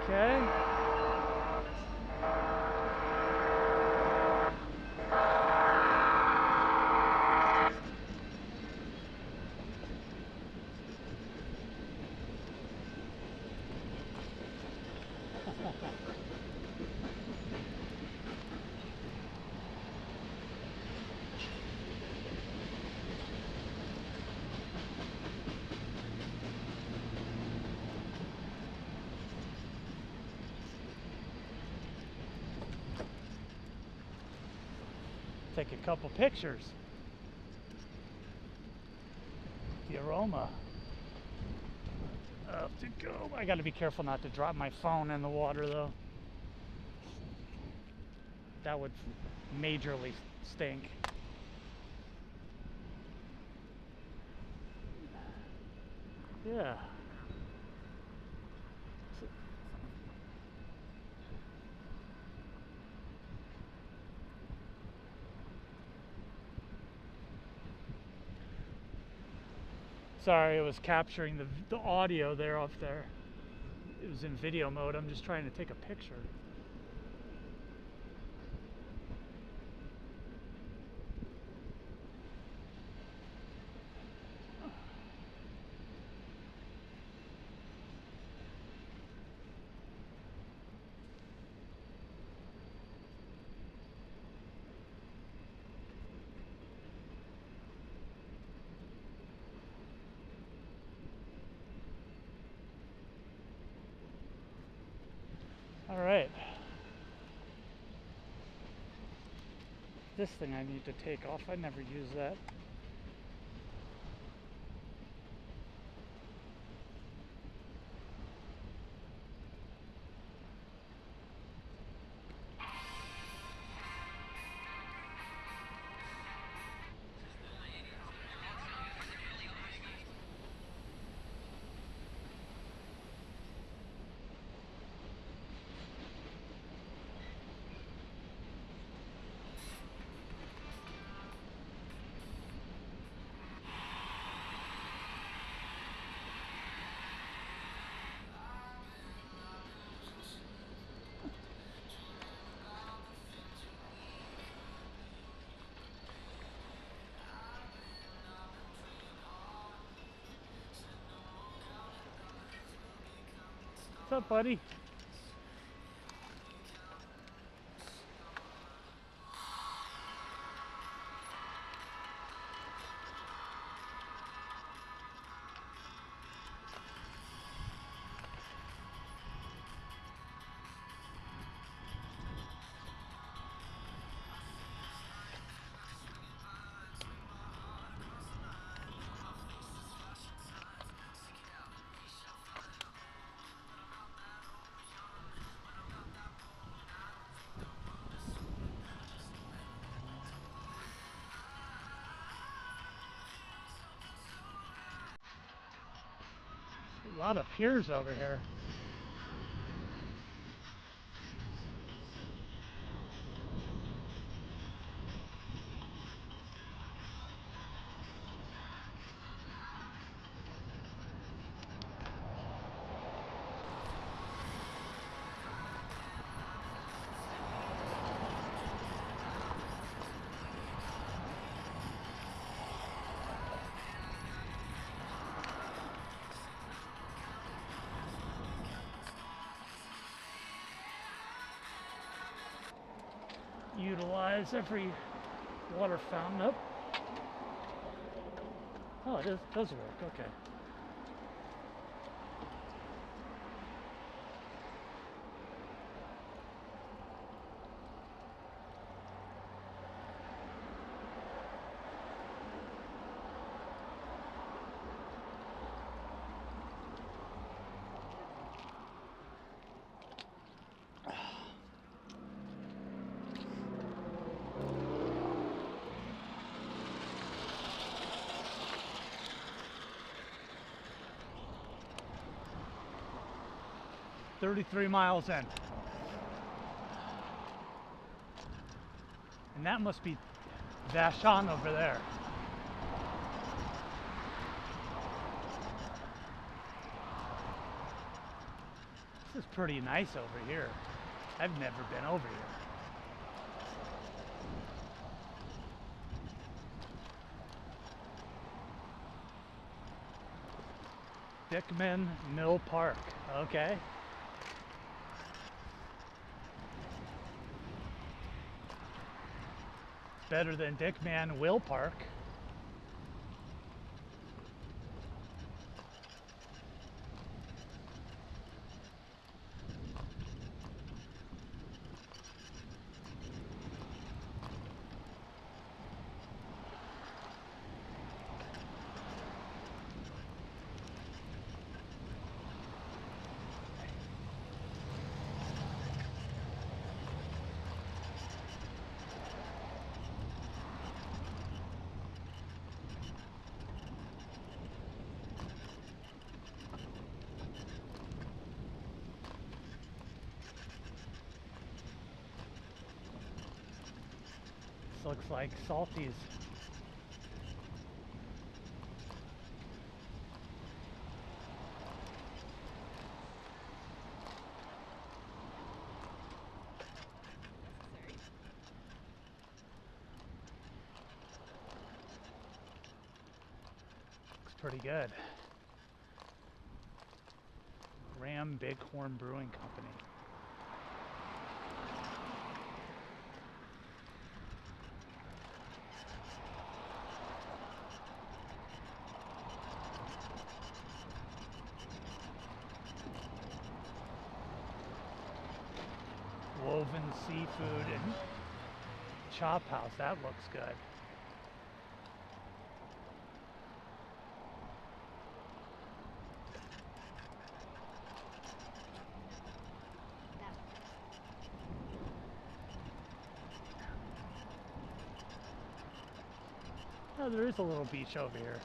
Okay. Take a couple pictures. The aroma of Tacoma. I got to be careful not to drop my phone in the water though. That would majorly stink. Yeah. Sorry, it was capturing the audio there off there. It was in video mode. I'm just trying to take a picture. All right. This thing I need to take off. I never use that. What's up, buddy? A lot of piers over here. Utilize every water fountain up. Oh, it does work, okay. "33 miles in." And that must be Vashon over there. This is pretty nice over here. I've never been over here. Dickman Mill Park, okay. Better than Dickman Will Park. Looks like Salty's. Looks pretty good. Ram Bighorn Brewing Company. Woven Seafood and Chop House, that looks good. Oh, there is a little beach over here.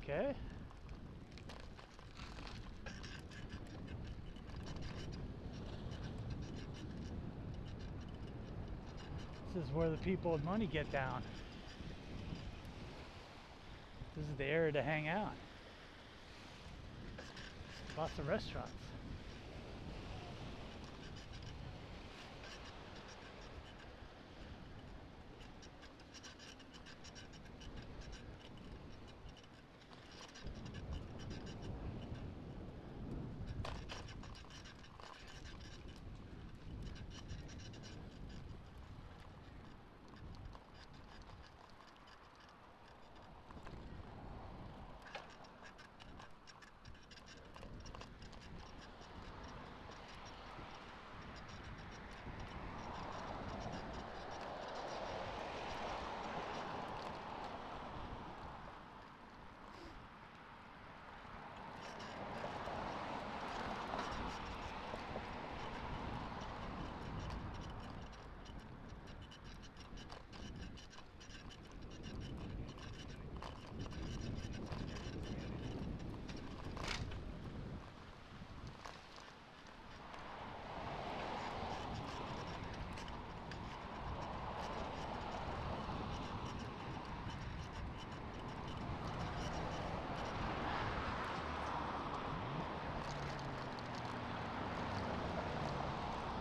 Okay. This is where the people with money get down. This is the area to hang out. Lots of restaurants.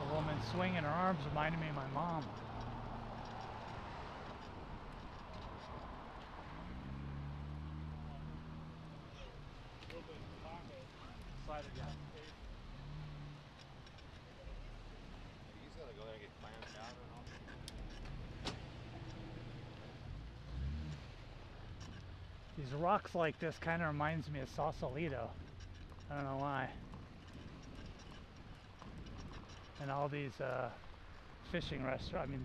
The woman swinging her arms reminded me of my mom. He's gotta go there and get clams out and all. These rocks like this kind of reminds me of Sausalito. I don't know why. And all these fishing restaurants, I mean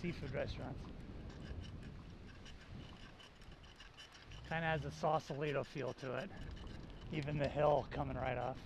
seafood restaurants. Kind of has a Sausalito feel to it. Even the hill coming right off.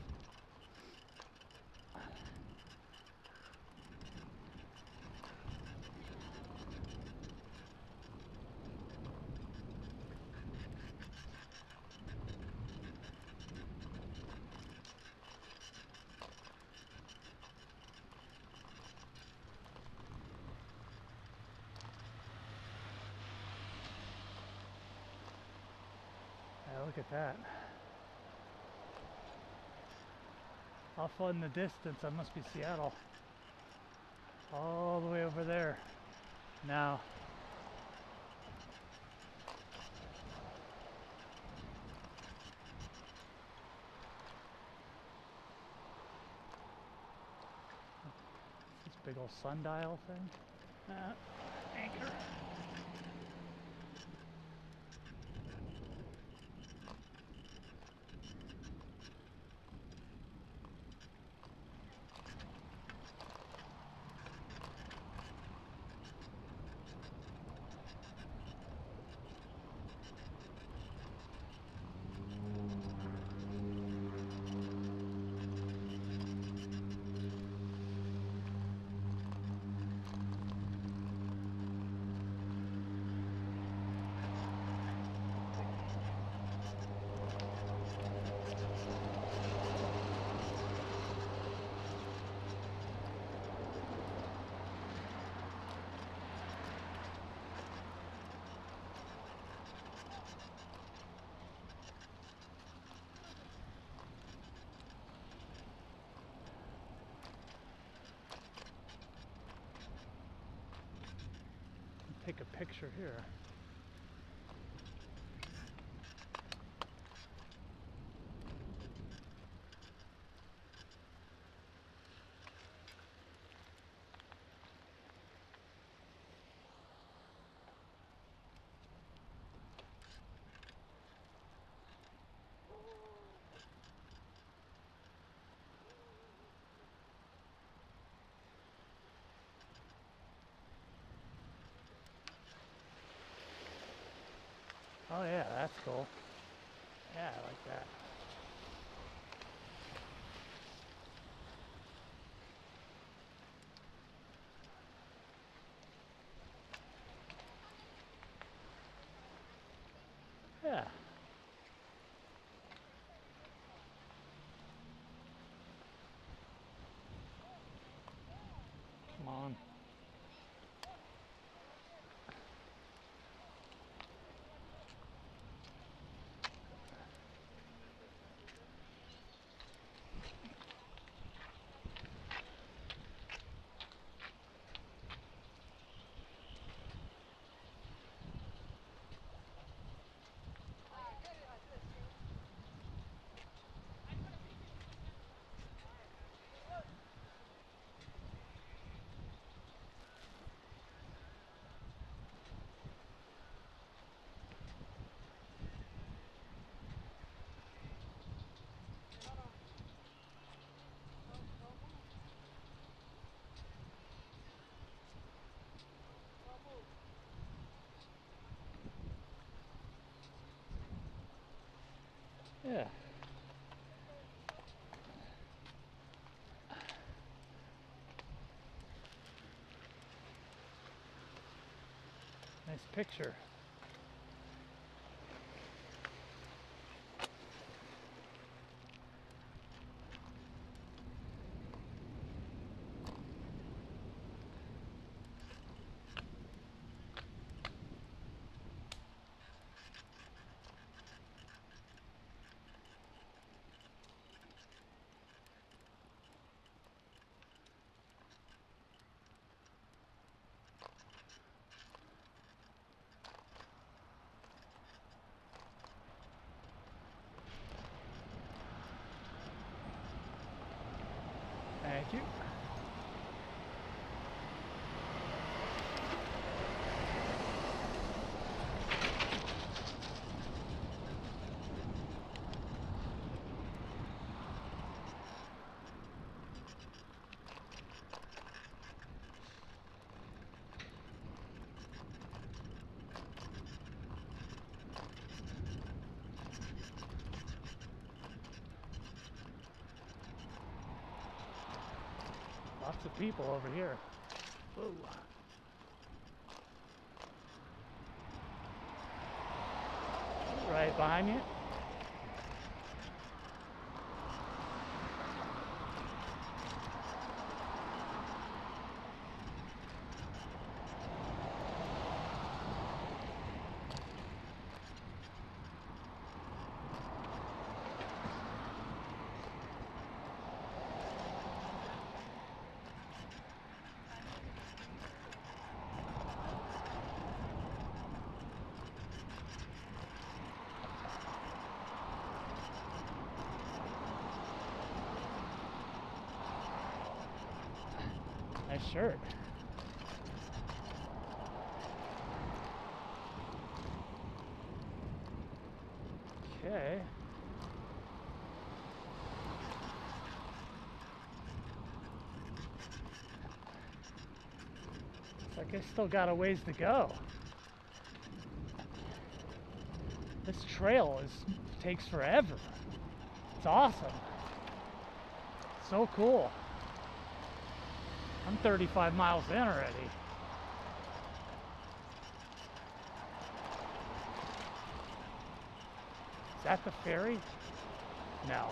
Yeah, look at that. Off in the distance, that must be Seattle. All the way over there. Now, this big old sundial thing. Anchor. Take a picture here. Oh yeah, that's cool. Yeah, I like that. Yeah. Come on. Nice picture. Thank you. Lots of people over here. Whoa. Right behind you. Nice shirt. Okay. Looks like I still got a ways to go. This trail takes forever. It's awesome. So cool. I'm 35 miles in already. Is that the ferry? No.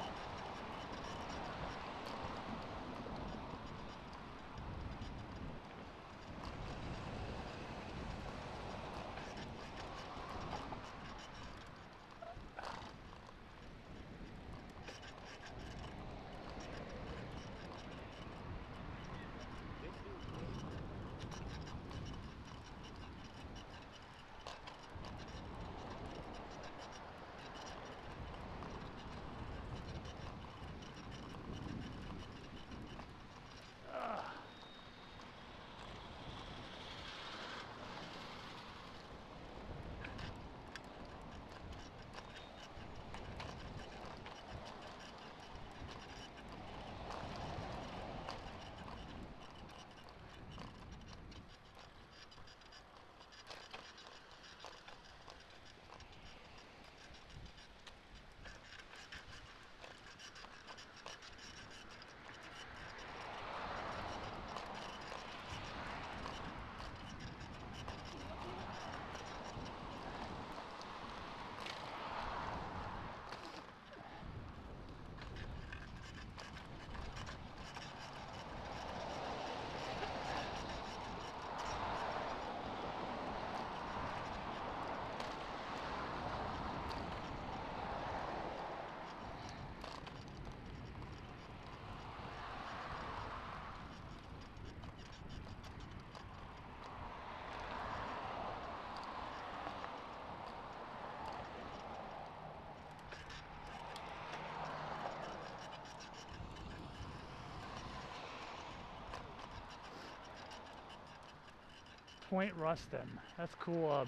Point Ruston. That's cool.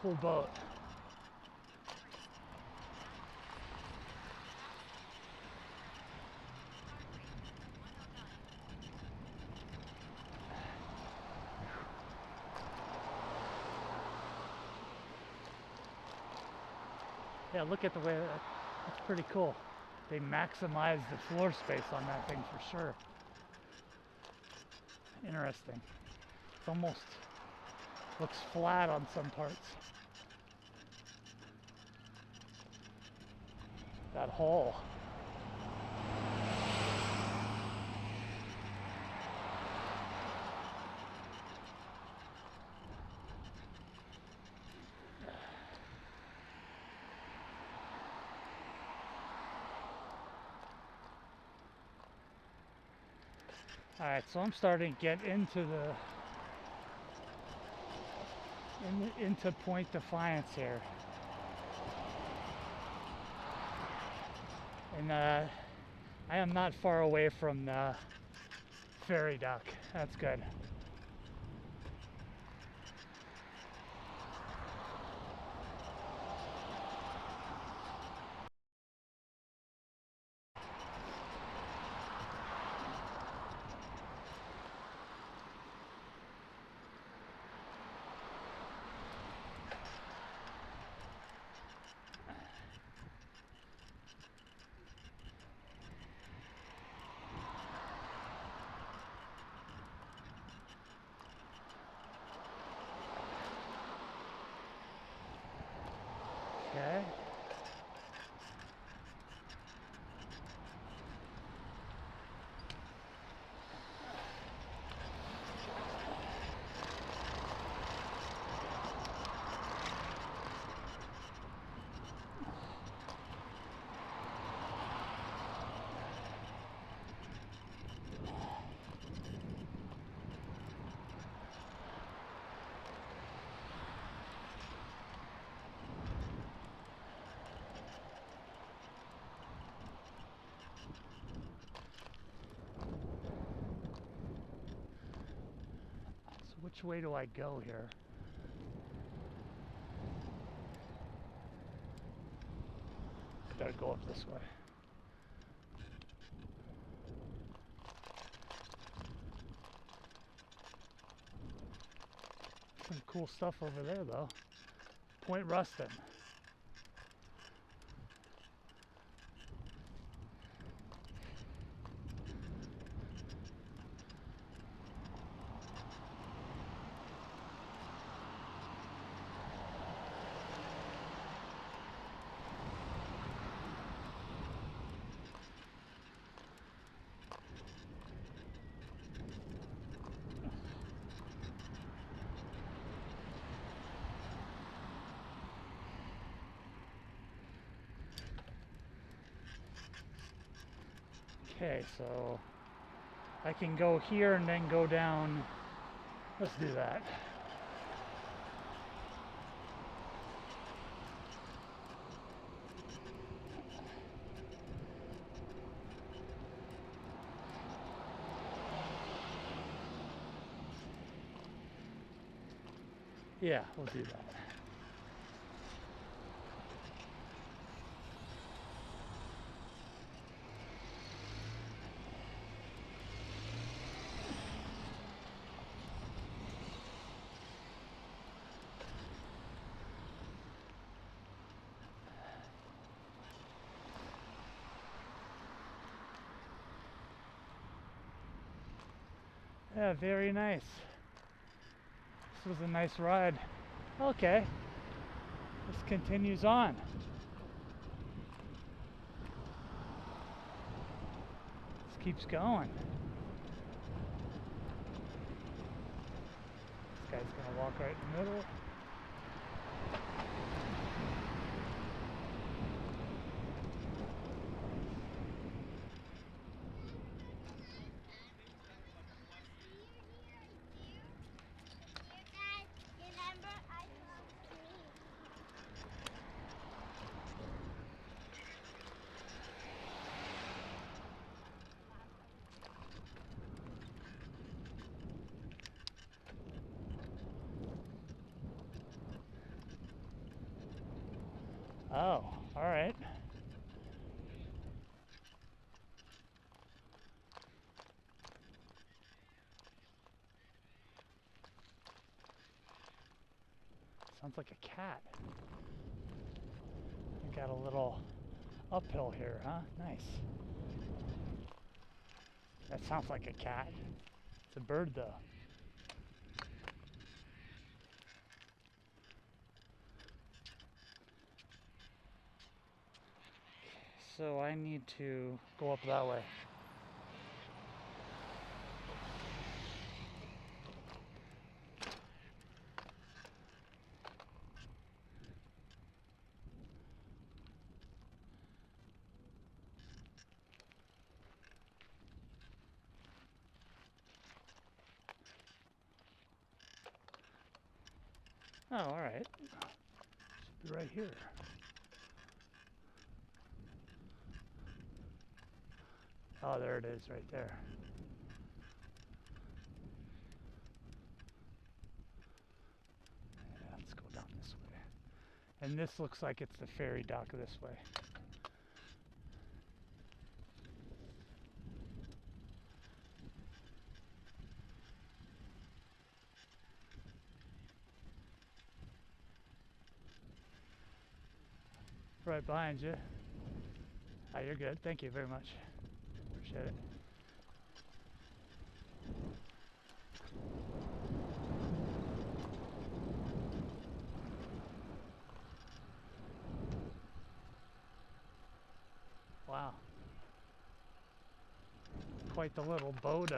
Cool boat. Yeah, look at the way that's pretty cool. They maximize the floor space on that thing for sure. Interesting. It's almost Looks flat on some parts. That hole. All right, so I'm starting to get into into Point Defiance here, and I am not far away from the ferry dock. That's good. Okay. Which way do I go here? I better go up this way. Some cool stuff over there though. Point Ruston. Okay, so I can go here and then go down. Let's do that. Yeah, we'll do that. Yeah, very nice. This was a nice ride. Okay, this continues on. This keeps going. This guy's gonna walk right in the middle. Oh, all right. Sounds like a cat. We got a little uphill here, huh? Nice. That sounds like a cat. It's a bird, though. So I need to go up that way. Oh, all right. Should be right here. Oh, there it is, right there. Yeah, let's go down this way. And this looks like it's the ferry dock this way. Right behind you. Oh, you're good. Thank you very much. Appreciate it. Wow. Quite the little boat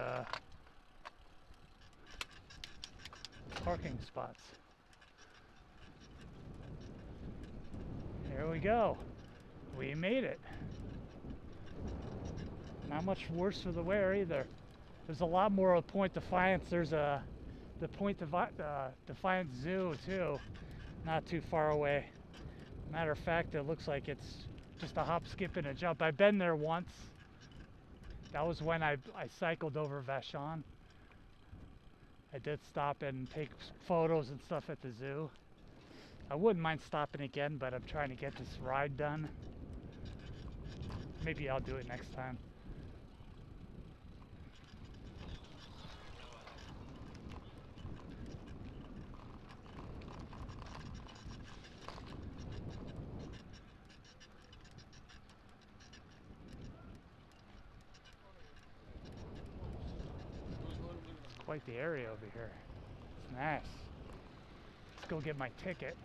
parking spots. Here we go. We made it. Not much worse for the wear either. There's a lot more of Point Defiance. There's the Defiance Zoo too, not too far away. Matter of fact, it looks like it's just a hop, skip, and a jump. I've been there once. That was when I cycled over Vashon. I did stop and take photos and stuff at the zoo. I wouldn't mind stopping again, but I'm trying to get this ride done. Maybe I'll do it next time. Quite the area over here. It's nice. Let's go get my ticket.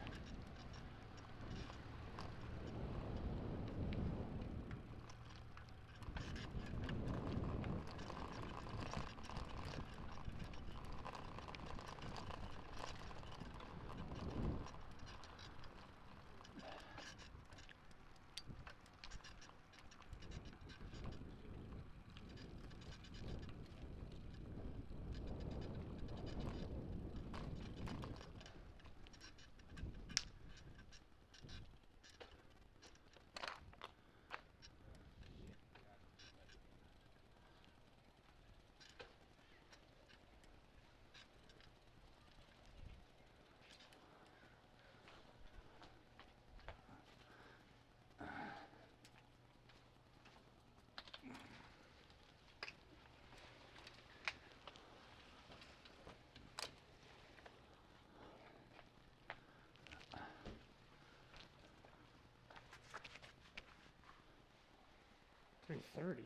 $3:30.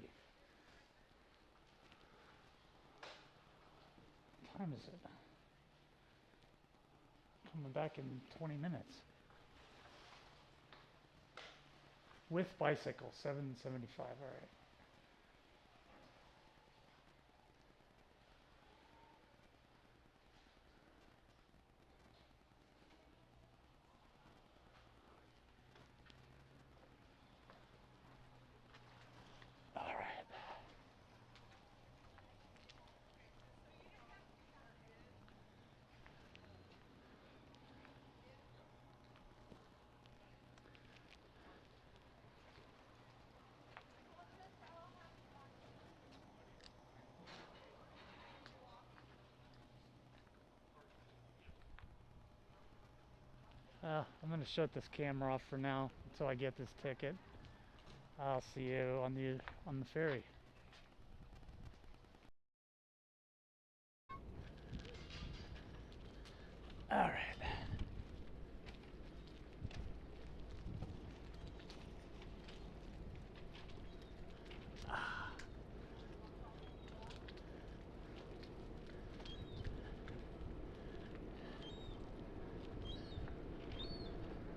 What time is it? Coming back in 20 minutes. With bicycle, $7.75. All right. I'm going to shut this camera off for now until I get this ticket. I'll see you on the ferry. All right.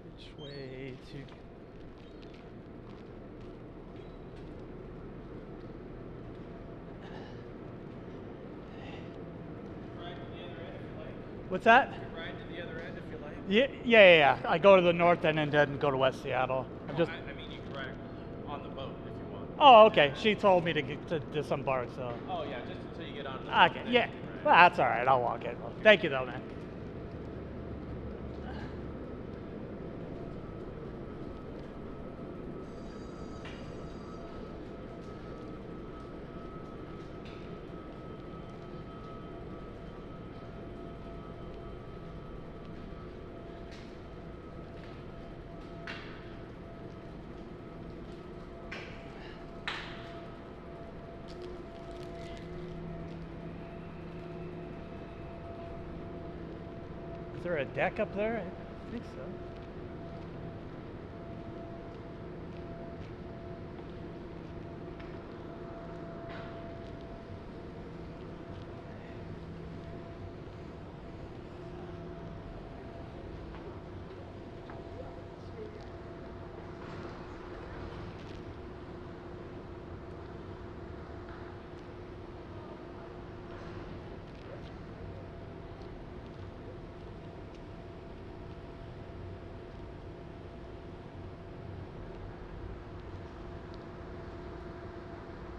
Which way to What's that? Ride to the other end if you like. Yeah. I go to the north end and then go to West Seattle. I'm just. I mean, you can ride on the boat if you want. Oh, okay. She told me to get to disembark, so. Oh yeah, just until you get on the Okay, yeah. Well, that's all right. I'll walk it. Thank you, though, man. Is there a deck up there? I think so.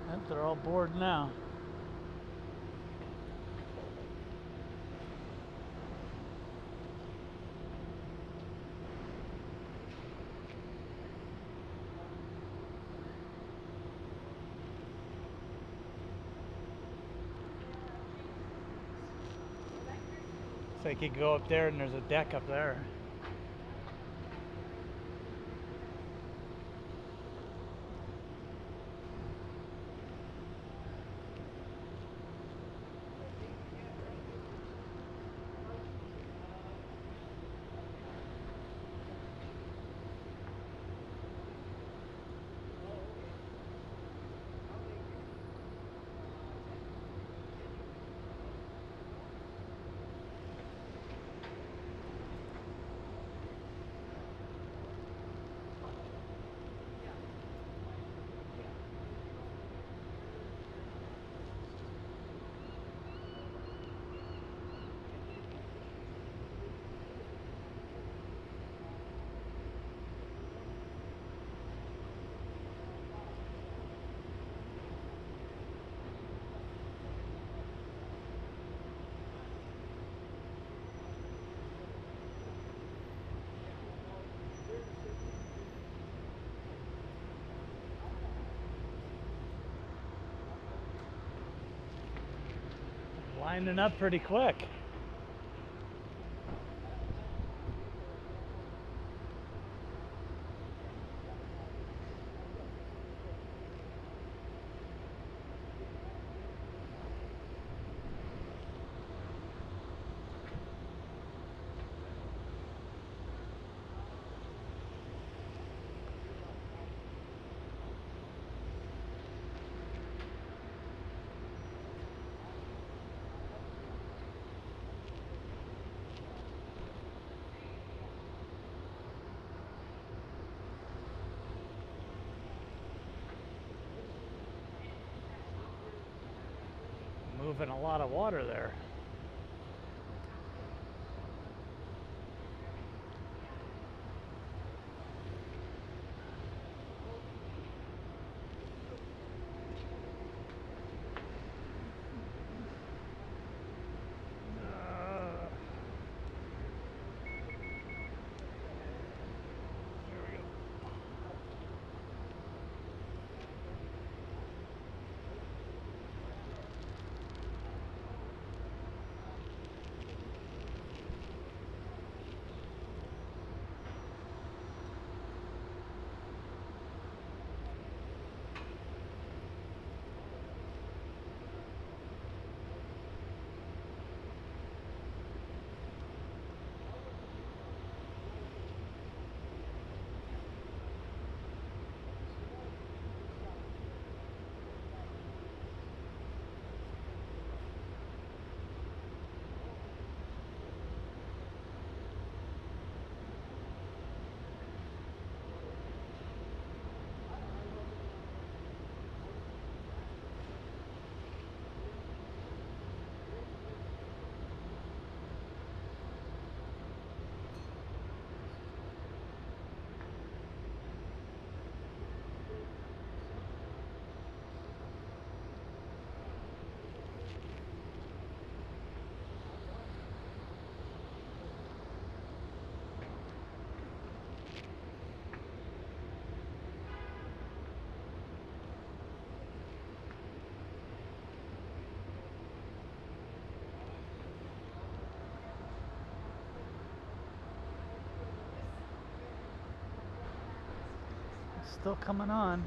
Yep, they're all bored now. So you could go up there and there's a deck up there. Lining up pretty quick. Moving a lot of water there. Still coming on.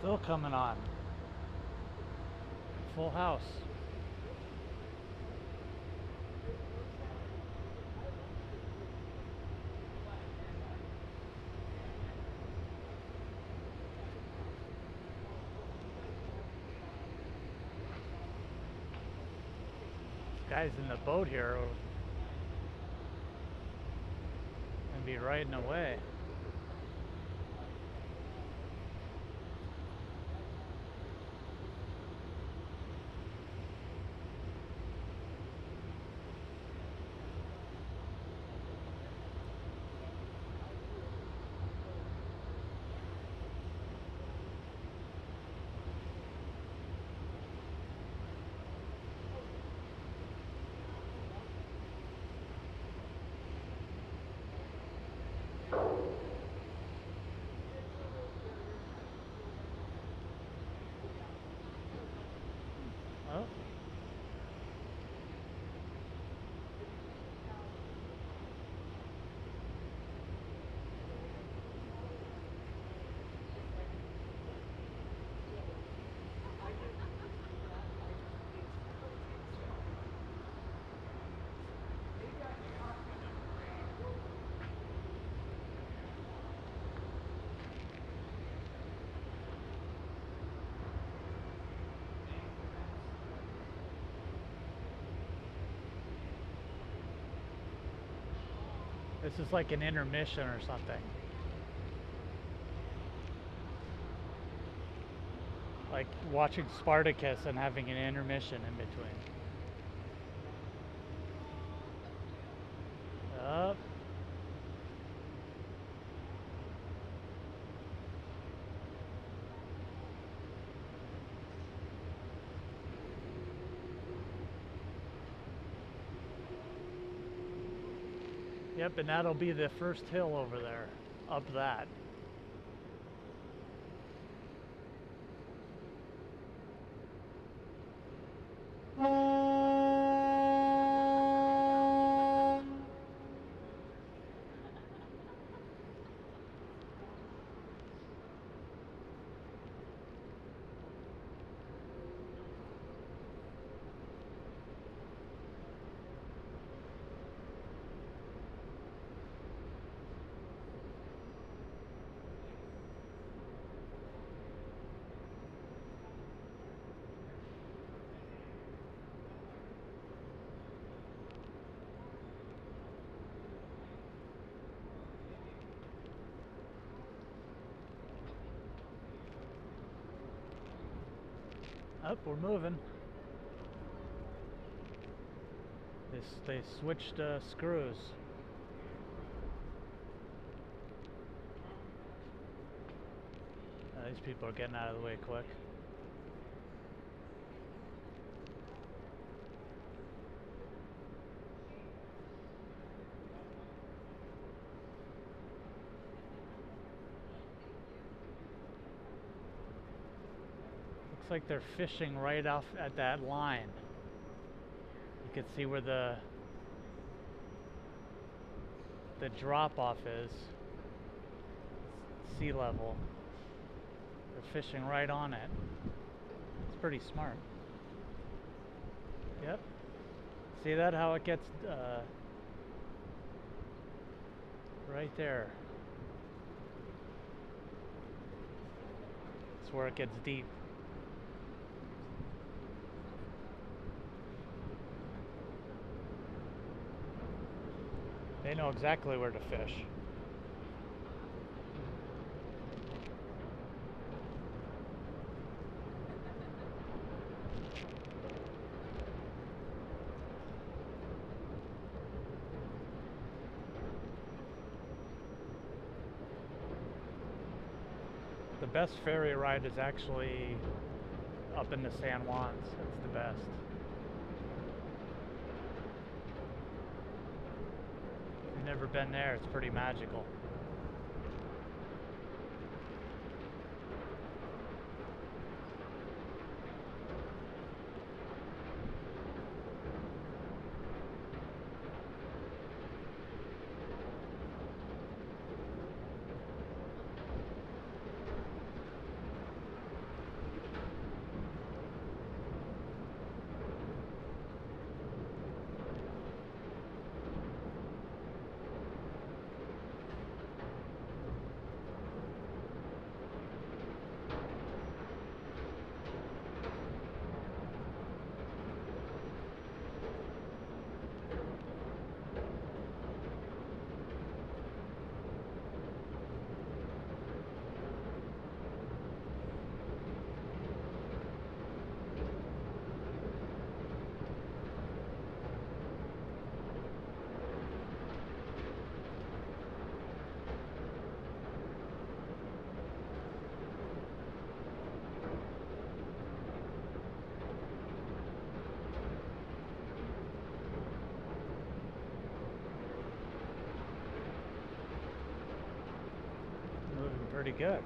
Still coming on. Full house. Guys in the boat here are gonna be riding away. Oh. This is like an intermission or something. Like watching Spartacus and having an intermission in between. Up. Yep, and that'll be the first hill over there, up that. Up, we're moving. They switched screws. These people are getting out of the way quick. Looks like they're fishing right off at that line. You can see where the drop-off is. Sea level. They're fishing right on it. It's pretty smart. Yep. See that? How it gets right there. That's where it gets deep. They know exactly where to fish. The best ferry ride is actually up in the San Juans. It's the best. If you've never been there, it's pretty magical. Moving pretty good.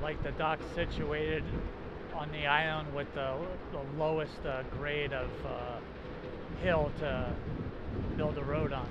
like the dock's situated on the island with the lowest grade of hill to build a road on.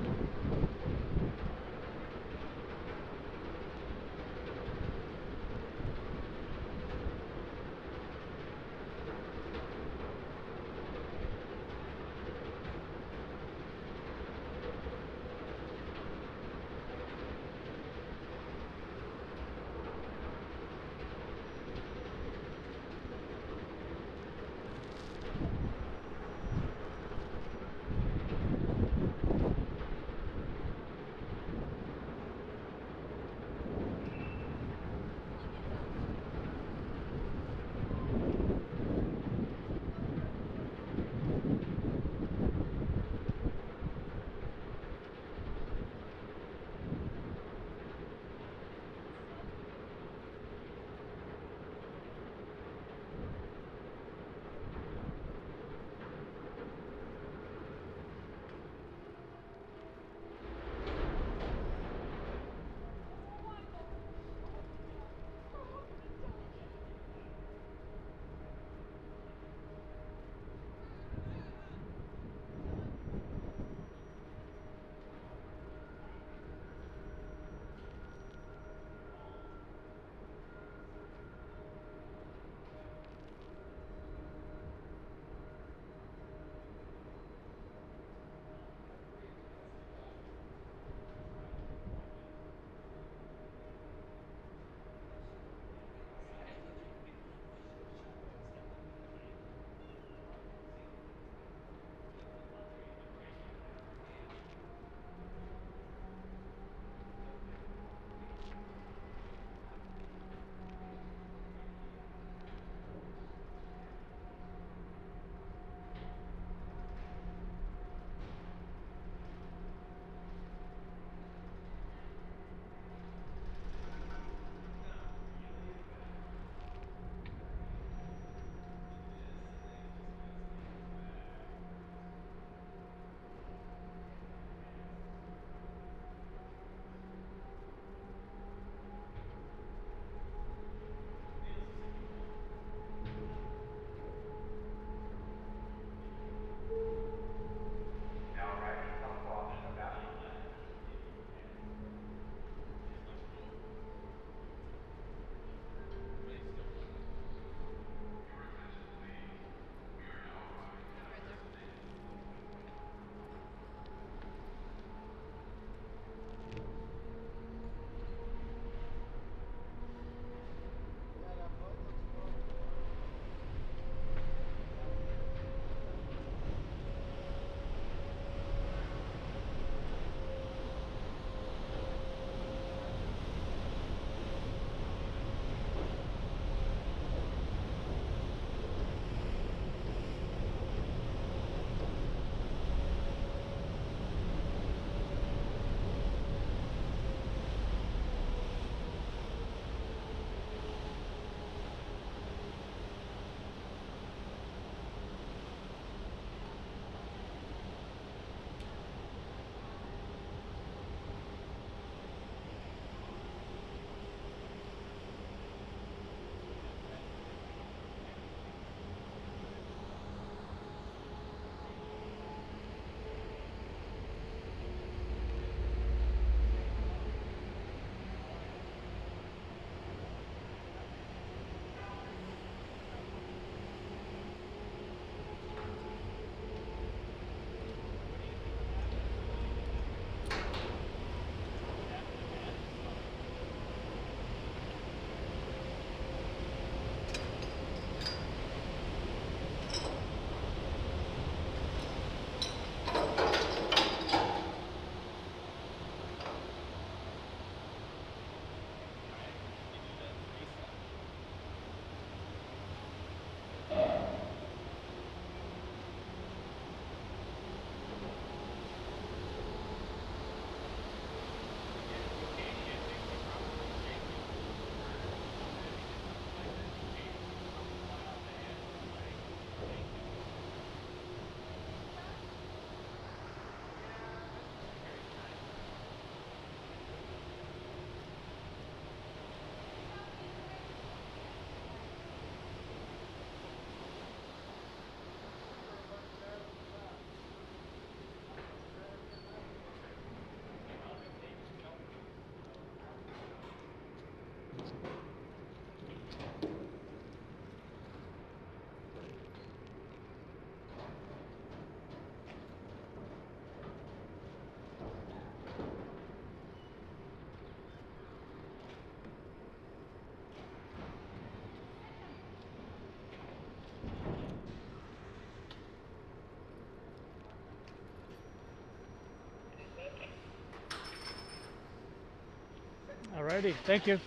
Alrighty, thank you.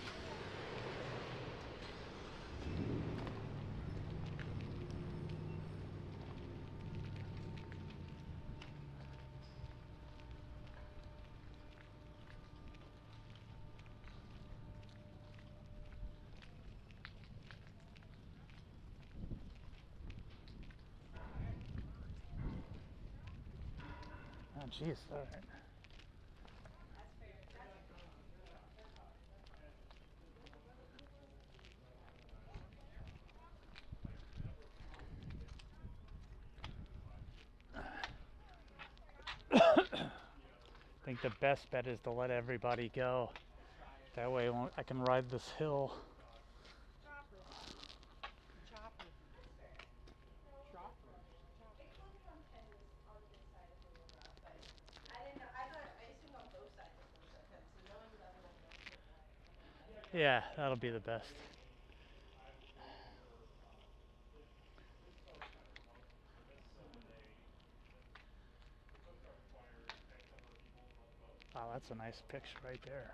Oh, jeez, all right. I think the best bet is to let everybody go. That way I can ride this hill. Yeah, that'll be the best. Wow, that's a nice picture right there.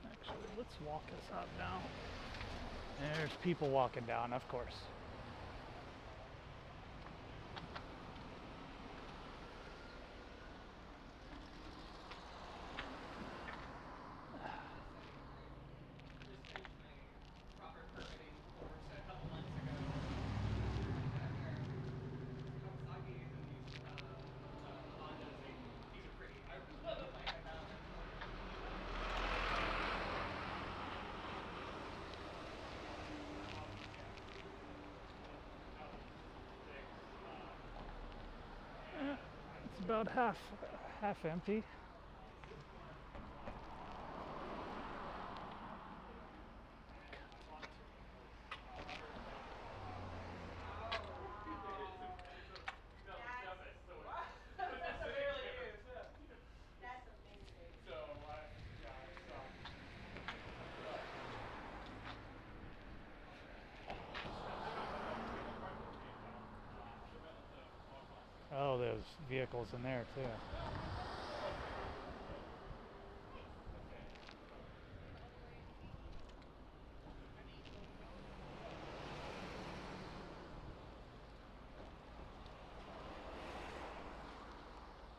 Actually, let's walk this up now. There's people walking down, of course. It's about half empty. Oh, there's vehicles in there too.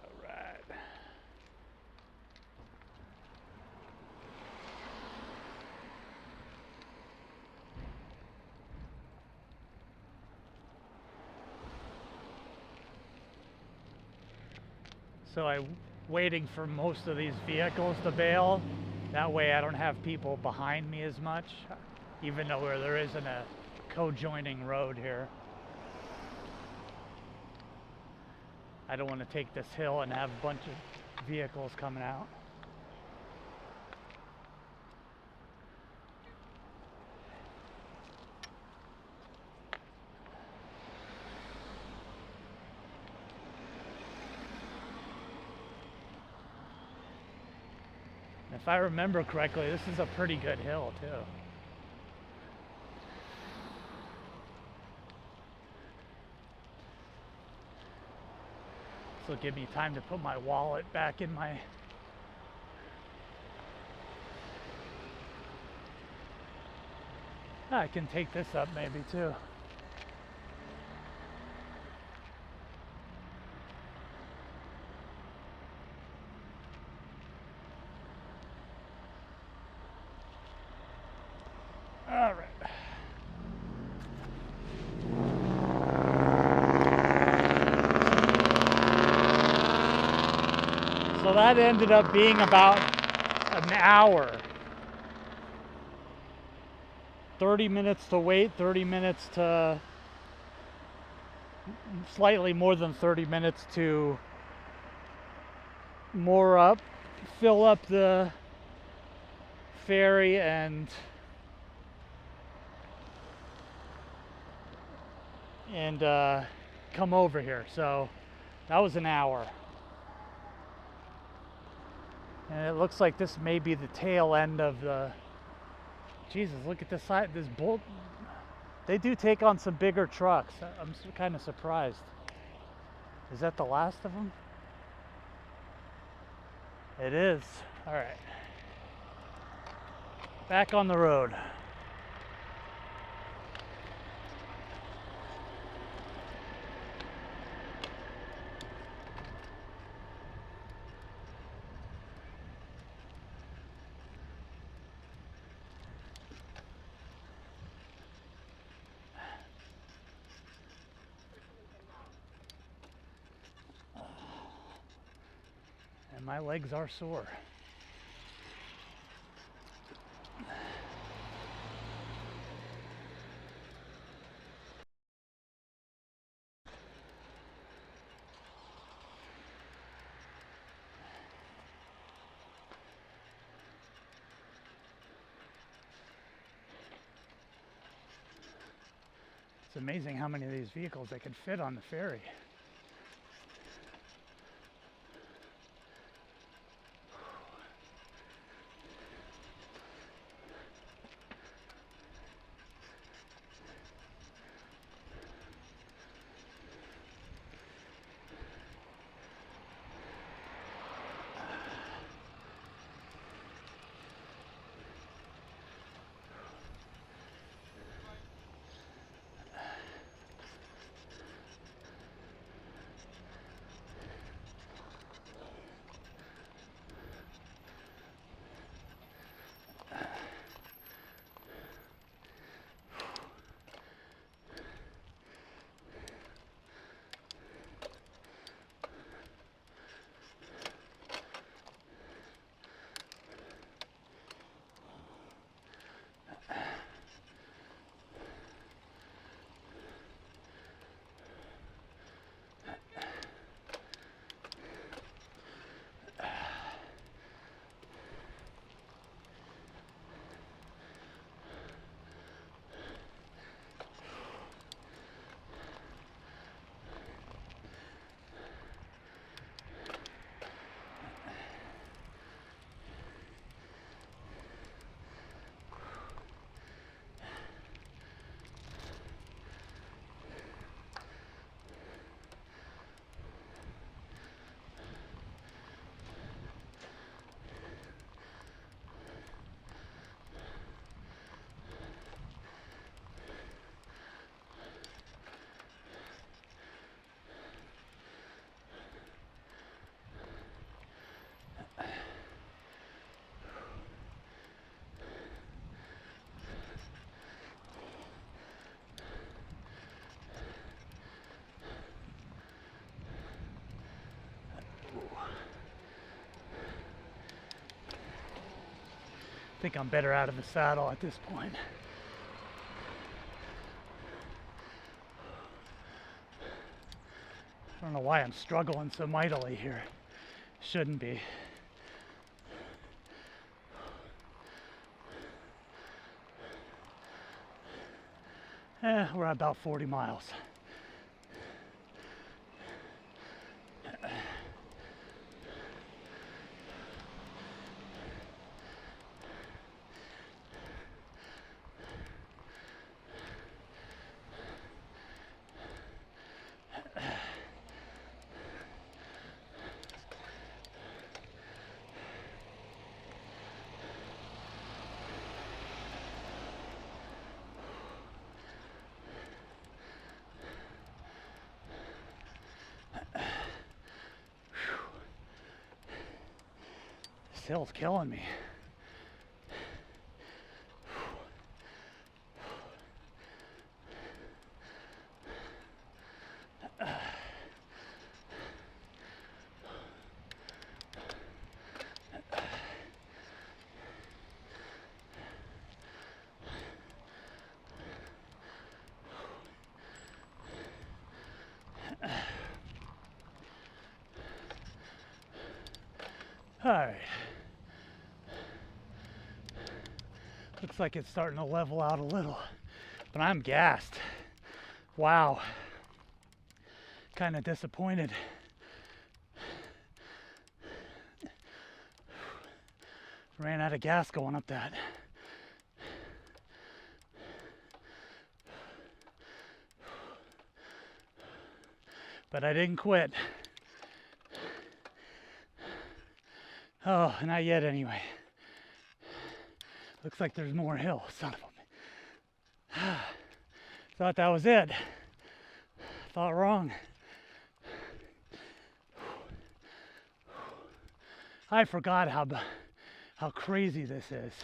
All right. So I'm waiting for most of these vehicles to bail. That way I don't have people behind me as much, even though there isn't a co-joining road here. I don't want to take this hill and have a bunch of vehicles coming out. If I remember correctly, this is a pretty good hill too. This will give me time to put my wallet back in my... I can take this up maybe too. All right. So that ended up being about an hour. 30 minutes to wait, 30 minutes to, slightly more than 30 minutes to moor up, fill up the ferry, and come over here. So that was an hour. And it looks like this may be the tail end of the... Jesus, look at this side. This bolt. They do take on some bigger trucks. I'm kind of surprised. Is that the last of them? It is. All right. Back on the road. And my legs are sore. It's amazing how many of these vehicles they could fit on the ferry. I think I'm better out of the saddle at this point. I don't know why I'm struggling so mightily here. Shouldn't be. We're at about 40 miles. hill's killing me. All right. Looks like it's starting to level out a little, but I'm gassed. Wow. Kind of disappointed. Ran out of gas going up that. But I didn't quit. Oh, not yet anyway. Looks like there's more hill, son of a... Thought that was it. Thought wrong. I forgot how crazy this is.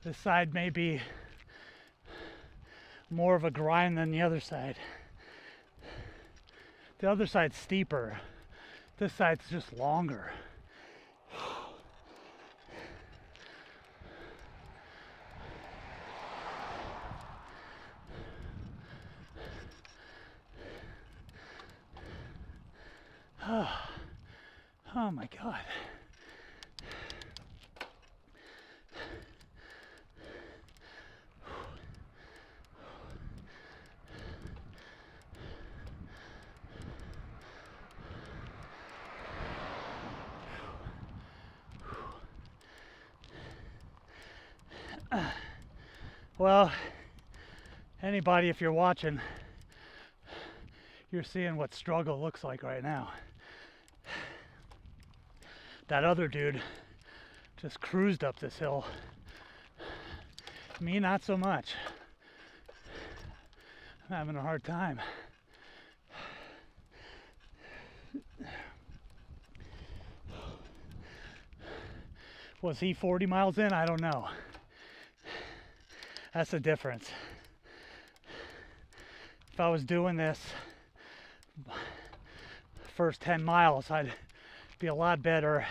This side may be more of a grind than the other side. The other side's steeper. This side's just longer. Oh my God. Well, anybody, if you're watching, you're seeing what struggle looks like right now. That other dude just cruised up this hill. Me, not so much. I'm having a hard time. Was he 40 miles in? I don't know. That's the difference. If I was doing this first 10 miles, I'd be a lot better.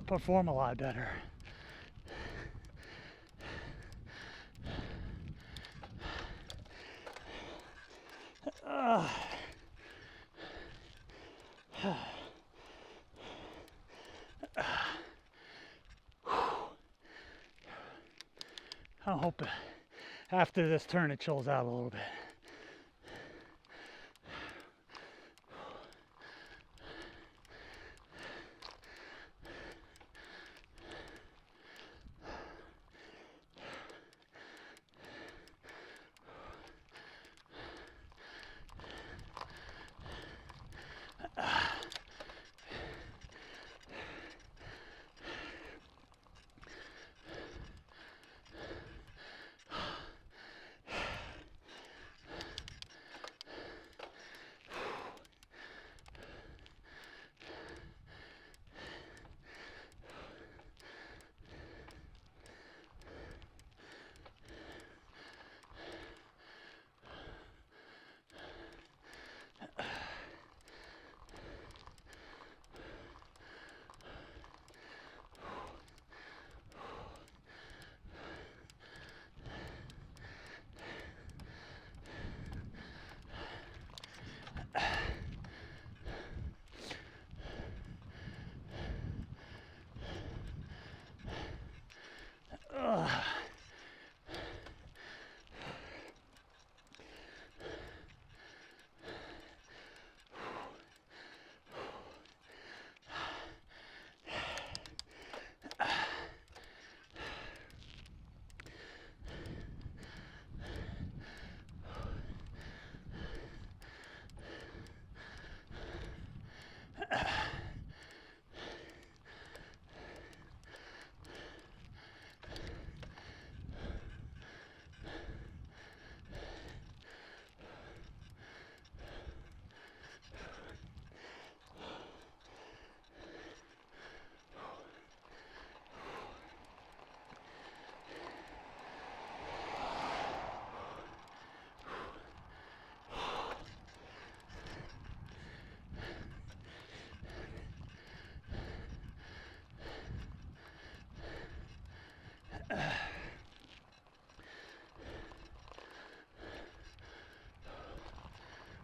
Perform a lot better. I hope after this turn it chills out a little bit.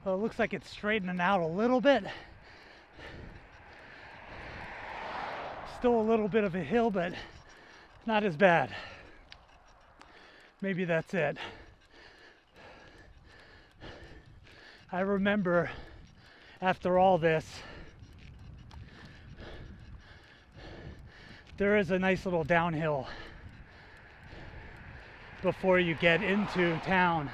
Well, it looks like it's straightening out a little bit. Still a little bit of a hill, but not as bad. Maybe that's it. I remember after all this, there is a nice little downhill before you get into town.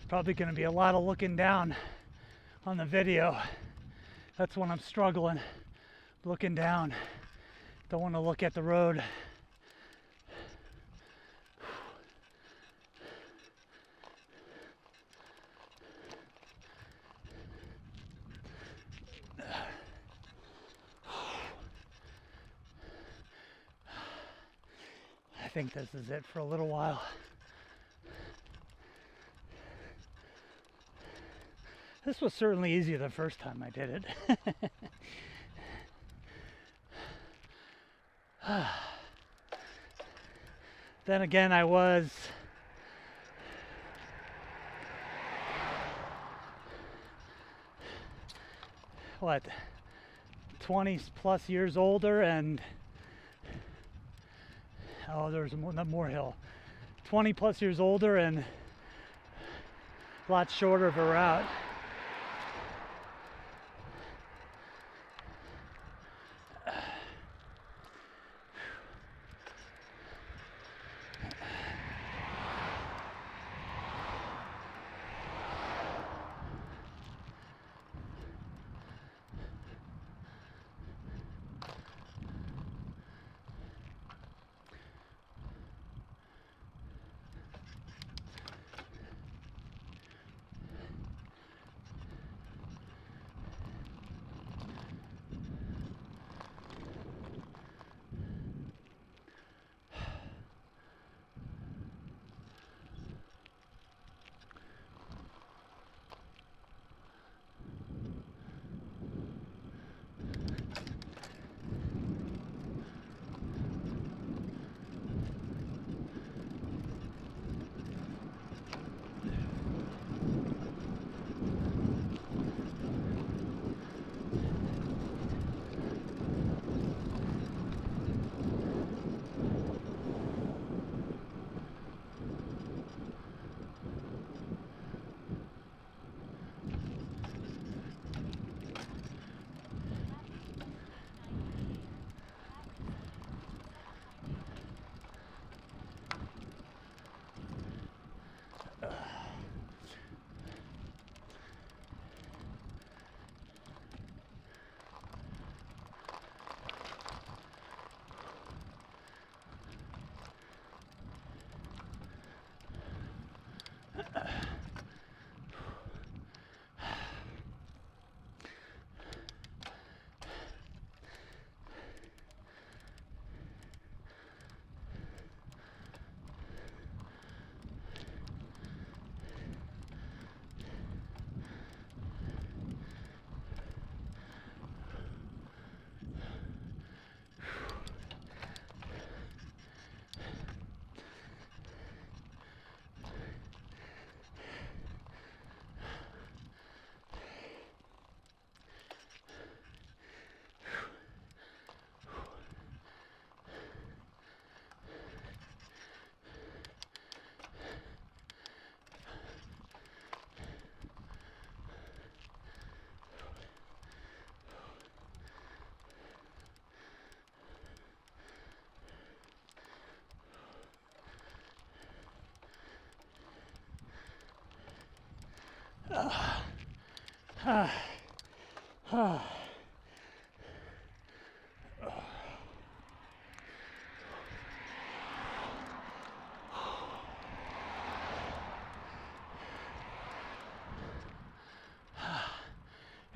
Probably going to be a lot of looking down on the video. That's when I'm struggling, looking down. Don't want to look at the road. I think this is it for a little while. This was certainly easier the first time I did it. Then again, I was what, 20 plus years older, and oh, there's more hill. 20 plus years older and a lot shorter of a route.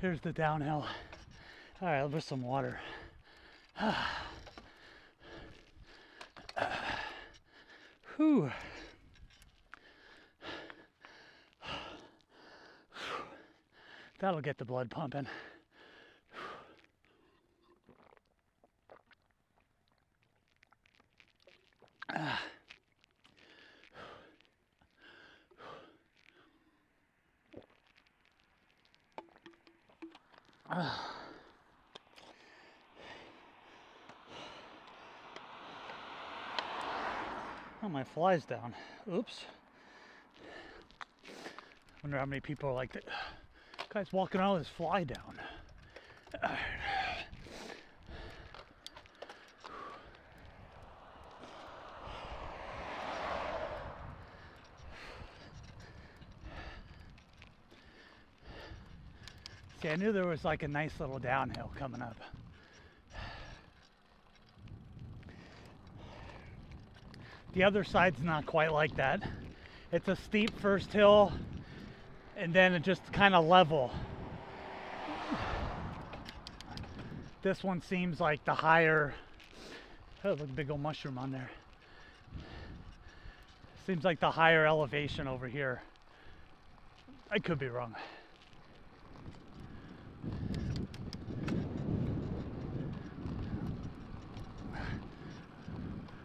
Here's the downhill. All right, there's some water. Whew. That'll get the blood pumping. Oh, my fly's down. Oops. Wonder how many people are like that. Guy's walking around with his fly down. See, I knew there was like a nice little downhill coming up. The other side's not quite like that. It's a steep first hill and then it just kind of level. This one seems like the higher, oh, look, big old mushroom on there. Seems like the higher elevation over here. I could be wrong.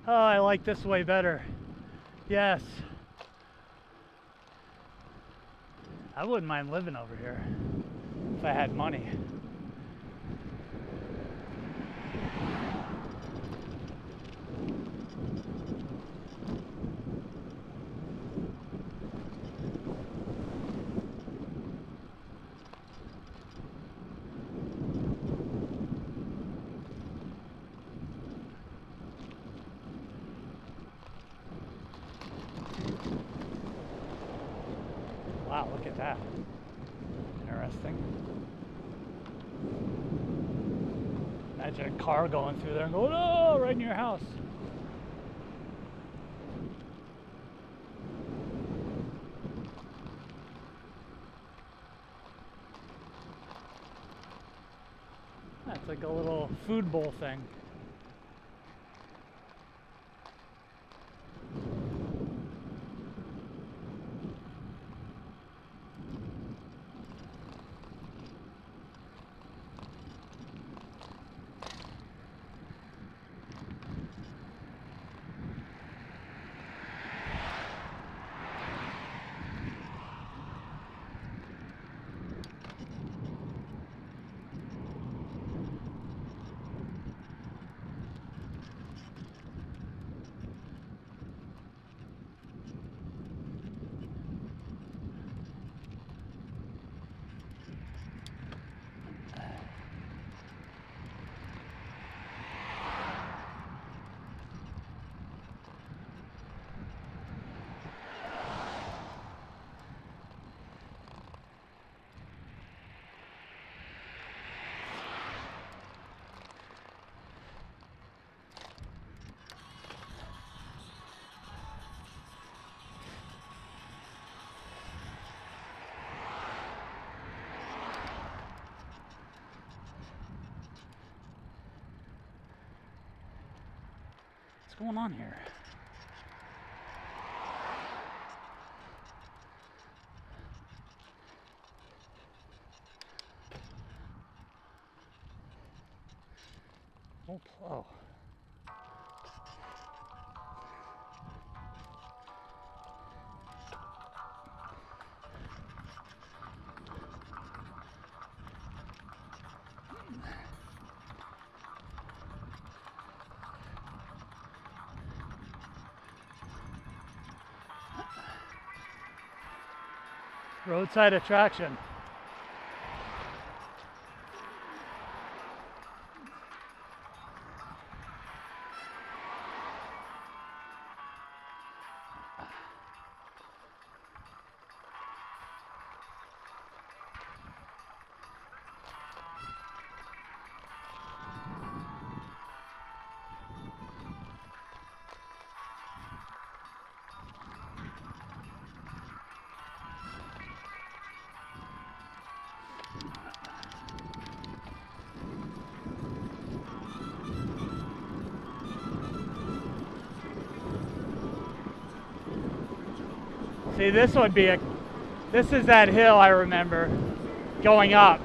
Oh, I like this way better. Yes. I wouldn't mind living over here if I had money. Wow, look at that. Interesting. Imagine a car going through there and going, oh, right in your house. That's like a little food bowl thing. What's going on here? Oh. Roadside attraction. See, this would be this is that hill I remember going up.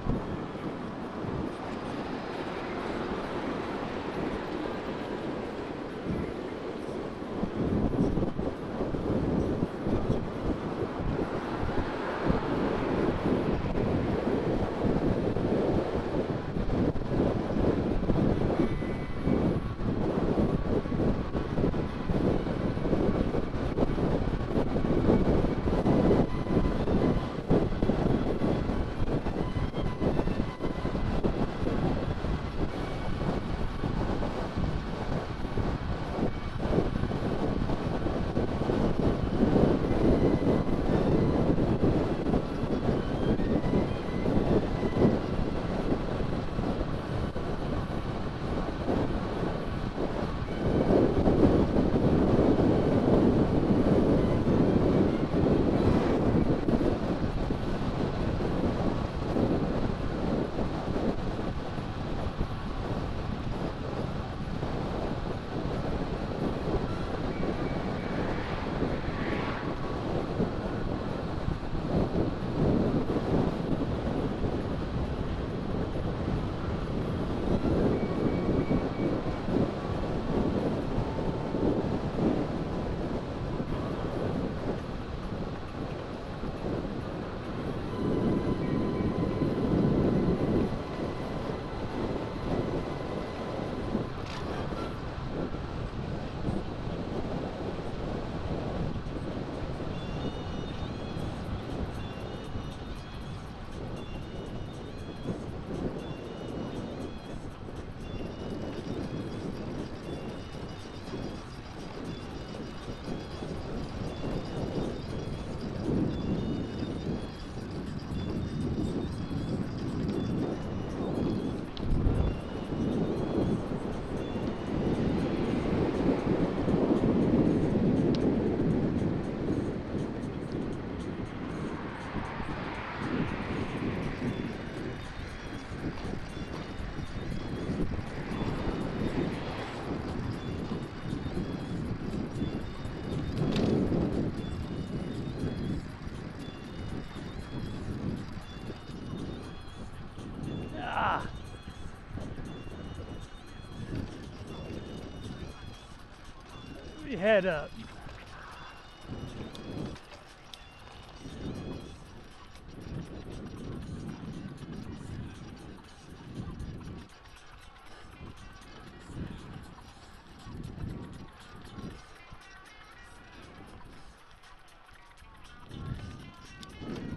Head up.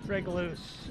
Rig loose.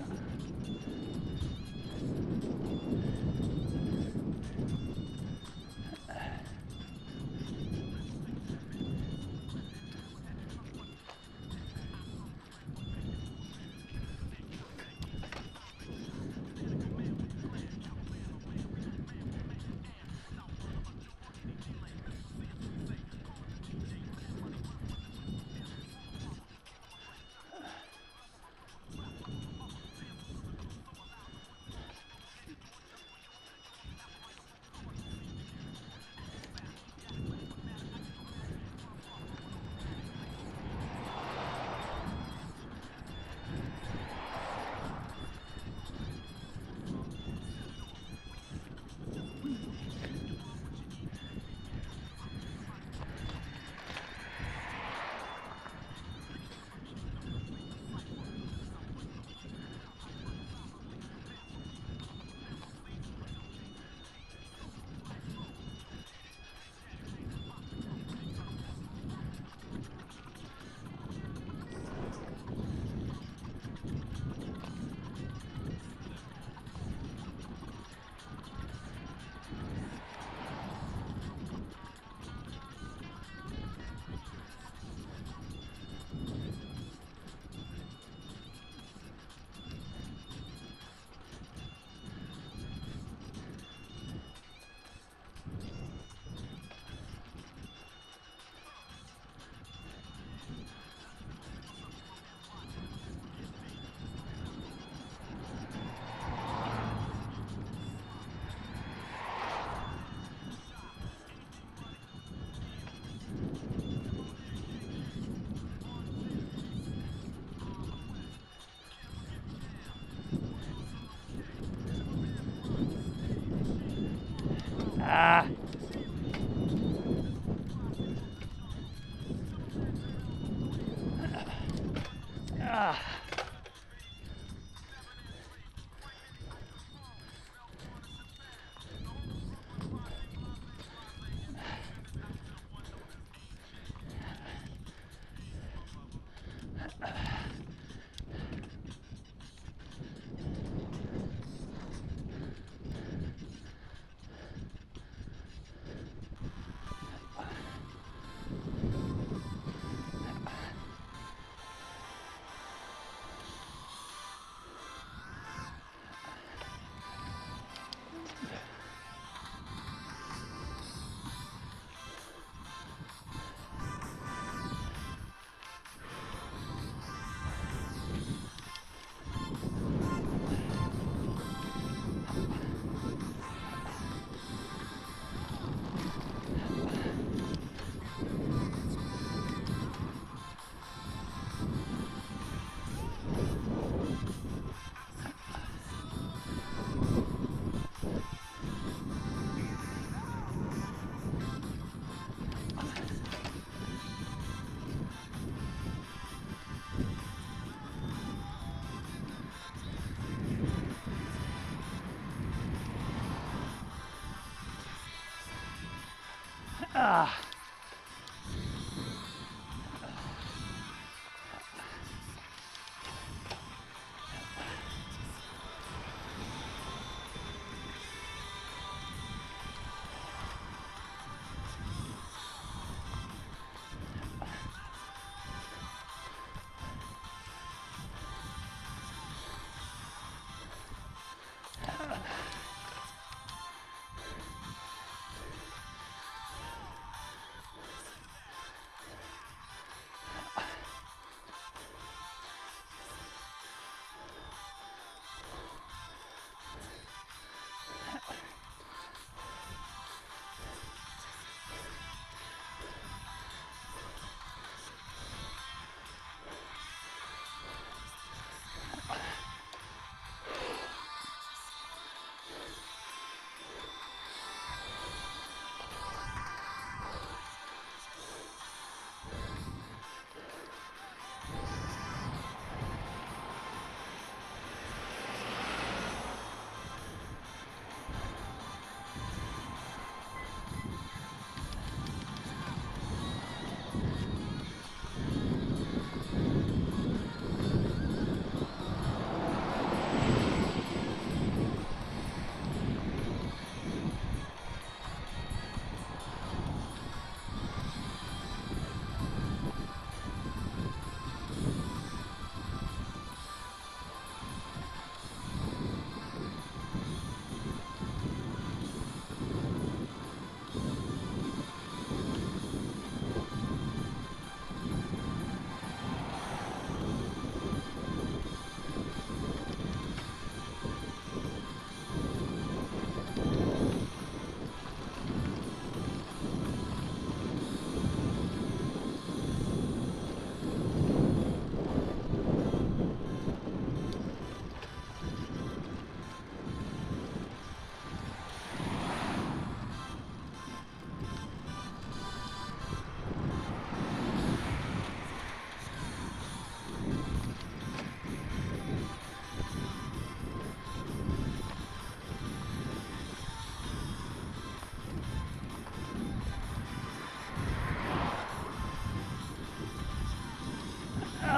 Ah.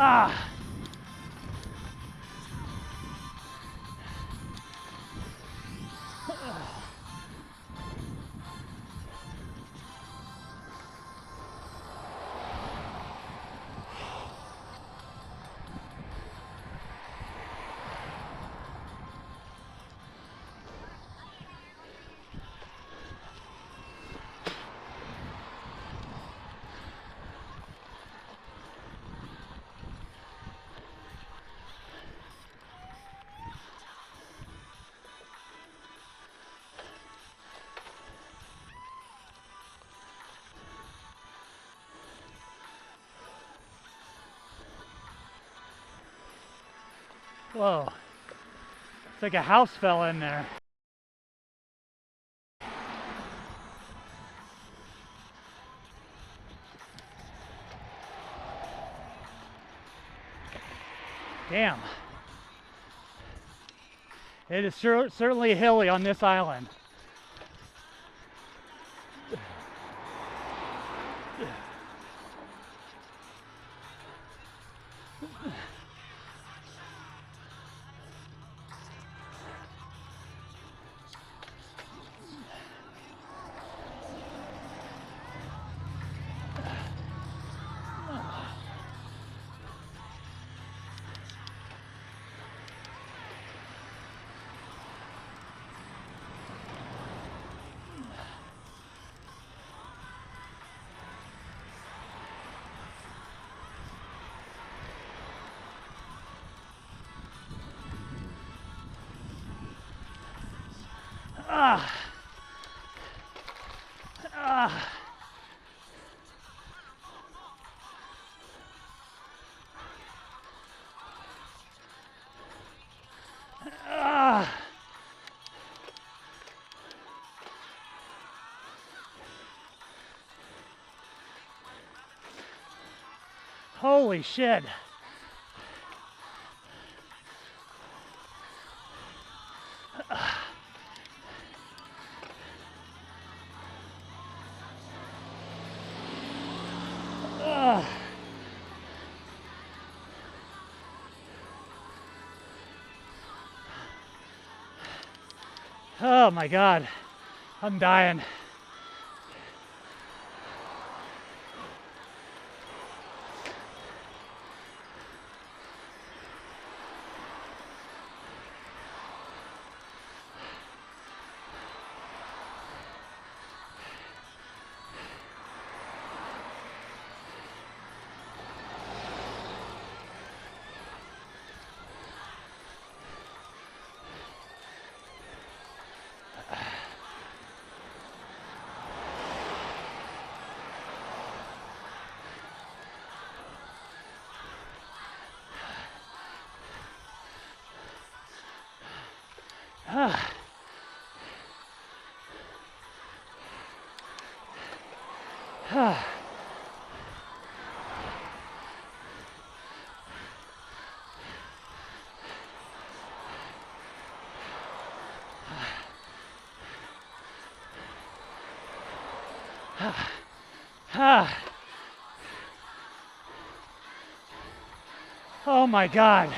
Ah. Whoa, it's like a house fell in there. Damn. It is certainly hilly on this island. Ah. Ah. Ah. Holy shit. Oh my God, I'm dying. Ah. Ah. Ah. Oh my God.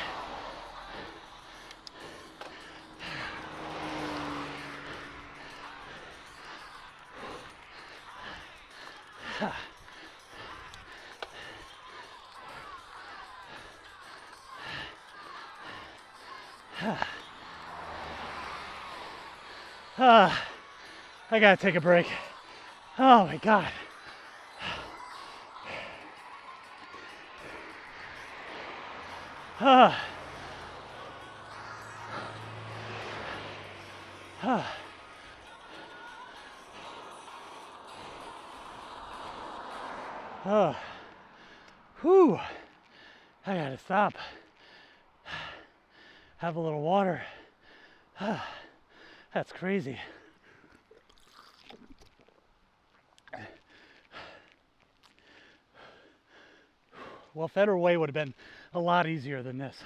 I gotta take a break. Oh my God. Ah. Ah. Oh. Whew. I gotta stop. Have a little water. That's crazy. Well, Faulnteroy would have been a lot easier than this.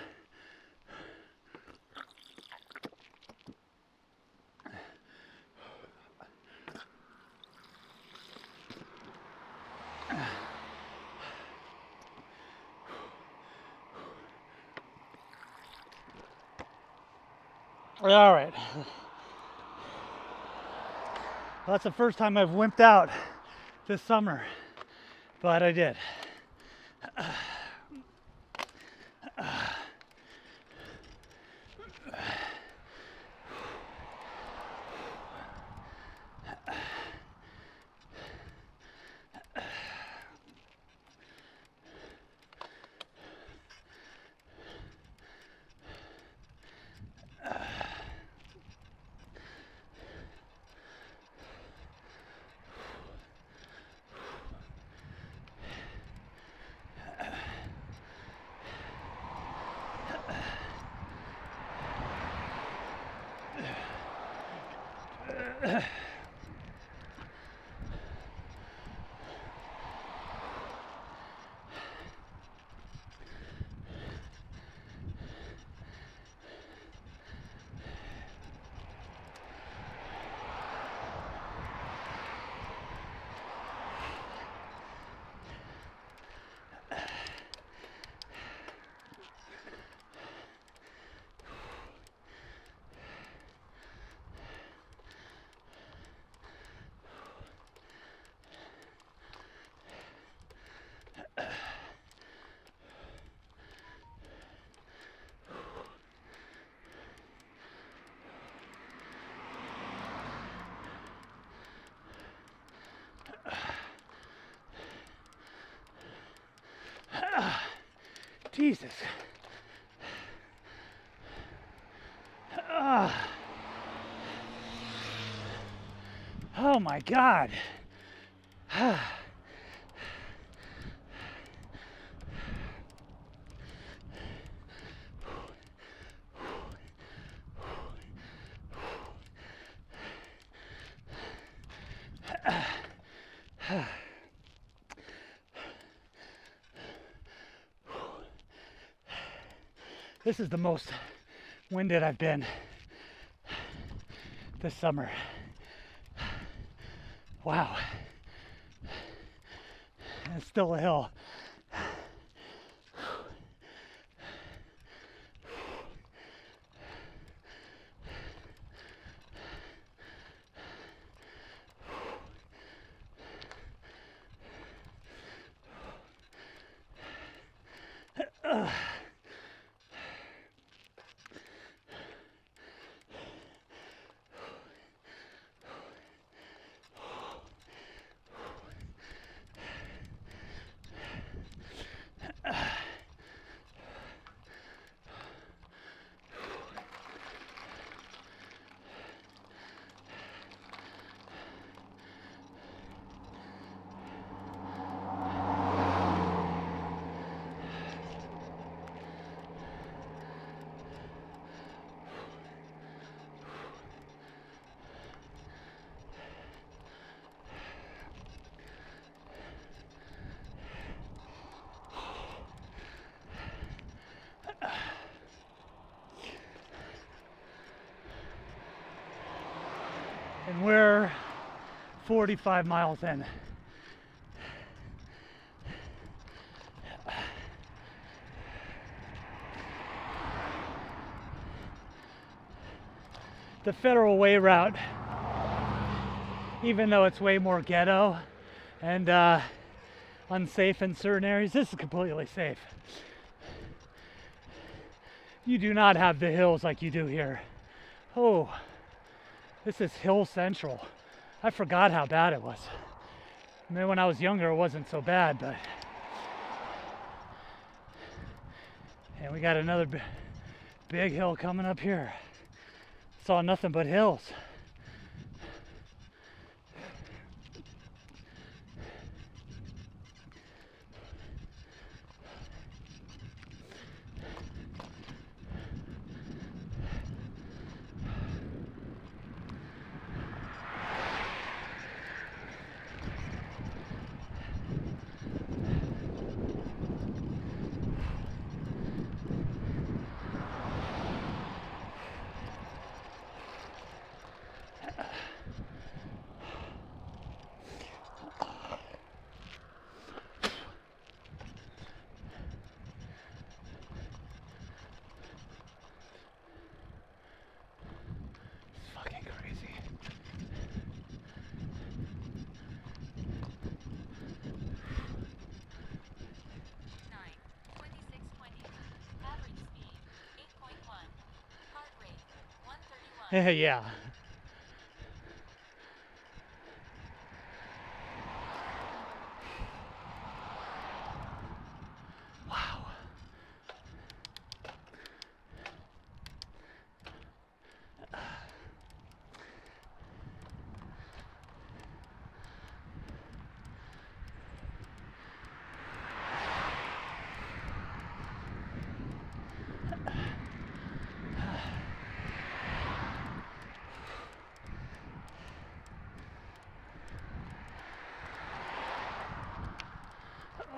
All right. Well, that's the first time I've wimped out this summer, but I did. Jesus. Oh my God. This is the most winded I've been this summer. Wow. And it's still a hill. 45 miles in. The Federal Way route, even though it's way more ghetto and unsafe in certain areas, this is completely safe. You do not have the hills like you do here. Oh, this is hill central. I forgot how bad it was. I mean, when I was younger, it wasn't so bad, but... And we got another big hill coming up here. Saw nothing but hills. Yeah. Wow.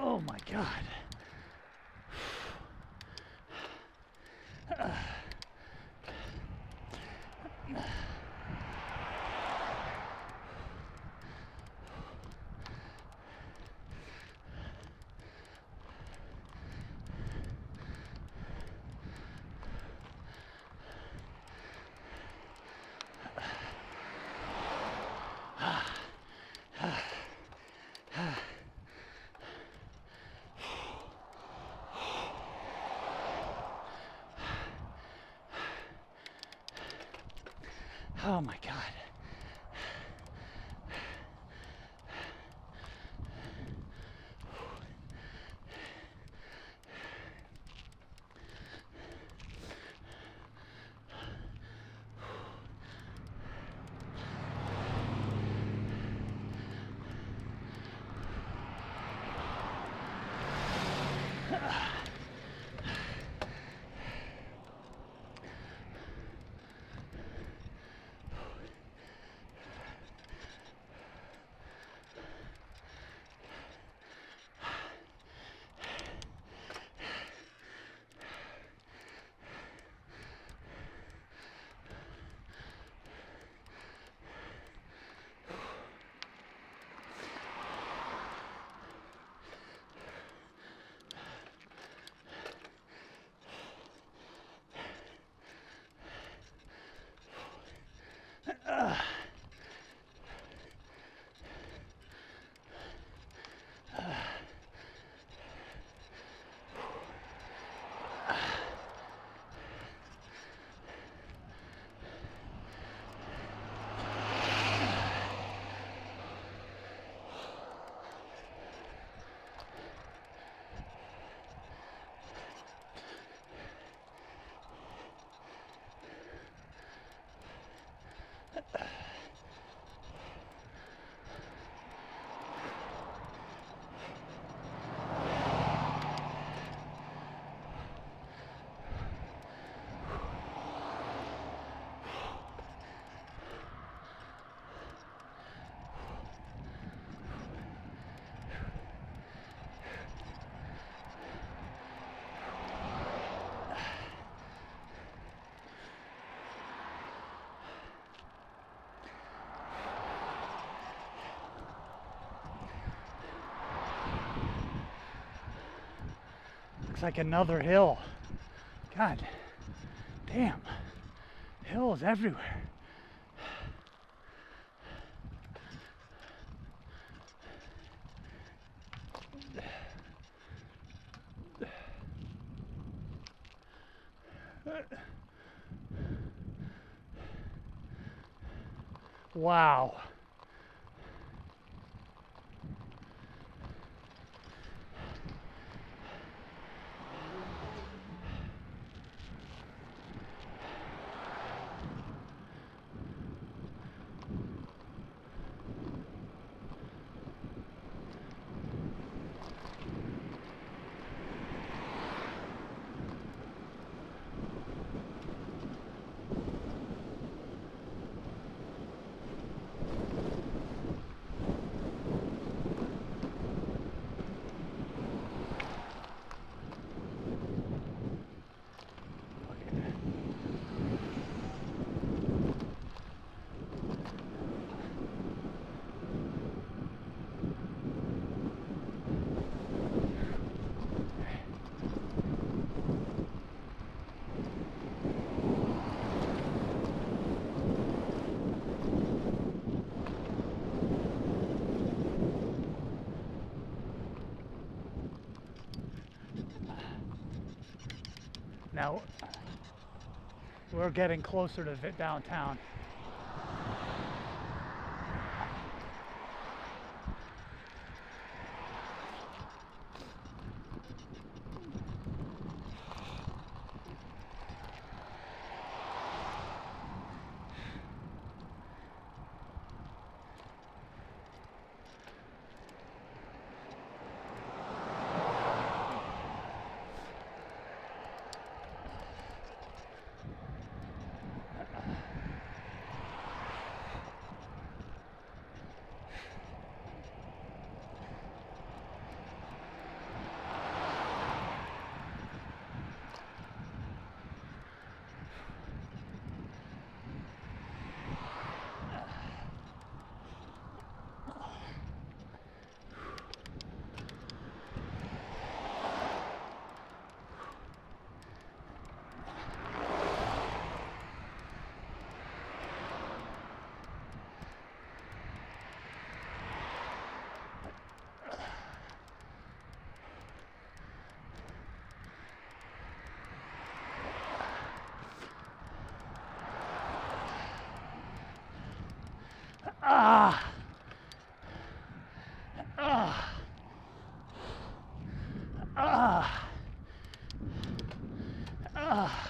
Oh my God. Oh my God. looks like another hill. God damn. Hills everywhere. Wow. Now, we're getting closer to downtown. Ah! Ah! Ah! Ah!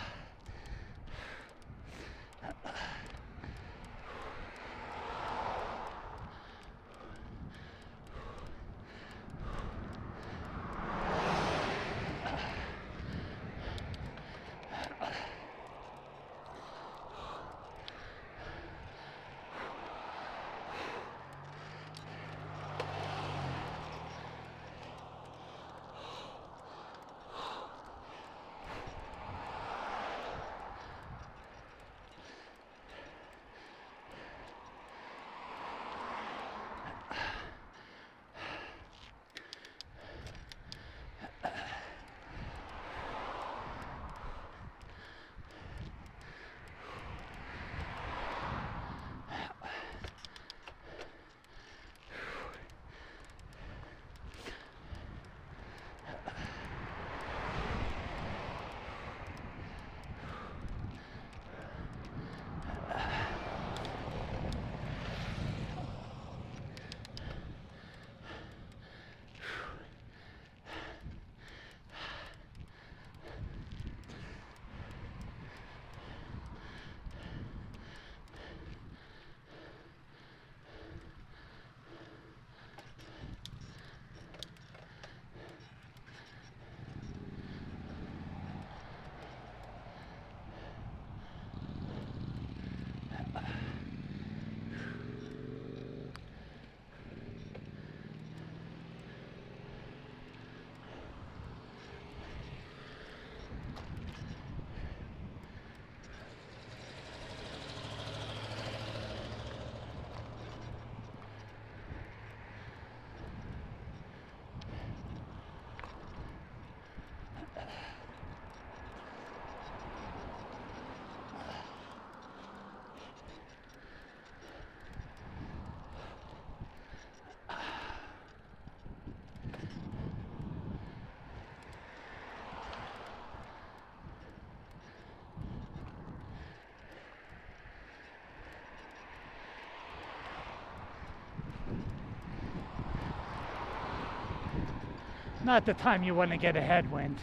Not the time you want to get a headwind.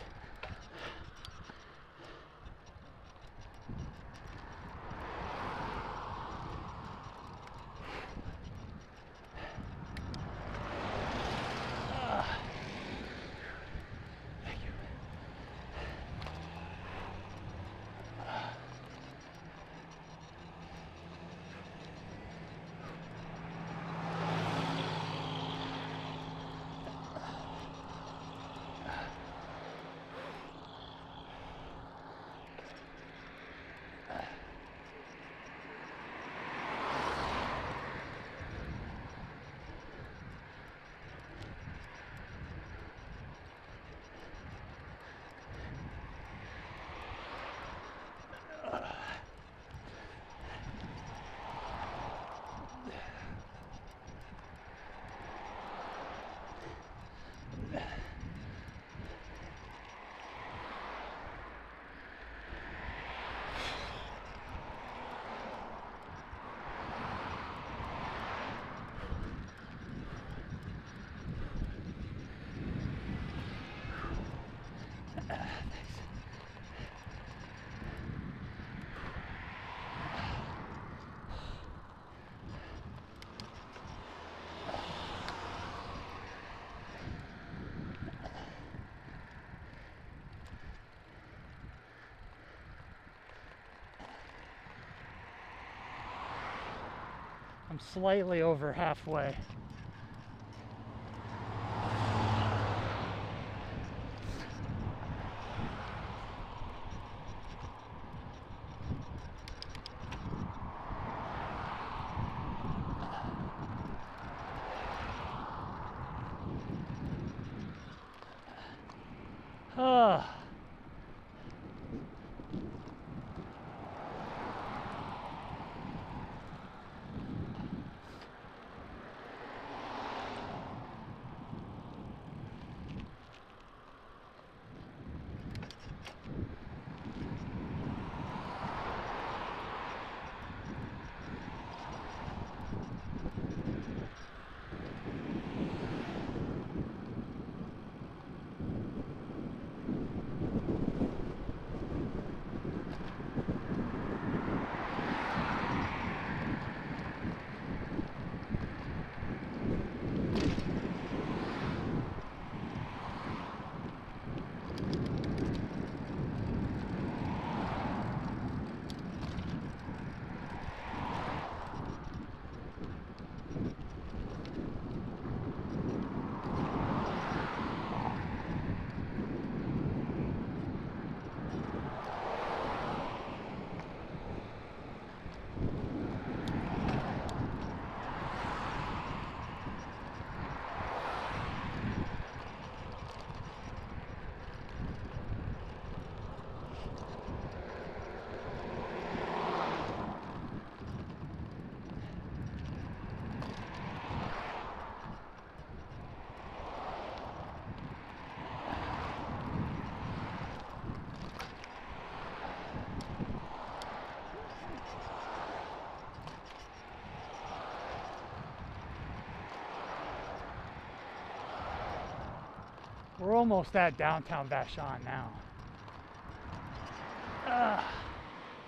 I'm slightly over halfway. Ah. We're almost at downtown Vashon now.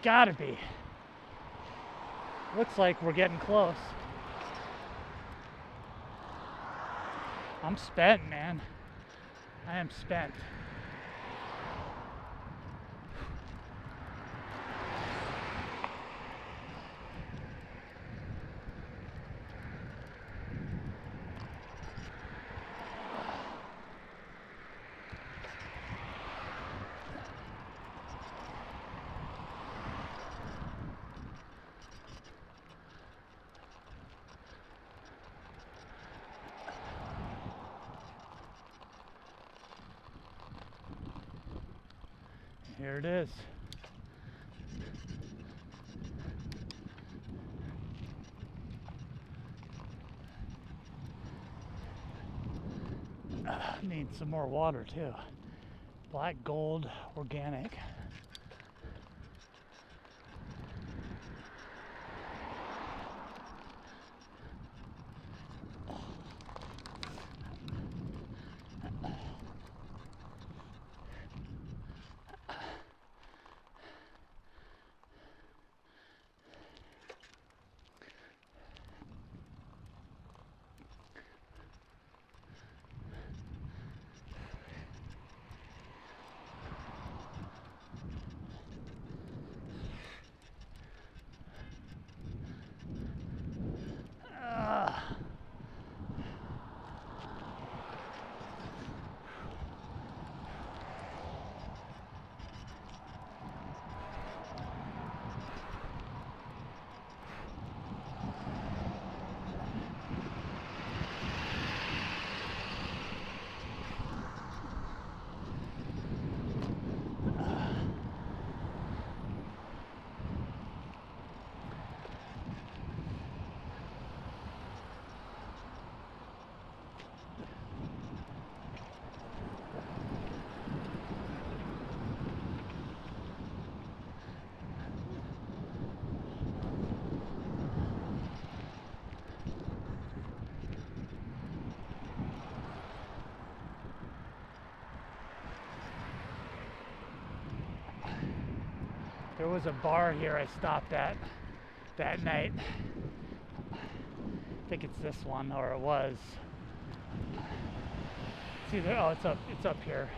Gotta be. Looks like we're getting close. I'm spent, man. I am spent. Here it is. Need some more water too. Black gold organic. There was a bar here I stopped at that night. I think it's this one, or it was. It's either, oh, it's up here.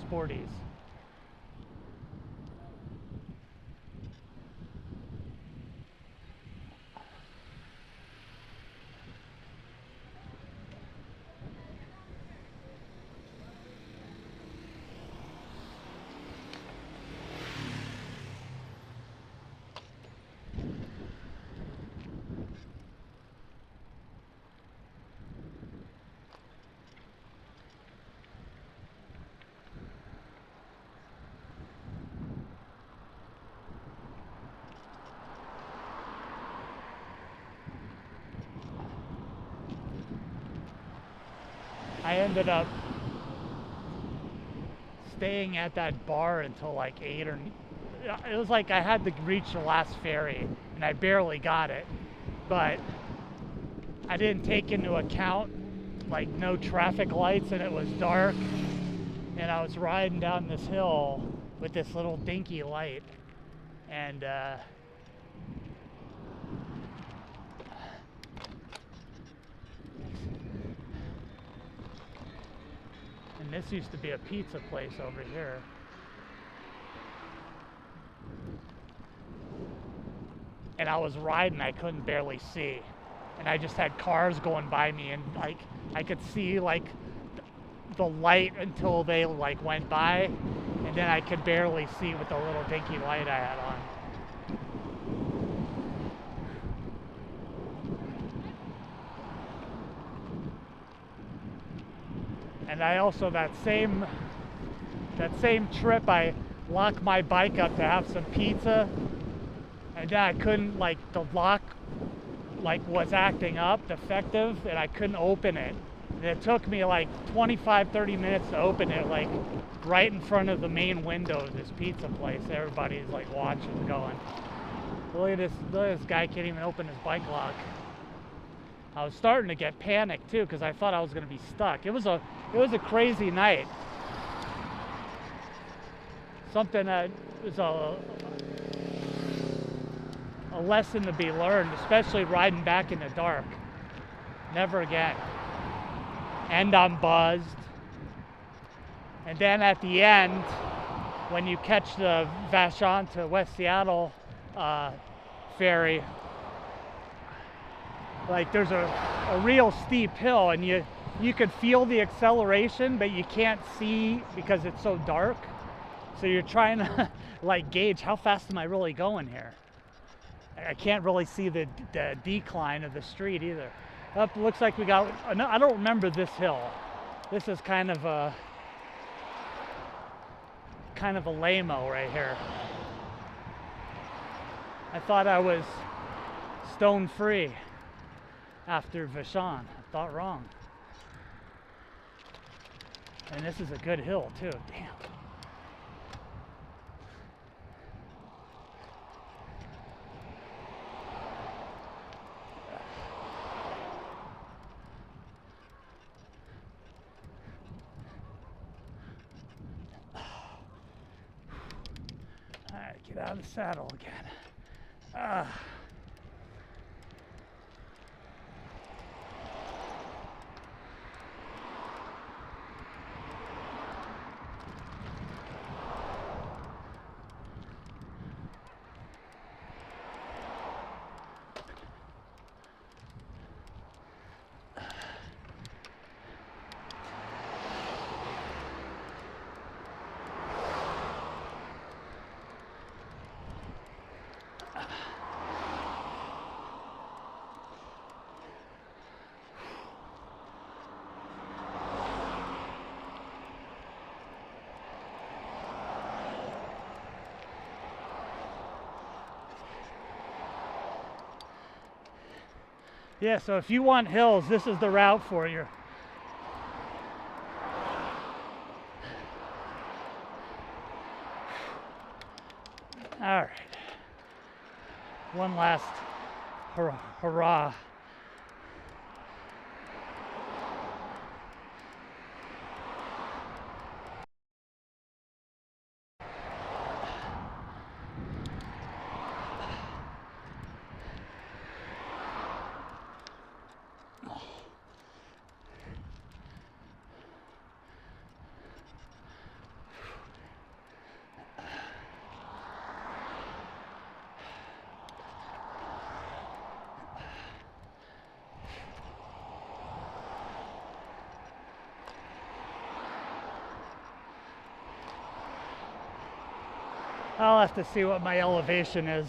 Sporties. I ended up staying at that bar until like 8 or... It was like I had to reach the last ferry, and I barely got it. But I didn't take into account, like, no traffic lights, and it was dark. And I was riding down this hill with this little dinky light. And, and this used to be a pizza place over here. And I was riding, I couldn't barely see. And I just had cars going by me, and like I could see like the light until they like went by, and then I could barely see with the little dinky light I had on. And I also, that same trip, I locked my bike up to have some pizza, and then I couldn't, like, the lock like was acting up, defective, and I couldn't open it. And it took me like 25-30 minutes to open it, like right in front of the main window of this pizza place. Everybody's like watching, going, look at this guy can't even open his bike lock. I was starting to get panicked too, because I thought I was going to be stuck. It was a crazy night. Something that was a lesson to be learned, especially riding back in the dark. Never again. And I'm buzzed. And then at the end, when you catch the Vashon to West Seattle ferry, like there's a real steep hill, and you could feel the acceleration, but you can't see because it's so dark. So you're trying to like gauge how fast am I really going here. I can't really see the decline of the street either. Up, looks like we got, I don't remember this hill. This is kind of a lame-o right here. I thought I was stone free after Vashon. I thought wrong. And this is a good hill too, damn. Get out of the saddle again. Yeah, so if you want hills, this is the route for you. All right. One last hurrah. I'll have to see what my elevation is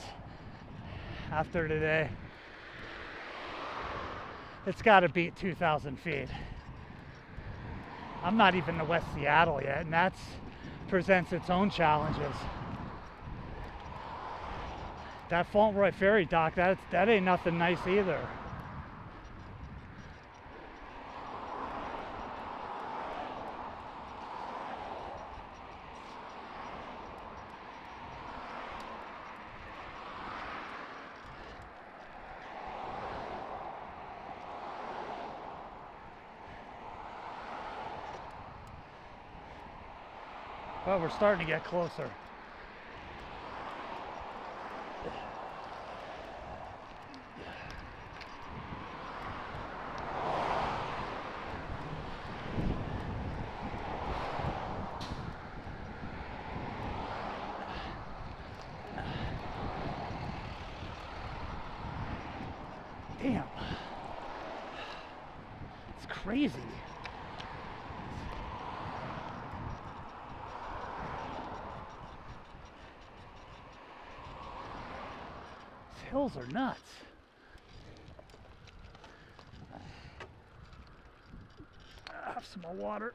after today. It's got to beat 2,000 feet. I'm not even to West Seattle yet, and that presents its own challenges. That Faulnteroy Ferry dock, that ain't nothing nice either. Well, we're starting to get closer. Damn. It's crazy. Hills are nuts. Have some more water.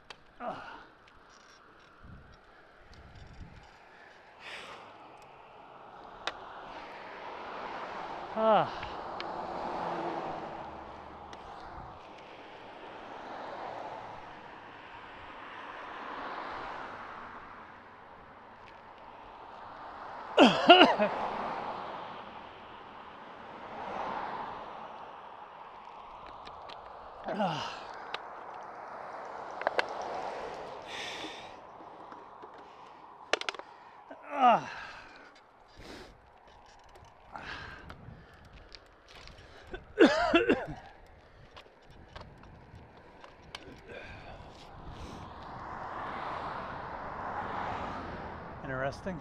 Interesting.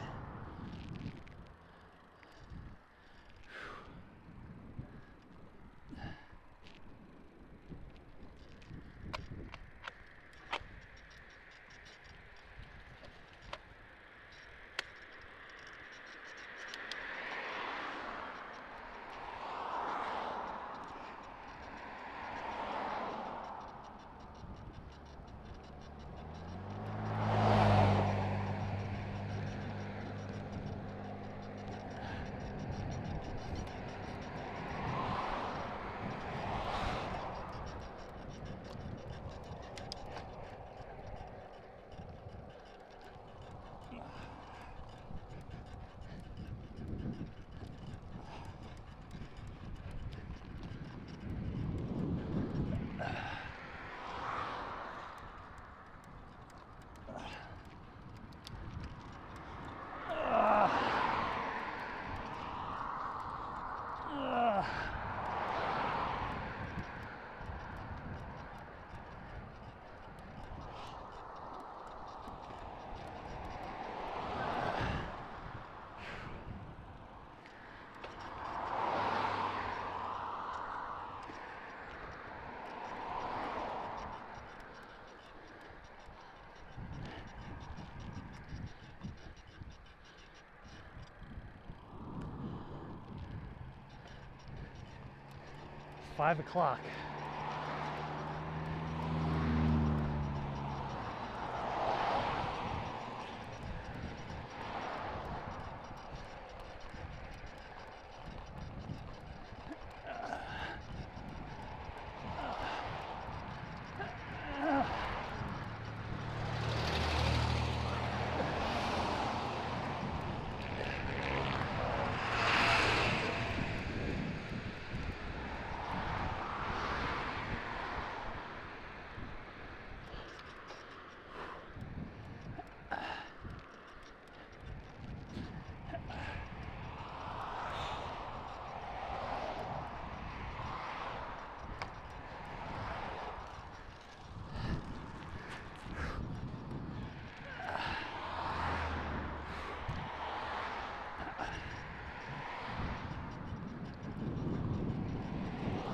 It's 5 o'clock.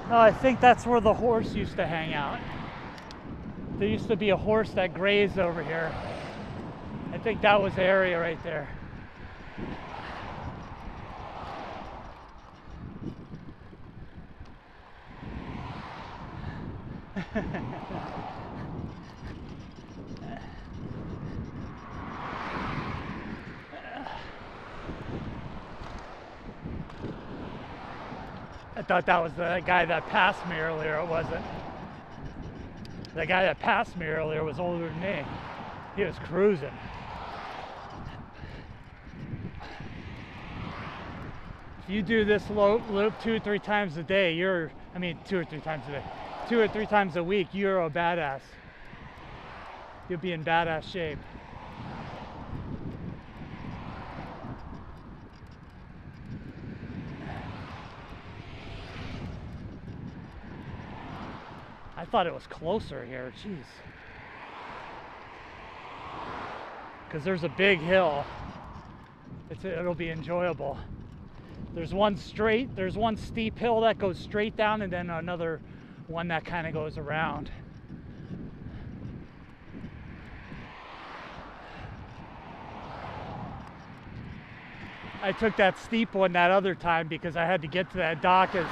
No, I think that's where the horse used to hang out. There used to be a horse that grazed over here. I think that was the area right there. I thought that was the guy that passed me earlier. It wasn't. The guy that passed me earlier was older than me. He was cruising. If you do this loop 2 or 3 times a day, 2 or 3 times a day, 2 or 3 times a week, you're a badass. You'll be in badass shape. I thought it was closer here, jeez. Because there's a big hill. It'll be enjoyable. There's one steep hill that goes straight down, and then another one that kind of goes around. I took that steep one that other time because I had to get to that dock as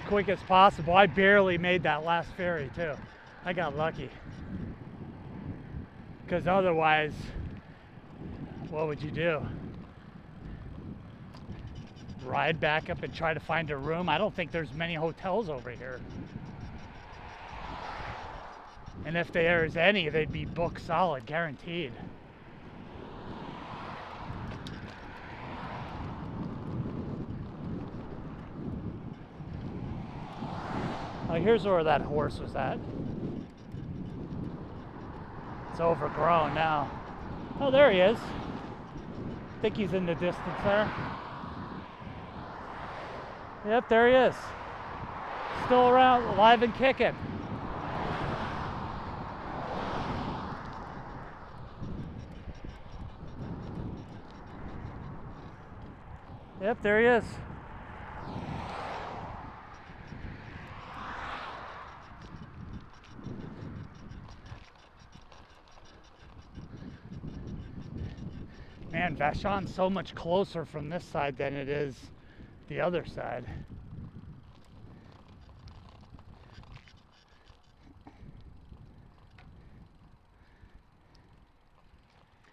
quick as possible. I barely made that last ferry too. I got lucky. Because otherwise, what would you do? Ride back up and try to find a room? I don't think there's many hotels over here. And if there's any, they'd be booked solid, guaranteed. Oh, here's where that horse was at. It's overgrown now. Oh, there he is. I think he's in the distance there. Yep, there he is. Still around, alive and kicking. Yep, there he is. Man, Vashon's so much closer from this side than it is the other side.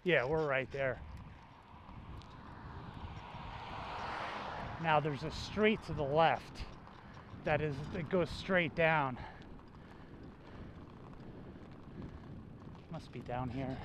Yeah, we're right there. Now there's a street to the left that goes straight down. Must be down here.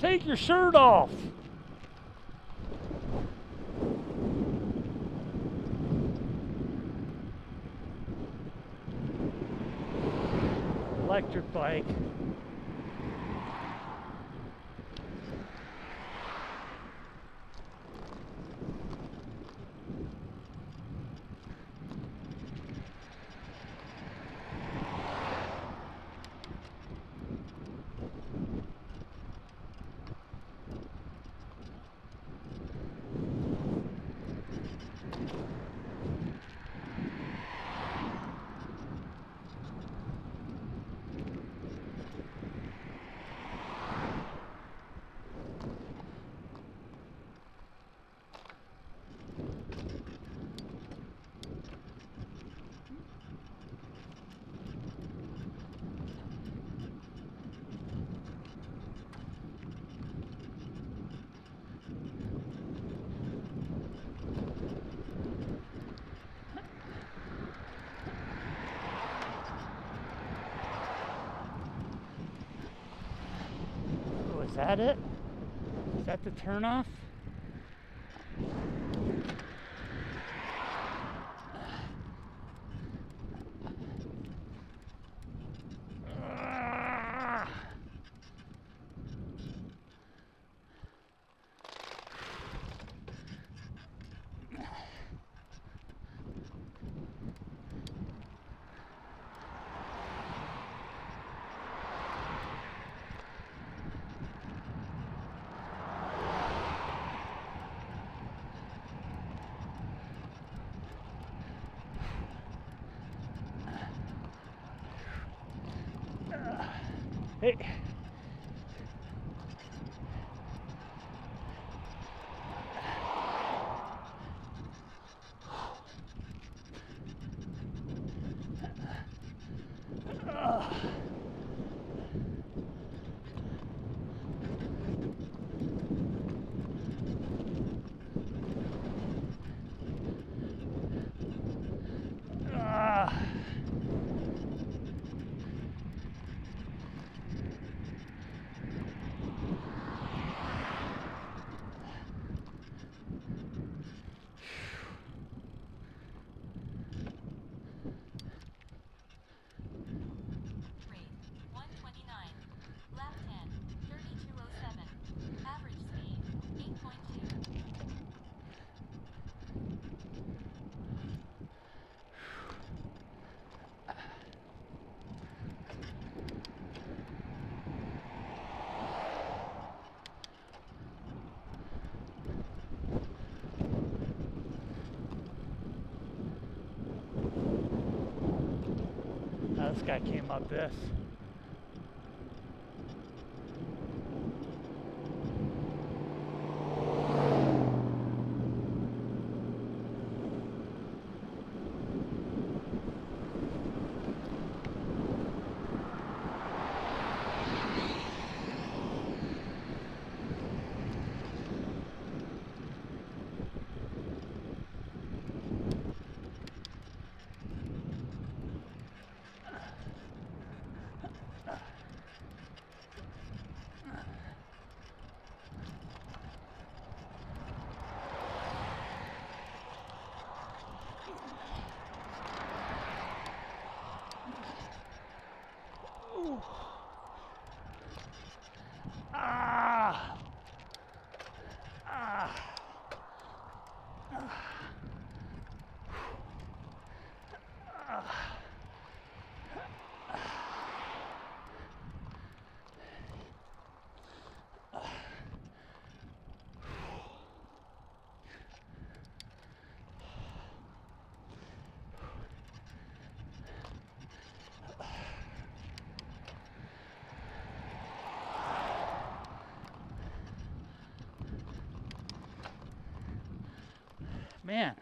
Take your shirt off. Electric bike. Is that it? Is that the turnoff? Hey. Rate 129. Lap 10. 3207. Average speed 8.2. This guy came up this. Ah! Ah! Man,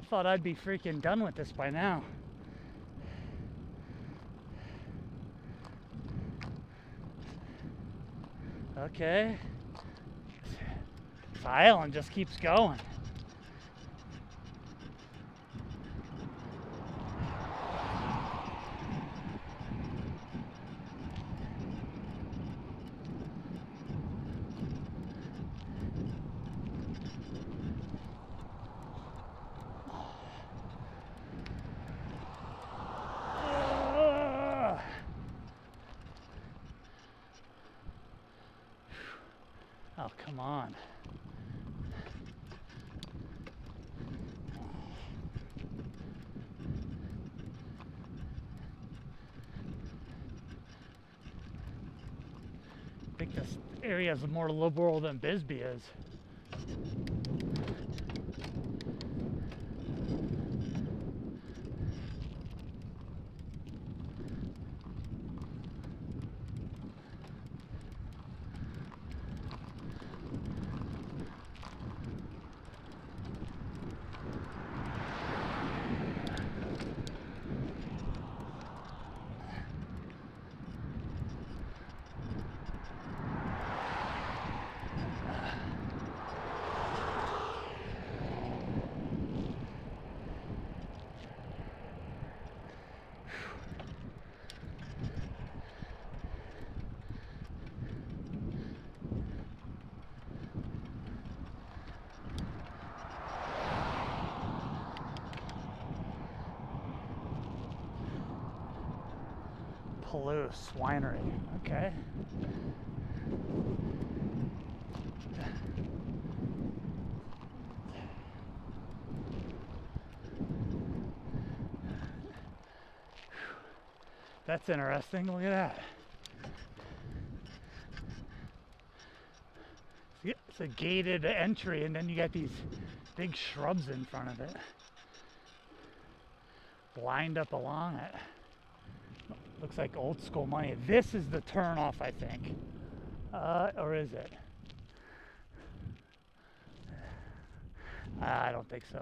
I thought I'd be freaking done with this by now. Okay. This island just keeps going. Oh, come on. I think this area is more liberal than Bisbee is. Palouse Winery. Okay. That's interesting. Look at that. It's a gated entry, and then you got these big shrubs in front of it, lined up along it. Looks like old school money. This is the turnoff, I think. Or is it? I don't think so.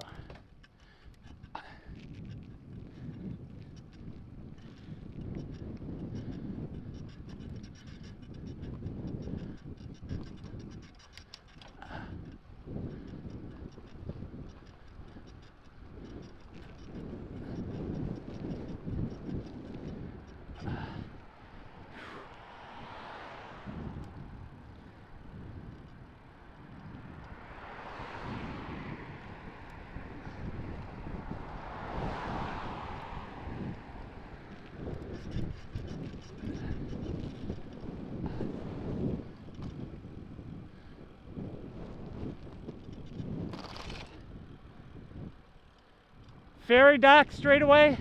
Ferry dock straight away?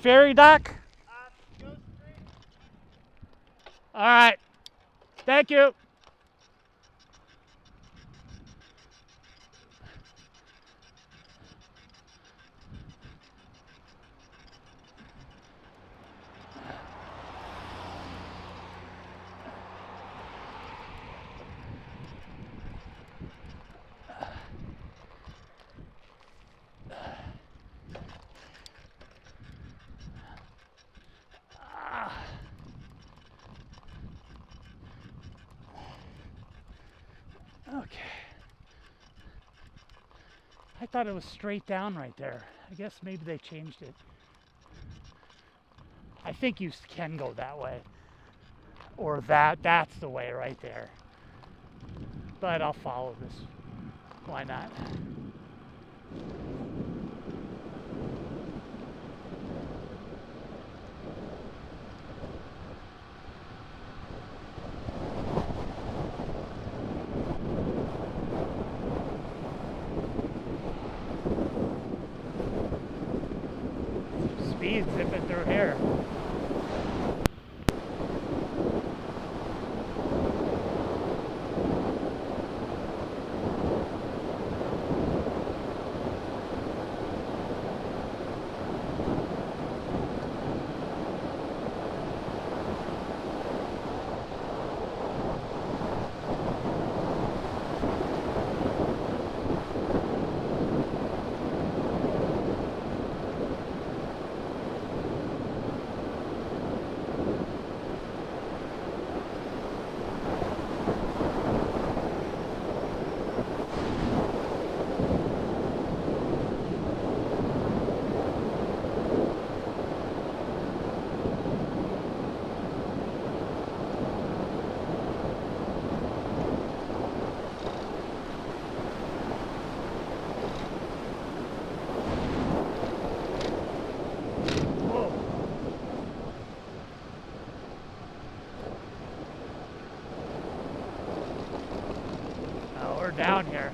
Ferry dock? Go straight. All right. Thank you. Okay. I thought it was straight down right there. I guess maybe they changed it. I think you can go that way. Or that's the way right there. But I'll follow this. Why not? Speed zipping through here. Down here.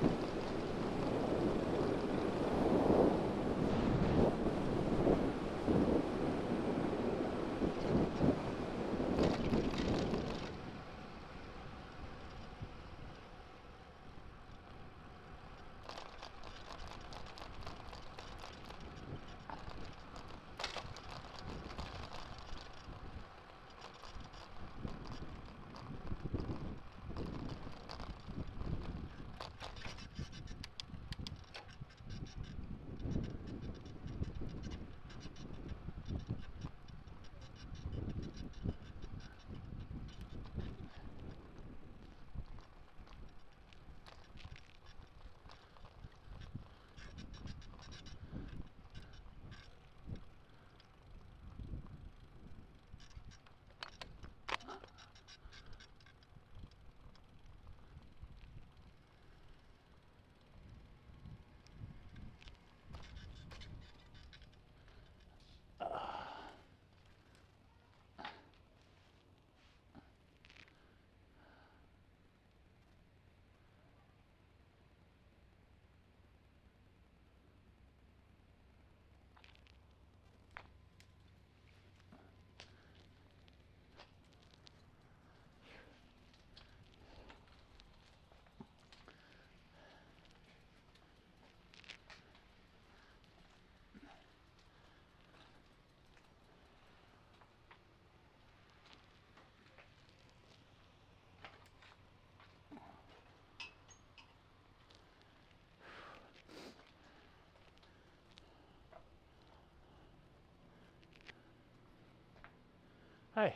Hi.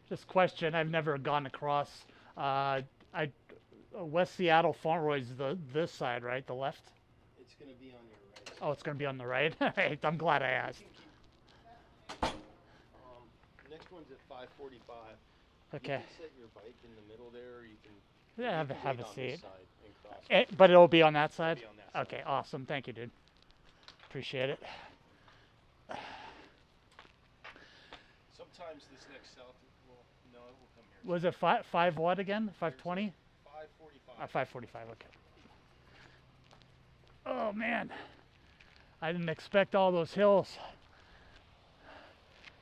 Just question. I've never gone across. West Seattle Faulnteroy is this side, right? The left. It's gonna be on your right. Oh, it's gonna be on the right. All right. I'm glad I asked. Next one's at 5:45. Okay. You can set your bike in the middle there, or you can. Yeah, you can have wait a on this seat. side and cross. But it'll be on that side. It'll be on that side. Okay. Awesome. Thank you, dude. Appreciate it. Sometimes this next south will no, it will come here. Was it five what again? 520? 5:45. 5:45. Okay. Oh man, I didn't expect all those hills.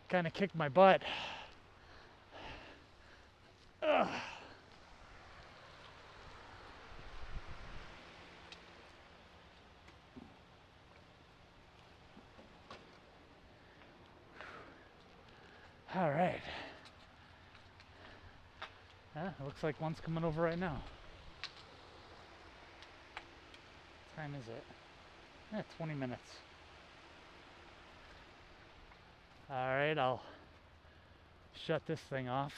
Kind of kicked my butt. Ugh. All right. Looks like one's coming over right now. What time is it? 20 minutes. All right, I'll shut this thing off.